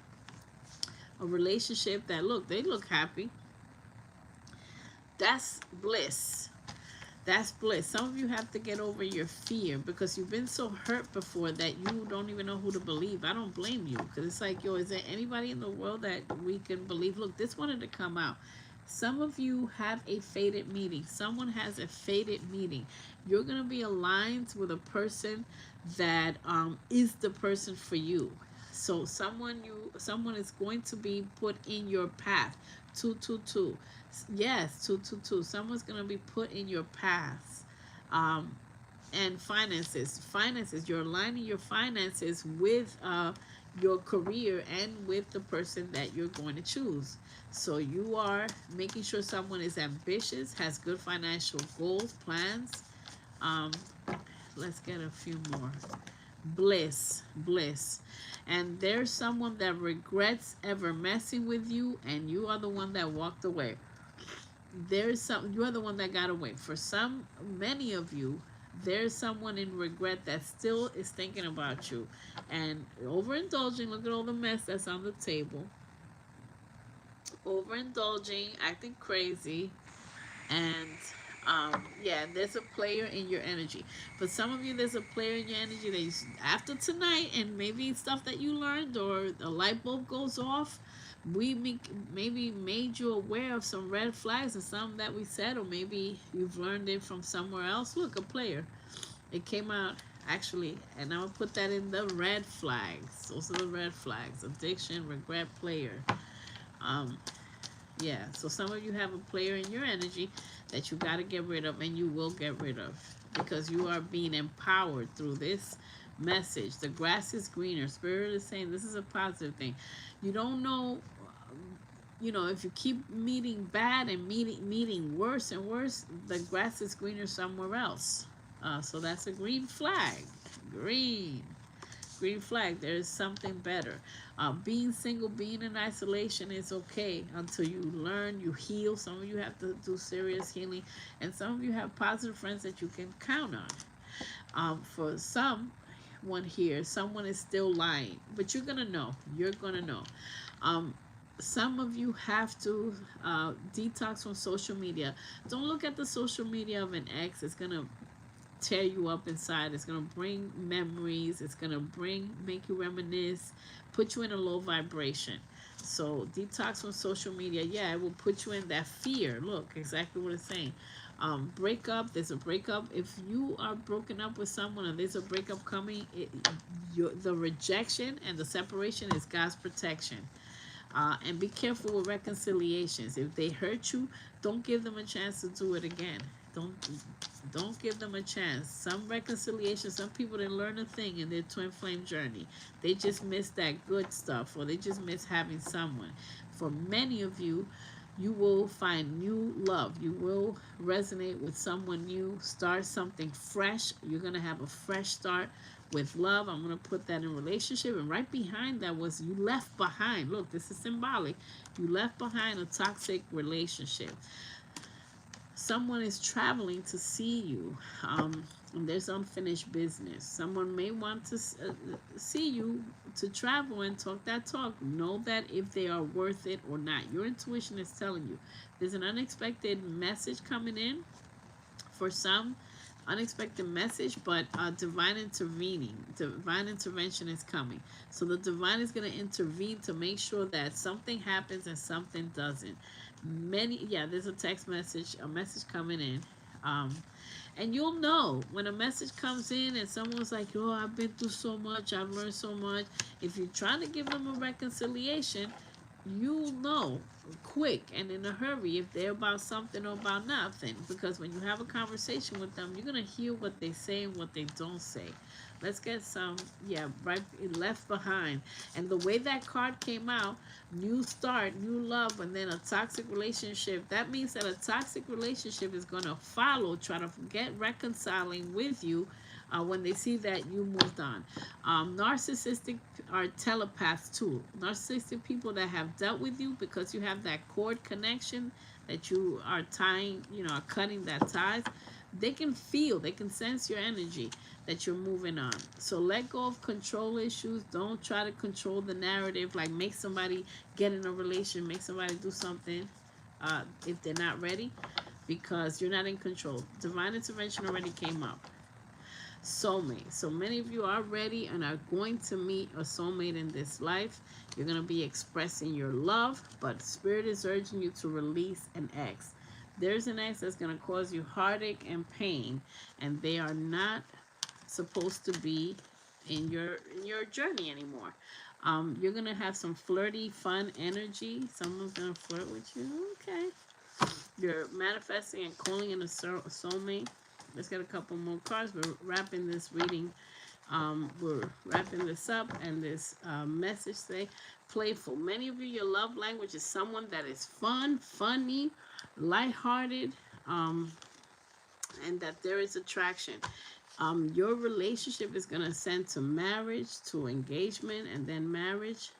A relationship that they look happy. That's bliss. That's bliss. Some of you have to get over your fear because you've been so hurt before that you don't even know who to believe. I don't blame you because it's like, is there anybody in the world that we can believe? Look, this wanted to come out. Some of you have a fated meeting. Someone has a fated meeting. You're going to be aligned with a person that is the person for you. So someone is going to be put in your path. 222. Yes, 222. Someone's going to be put in your path. And finances. You're aligning your finances with your career and with the person that you're going to choose. So you are making sure someone is ambitious, has good financial goals, plans. Let's get a few more. Bliss. And there's someone that regrets ever messing with you, and you are the one that walked away. You are the one that got away. For many of you, there's someone in regret that still is thinking about you and overindulging. Look at all the mess that's on the table. Overindulging, acting crazy, and there's a player in your energy. For some of you, there's a player in your energy that after tonight, and maybe stuff that you learned or a light bulb goes off, maybe made you aware of some red flags and some that we said, or maybe you've learned it from somewhere else. Look, a player. It came out actually, and I'll put that in the red flags. Those are the red flags: addiction, regret, player. Um, yeah. So some of you have a player in your energy that you got to get rid of, and you will get rid of because you are being empowered through this message. The grass is greener. Spirit is saying this is a positive thing. You don't know, if you keep meeting bad and meeting worse and worse, the grass is greener somewhere else. So that's a green flag. Green. Green flag. There is something better. Being single, being in isolation is okay until you learn, you heal. Some of you have to do serious healing, and some of you have positive friends that you can count on. For someone here, someone is still lying, but you're gonna know. You're gonna know. Um, some of you have to detox from social media. Don't look at the social media of an ex. It's gonna tear you up inside. It's gonna bring memories. It's gonna make you reminisce, put you in a low vibration. So detox from social media. Yeah, it will put you in that fear. Look, exactly what it's saying. Break up. There's a breakup. If you are broken up with someone and there's a breakup coming, the rejection and the separation is God's protection. And be careful with reconciliations. If they hurt you, don't give them a chance to do it again. Don't give them a chance. Some reconciliation, some people didn't learn a thing in their twin flame journey. They just miss that good stuff, or they just miss having someone. For many of you, you will find new love. You will resonate with someone new, start something fresh. You're going to have a fresh start with love. I'm going to put that in relationship. And right behind that was you left behind. Look, this is symbolic. You left behind a toxic relationship. Someone is traveling to see you, and there's unfinished business. Someone may want to see you to travel and talk that talk. Know that if they are worth it or not. Your intuition is telling you. There's an unexpected message coming in for some. Unexpected message, but divine intervention is coming. So the divine is going to intervene to make sure that something happens and something doesn't. There's a message coming in. And you'll know when a message comes in and someone's like, oh, I've been through so much, I've learned so much. If you're trying to give them a reconciliation, you'll know quick and in a hurry if they're about something or about nothing, because when you have a conversation with them, you're going to hear what they say and what they don't say. Let's get some left behind. And the way that card came out, new start, new love, and then a toxic relationship, that means that a toxic relationship is going to try to get reconciling with you when they see that you moved on. Narcissistic are telepaths too. Narcissistic people that have dealt with you because you have that cord connection that you are tying, are cutting that ties. They can sense your energy that you're moving on. So let go of control issues. Don't try to control the narrative, like make somebody get in a relation, make somebody do something if they're not ready, because you're not in control. Divine intervention already came up. Soulmate. So many of you are ready and are going to meet a soulmate in this life. You're going to be expressing your love, but Spirit is urging you to release an ex. There's an ex that's going to cause you heartache and pain, and they are not supposed to be in your journey anymore. You're going to have some flirty, fun energy. Someone's going to flirt with you. Okay. You're manifesting and calling in a soulmate. Let's get a couple more cards. We're wrapping this reading. We're wrapping this up, and this message say, playful. Many of you, your love language is someone that is fun, funny, lighthearted, and that there is attraction. Your relationship is going to ascend to marriage, to engagement, and then marriage.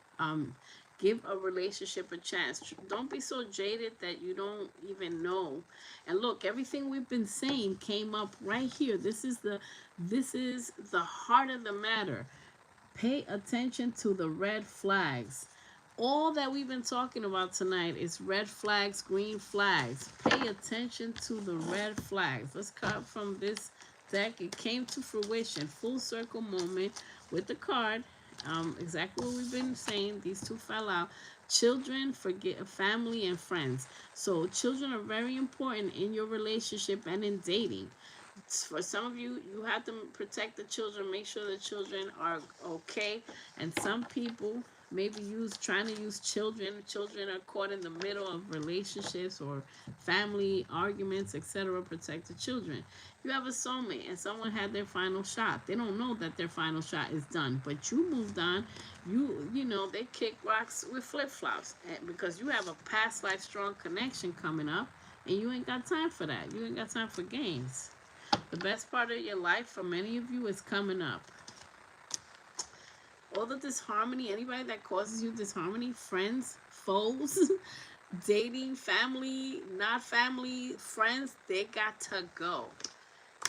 Give a relationship a chance. Don't be so jaded that you don't even know. And look, everything we've been saying came up right here. This is the heart of the matter. Pay attention to the red flags. All that we've been talking about tonight is red flags, green flags. Pay attention to the red flags. Let's cut from this deck. It came to fruition. Full circle moment with the card. Exactly what we've been saying. These two fell out. Children, forget family and friends. So children are very important in your relationship and in dating. For some of you, you have to protect the children, make sure the children are okay. And some people maybe trying to use children. Children are caught in the middle of relationships or family arguments, etc. Protect the children. You have a soulmate and someone had their final shot. They don't know that their final shot is done, but you moved on. You know they kick rocks with flip-flops because you have a past life strong connection coming up, and you ain't got time for that. You ain't got time for games. The best part of your life for many of you is coming up. All the disharmony, anybody that causes you disharmony, friends, foes, dating, family, not family, friends, they got to go.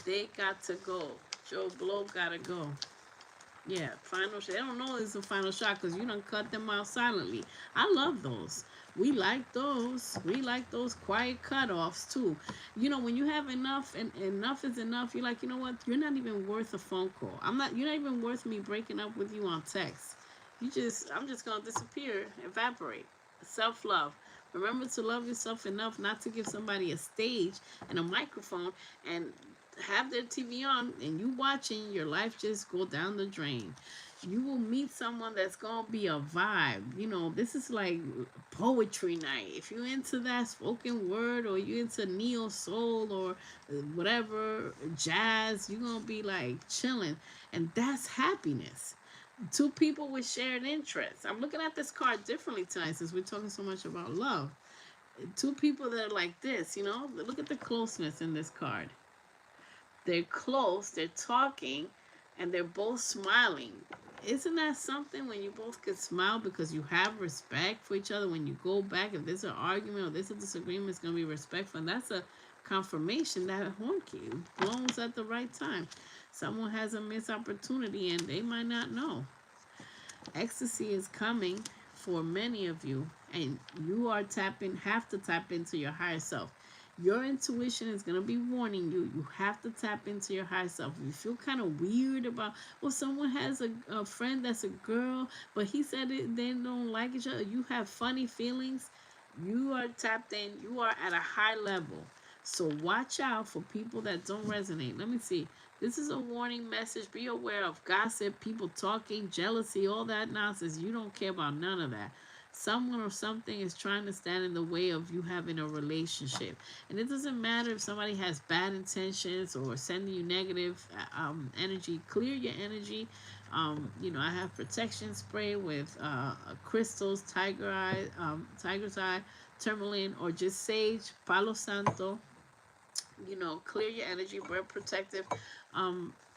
They got to go. Joe Blow gotta go. Yeah, final shot. They don't know it's a final shot because you done cut them out silently. I love those. We like those. We like those quiet cutoffs too. You know, when you have enough and enough is enough, you're like, you know what? You're not even worth a phone call. You're not even worth me breaking up with you on text. I'm just gonna disappear, evaporate. Self-love. Remember to love yourself enough not to give somebody a stage and a microphone and have their TV on and you watching your life just go down the drain. You will meet someone that's gonna be a vibe. You know, this is like poetry night. If you're into that spoken word or you into neo soul or whatever jazz, you're gonna be like chilling, and that's happiness. Two people with shared interests. I'm looking at this card differently tonight since we're talking so much about love. Two people that are like this, you know. Look at the closeness in this card. They're close, they're talking, and they're both smiling. Isn't that something when you both can smile because you have respect for each other? When you go back, if there's an argument or there's a disagreement, it's going to be respectful. And that's a confirmation that honky blows at the right time. Someone has a missed opportunity and they might not know. Ecstasy is coming for many of you, and you are have to tap into your higher self. Your intuition is going to be warning you. You have to tap into your higher self. If you feel kind of weird about, well, someone has a friend that's a girl, but he said they don't like each other. You have funny feelings. You are tapped in. You are at a high level. So watch out for people that don't resonate. Let me see. This is a warning message. Be aware of gossip, people talking, jealousy, all that nonsense. You don't care about none of that. Someone or something is trying to stand in the way of you having a relationship. And it doesn't matter if somebody has bad intentions or sending you negative energy. Clear your energy. You know, I have protection spray with crystals, tiger's eye, tourmaline, or just sage, palo santo. You know, clear your energy, wear protective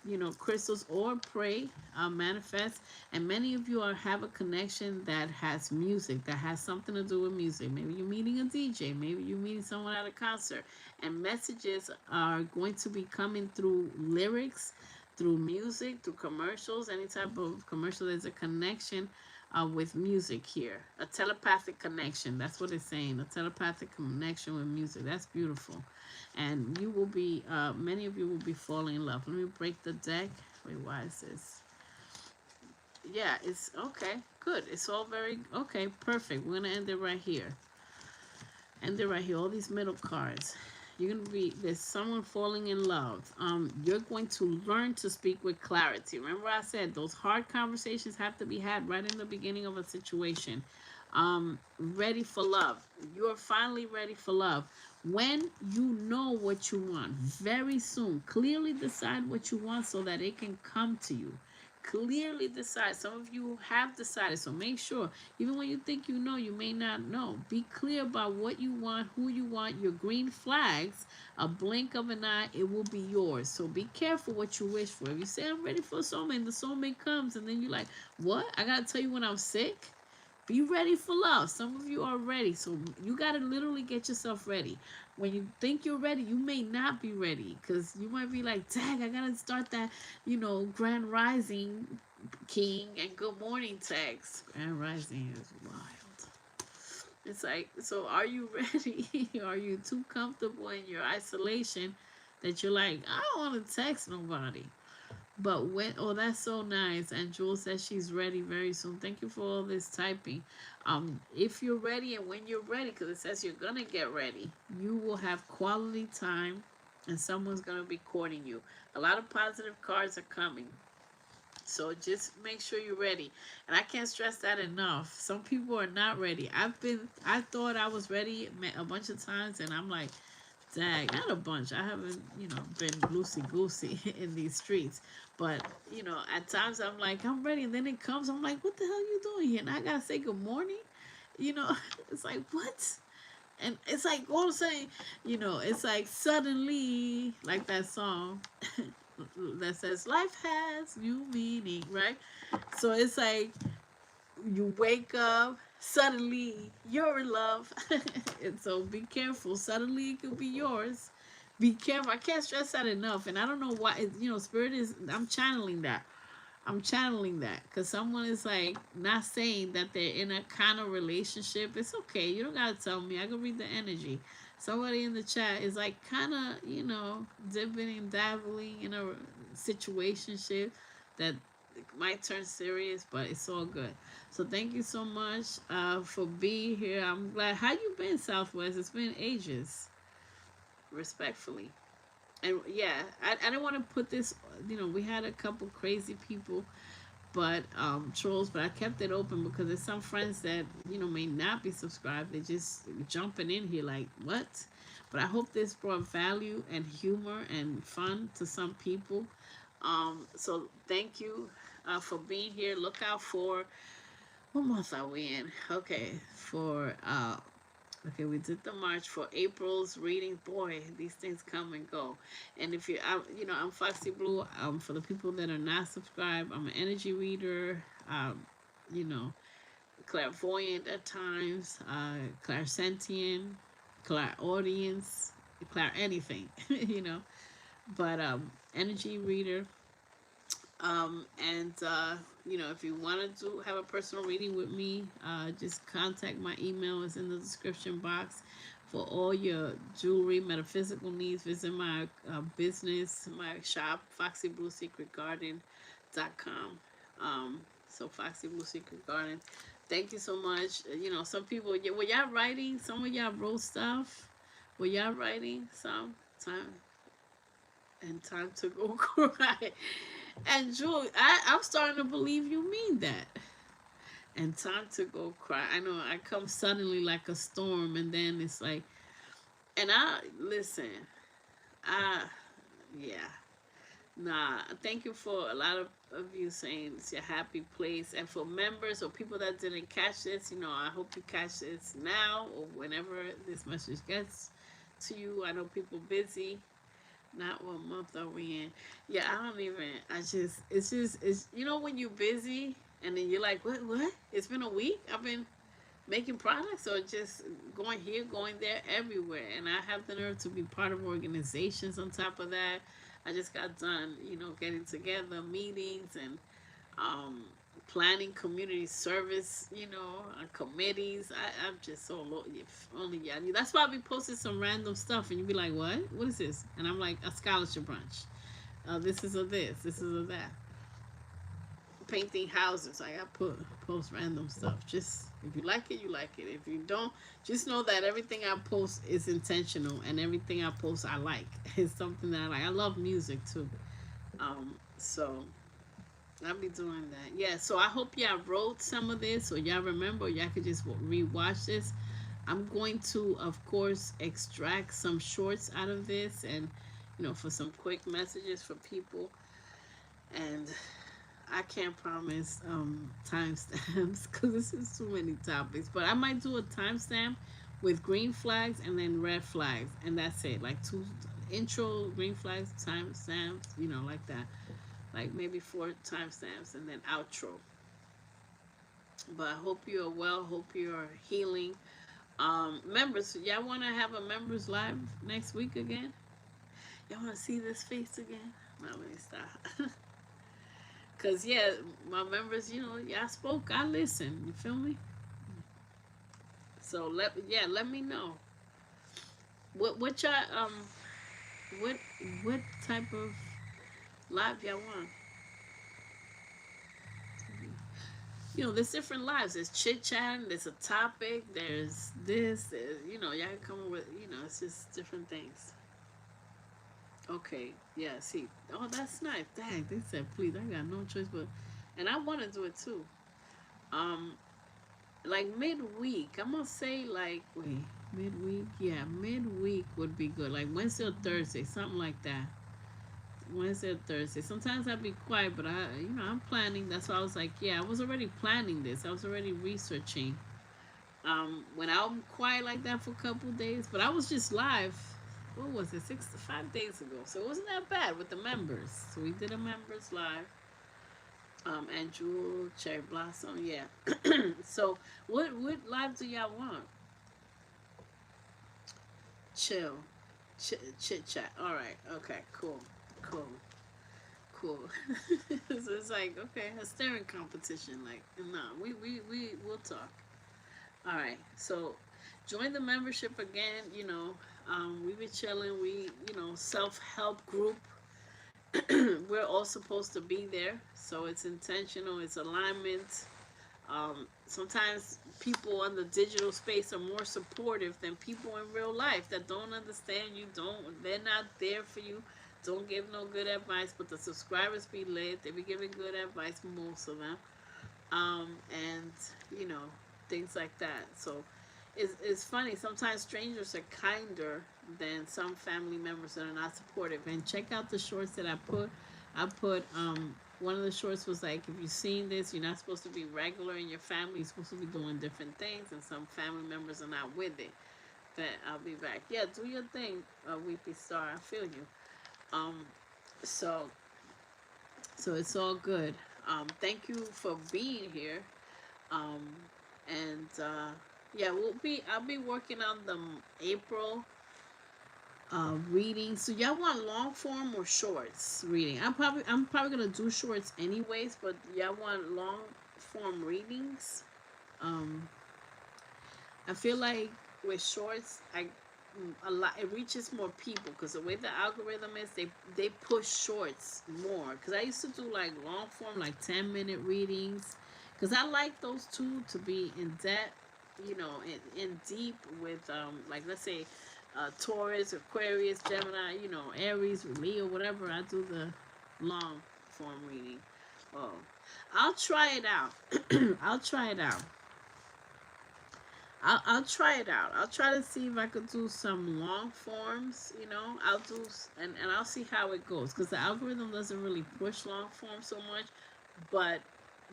you know, crystals, or pray, manifest. And many of you have a connection that has music, that has something to do with music. Maybe you're meeting a DJ, maybe you're meeting someone at a concert, and messages are going to be coming through lyrics, through music, through commercials. Any type of commercial, there's a connection with music here, a telepathic connection. That's what it's saying, a telepathic connection with music. That's beautiful. And you will be, many of you will be falling in love. Let me break the deck. Wait, why is this? Yeah, it's okay. Good. It's all very okay. Perfect. We're gonna end it right here. End it right here. All these middle cards. You're gonna be, there's someone falling in love. You're going to learn to speak with clarity. Remember I said those hard conversations have to be had right in the beginning of a situation. Ready for love. You're finally ready for love. When you know what you want, very soon, clearly decide what you want so that it can come to you. Clearly decide. Some of you have decided, so make sure, even when you think you know, you may not know. Be clear about what you want, who you want. Your green flags, a blink of an eye, it will be yours. So be careful what you wish for. If you say I'm ready for a soulmate, the soulmate comes, and then you're like, what? I gotta tell you when I'm sick? Be ready for love. Some of you are ready, so you got to literally get yourself ready. When you think you're ready, you may not be ready, because you might be like, dang, I got to start that, you know, grand rising king and good morning text. Grand rising is wild. It's like, so are you ready? Are you too comfortable in your isolation that you're like, I don't want to text nobody? But when, oh, that's so nice. And Jewel says she's ready very soon. Thank you for all this typing. If you're ready and when you're ready, because it says you're gonna get ready, you will have quality time, and someone's gonna be courting you. A lot of positive cards are coming. So just make sure you're ready. And I can't stress that enough. Some people are not ready. I thought I was ready a bunch of times, and I'm like, dang, not a bunch. I haven't, been loosey goosey in these streets. But, at times I'm like, I'm ready. And then it comes, I'm like, what the hell you doing here? And I got to say good morning. You know, it's like, what? And it's like all of a sudden, it's like suddenly, like that song that says, life has new meaning, right? So it's like, you wake up, suddenly you're in love. And so be careful, suddenly it could be yours. Be careful. I can't stress that enough. And I don't know why, spirit is, I'm channeling that because someone is like not saying that they're in a kind of relationship. It's okay, you don't gotta tell me, I can read the energy. Somebody in the chat is like kind of, dipping and dabbling in a situationship that might turn serious, but it's all good. So thank you so much for being here. I'm glad. How you been, Southwest? It's been ages. Respectfully. And yeah, I didn't want to put this, we had a couple crazy people, but trolls, but I kept it open because there's some friends that, may not be subscribed. They're just jumping in here like, what? But I hope this brought value and humor and fun to some people. So thank you for being here. Look out for, what month are we in? Okay, okay, we did the March for April's reading. Boy, these things come and go. And if I'm Foxy Blue. For the people that are not subscribed, I'm an energy reader. You know, clairvoyant at times, clairsentient, clairaudience, clair anything. But energy reader. And if you wanted to have a personal reading with me, just contact my email. It's in the description box. For all your jewelry, metaphysical needs, visit my business, my shop, foxybluesecretgarden.com. So Foxy Blue Secret Garden. Thank you so much. Some people, were y'all writing? Some of y'all wrote stuff. Were y'all writing some time? And time to go cry. And Julie, I'm starting to believe you mean that. And time to go cry. I know I come suddenly like a storm, and then it's like, and I listen. I yeah. Nah, thank you for a lot of you saying it's your happy place. And for members or people that didn't catch this, I hope you catch this now or whenever this message gets to you. I know people busy. Not what month are we in? Yeah, I don't even. It's when you're busy and then you're like, what? It's been a week. I've been making products or just going here, going there, everywhere. And I have the nerve to be part of organizations on top of that. I just got done, getting together, meetings and um, planning community service, committees. I'm just so low. If only y'all knew. That's why I be posting some random stuff, and you be like, "What? What is this?" And I'm like, "A scholarship brunch. This is a this. This is a that. Painting houses. I got post random stuff. Just if you like it, you like it. If you don't, just know that everything I post is intentional, and everything I post I like. It's something that I like. I love music too. So I'll be doing that. Yeah, so I hope y'all wrote some of this or y'all remember. Y'all could just rewatch this. I'm going to, of course, extract some shorts out of this and, for some quick messages for people. And I can't promise timestamps because this is too many topics. But I might do a timestamp with green flags and then red flags. And that's it. Like 2 intro, green flags, timestamps, like that. Like maybe 4 timestamps and then outro. But I hope you're well. Hope you're healing. Members, y'all want to have a members live next week again? Y'all want to see this face again? No, let me stop. Cause yeah, my members, y'all spoke. I listened. You feel me? So let me know. What y'all what type of live y'all want? you know, there's different lives. There's chit chatting, there's a topic, there's this, there's, you know, y'all can come up with, you know, it's just different things. Okay, yeah, see. Oh, that's nice. Dang, they said, please, I got no choice but, and I want to do it too. Um, like midweek, I'm gonna say like, wait, midweek, yeah, midweek would be good. Like Wednesday or Thursday, something like that. Wednesday or Thursday. Sometimes I'd be quiet, but you know, I'm planning. That's why I was like, yeah, I was already planning this. I was already researching. When I'm quiet like that for a couple days, but I was just live. What was it? 5 days ago. So it wasn't that bad with the members. So we did a members live. And Jewel, Cherry Blossom, yeah. So what live do y'all want? Chill, chit chat. All right. Okay. Cool. Cool. Cool. So it's like, okay, a staring competition. Like, no, we'll talk. All right. So join the membership again. You know, we be chilling. We, you know, self help group. We're all supposed to be there. So it's intentional. It's alignment. Sometimes people in the digital space are more supportive than people in real life that don't understand you. They're not there for you. Don't give no good advice. But the subscribers be lit. They be giving good advice, most of them. And you know, things like that. So it's funny. Sometimes strangers are kinder than some family members that are not supportive. And check out the shorts that I put. One of the shorts was like, if you've seen this, you're not supposed to be regular in your family. You're supposed to be doing different things, and some family members are not with it. But I'll be back. Yeah, do your thing, Weepy Star. I feel you. Um, so it's all good. Thank you for being here. Um, and yeah, I'll be working on the April reading. So y'all want long form or shorts reading? I'm probably gonna do shorts anyways, but y'all want long form readings. Um, I feel like with shorts, a lot it reaches more people because the way the algorithm is, they push shorts more. Because I used to do like long form, like 10-minute readings, because I like those two to be in depth, you know, in deep with like let's say Taurus, Aquarius, Gemini, you know, Aries, Leo, whatever. I do the long form reading. Oh, I'll try it out. I'll try it out. I'll try it out. I'll try to see if I could do some long forms. You know, I'll do and I'll see how it goes because the algorithm doesn't really push long form so much, but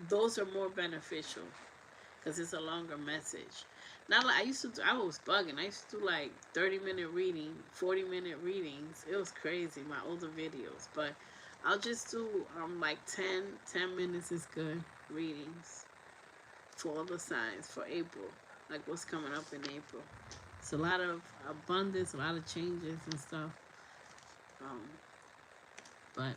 those are more beneficial because it's a longer message. Not like I used to do, I was bugging. I used to do like 30-minute reading, 40-minute readings. It was crazy, my older videos. But I'll just do like 10 minutes is good readings for all the signs for April. Like what's coming up in April. It's a lot of abundance, a lot of changes and stuff. Um, but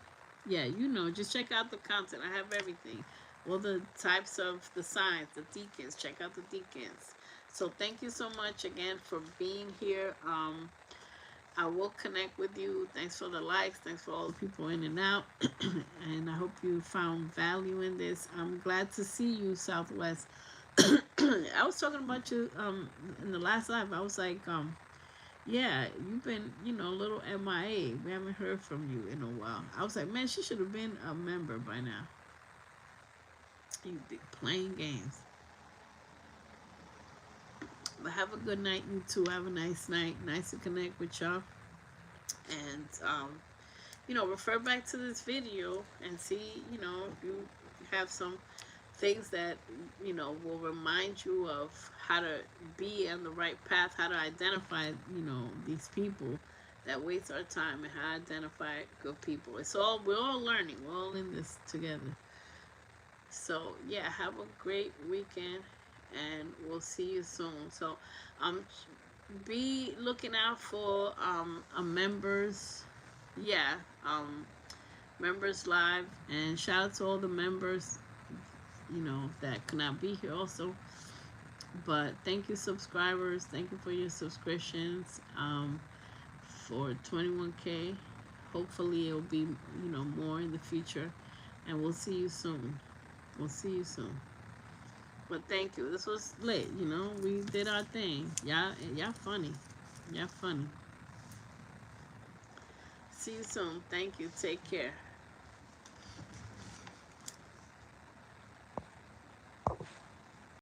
yeah, you know, just check out the content. I have everything. All the types of the signs, the deacons. Check out the deacons. So thank you so much again for being here. I will connect with you. Thanks for the likes. Thanks for all the people in and out. And I hope you found value in this. I'm glad to see you, Southwest. I was talking about you in the last live. I was like, yeah, you've been, you know, a little MIA. We haven't heard from you in a while. I was like, man, she should have been a member by now. You be playing games. But have a good night, you two. Have a nice night. Nice to connect with y'all. And you know, refer back to this video and see, you know, if you have some things that, you know, will remind you of how to be on the right path, how to identify, you know, these people that waste our time, and how to identify good people. We're all learning. We're all in this together. So yeah, have a great weekend, and we'll see you soon. So be looking out for a members, yeah, members live, and shout out to all the members, you know, that could not be here also. But thank you, subscribers. Thank you for your subscriptions for 21K. Hopefully it'll be, you know, more in the future, and we'll see you soon. We'll see you soon. But thank you. This was lit, you know. We did our thing. Y'all funny. Y'all funny. See you soon. Thank you. Take care.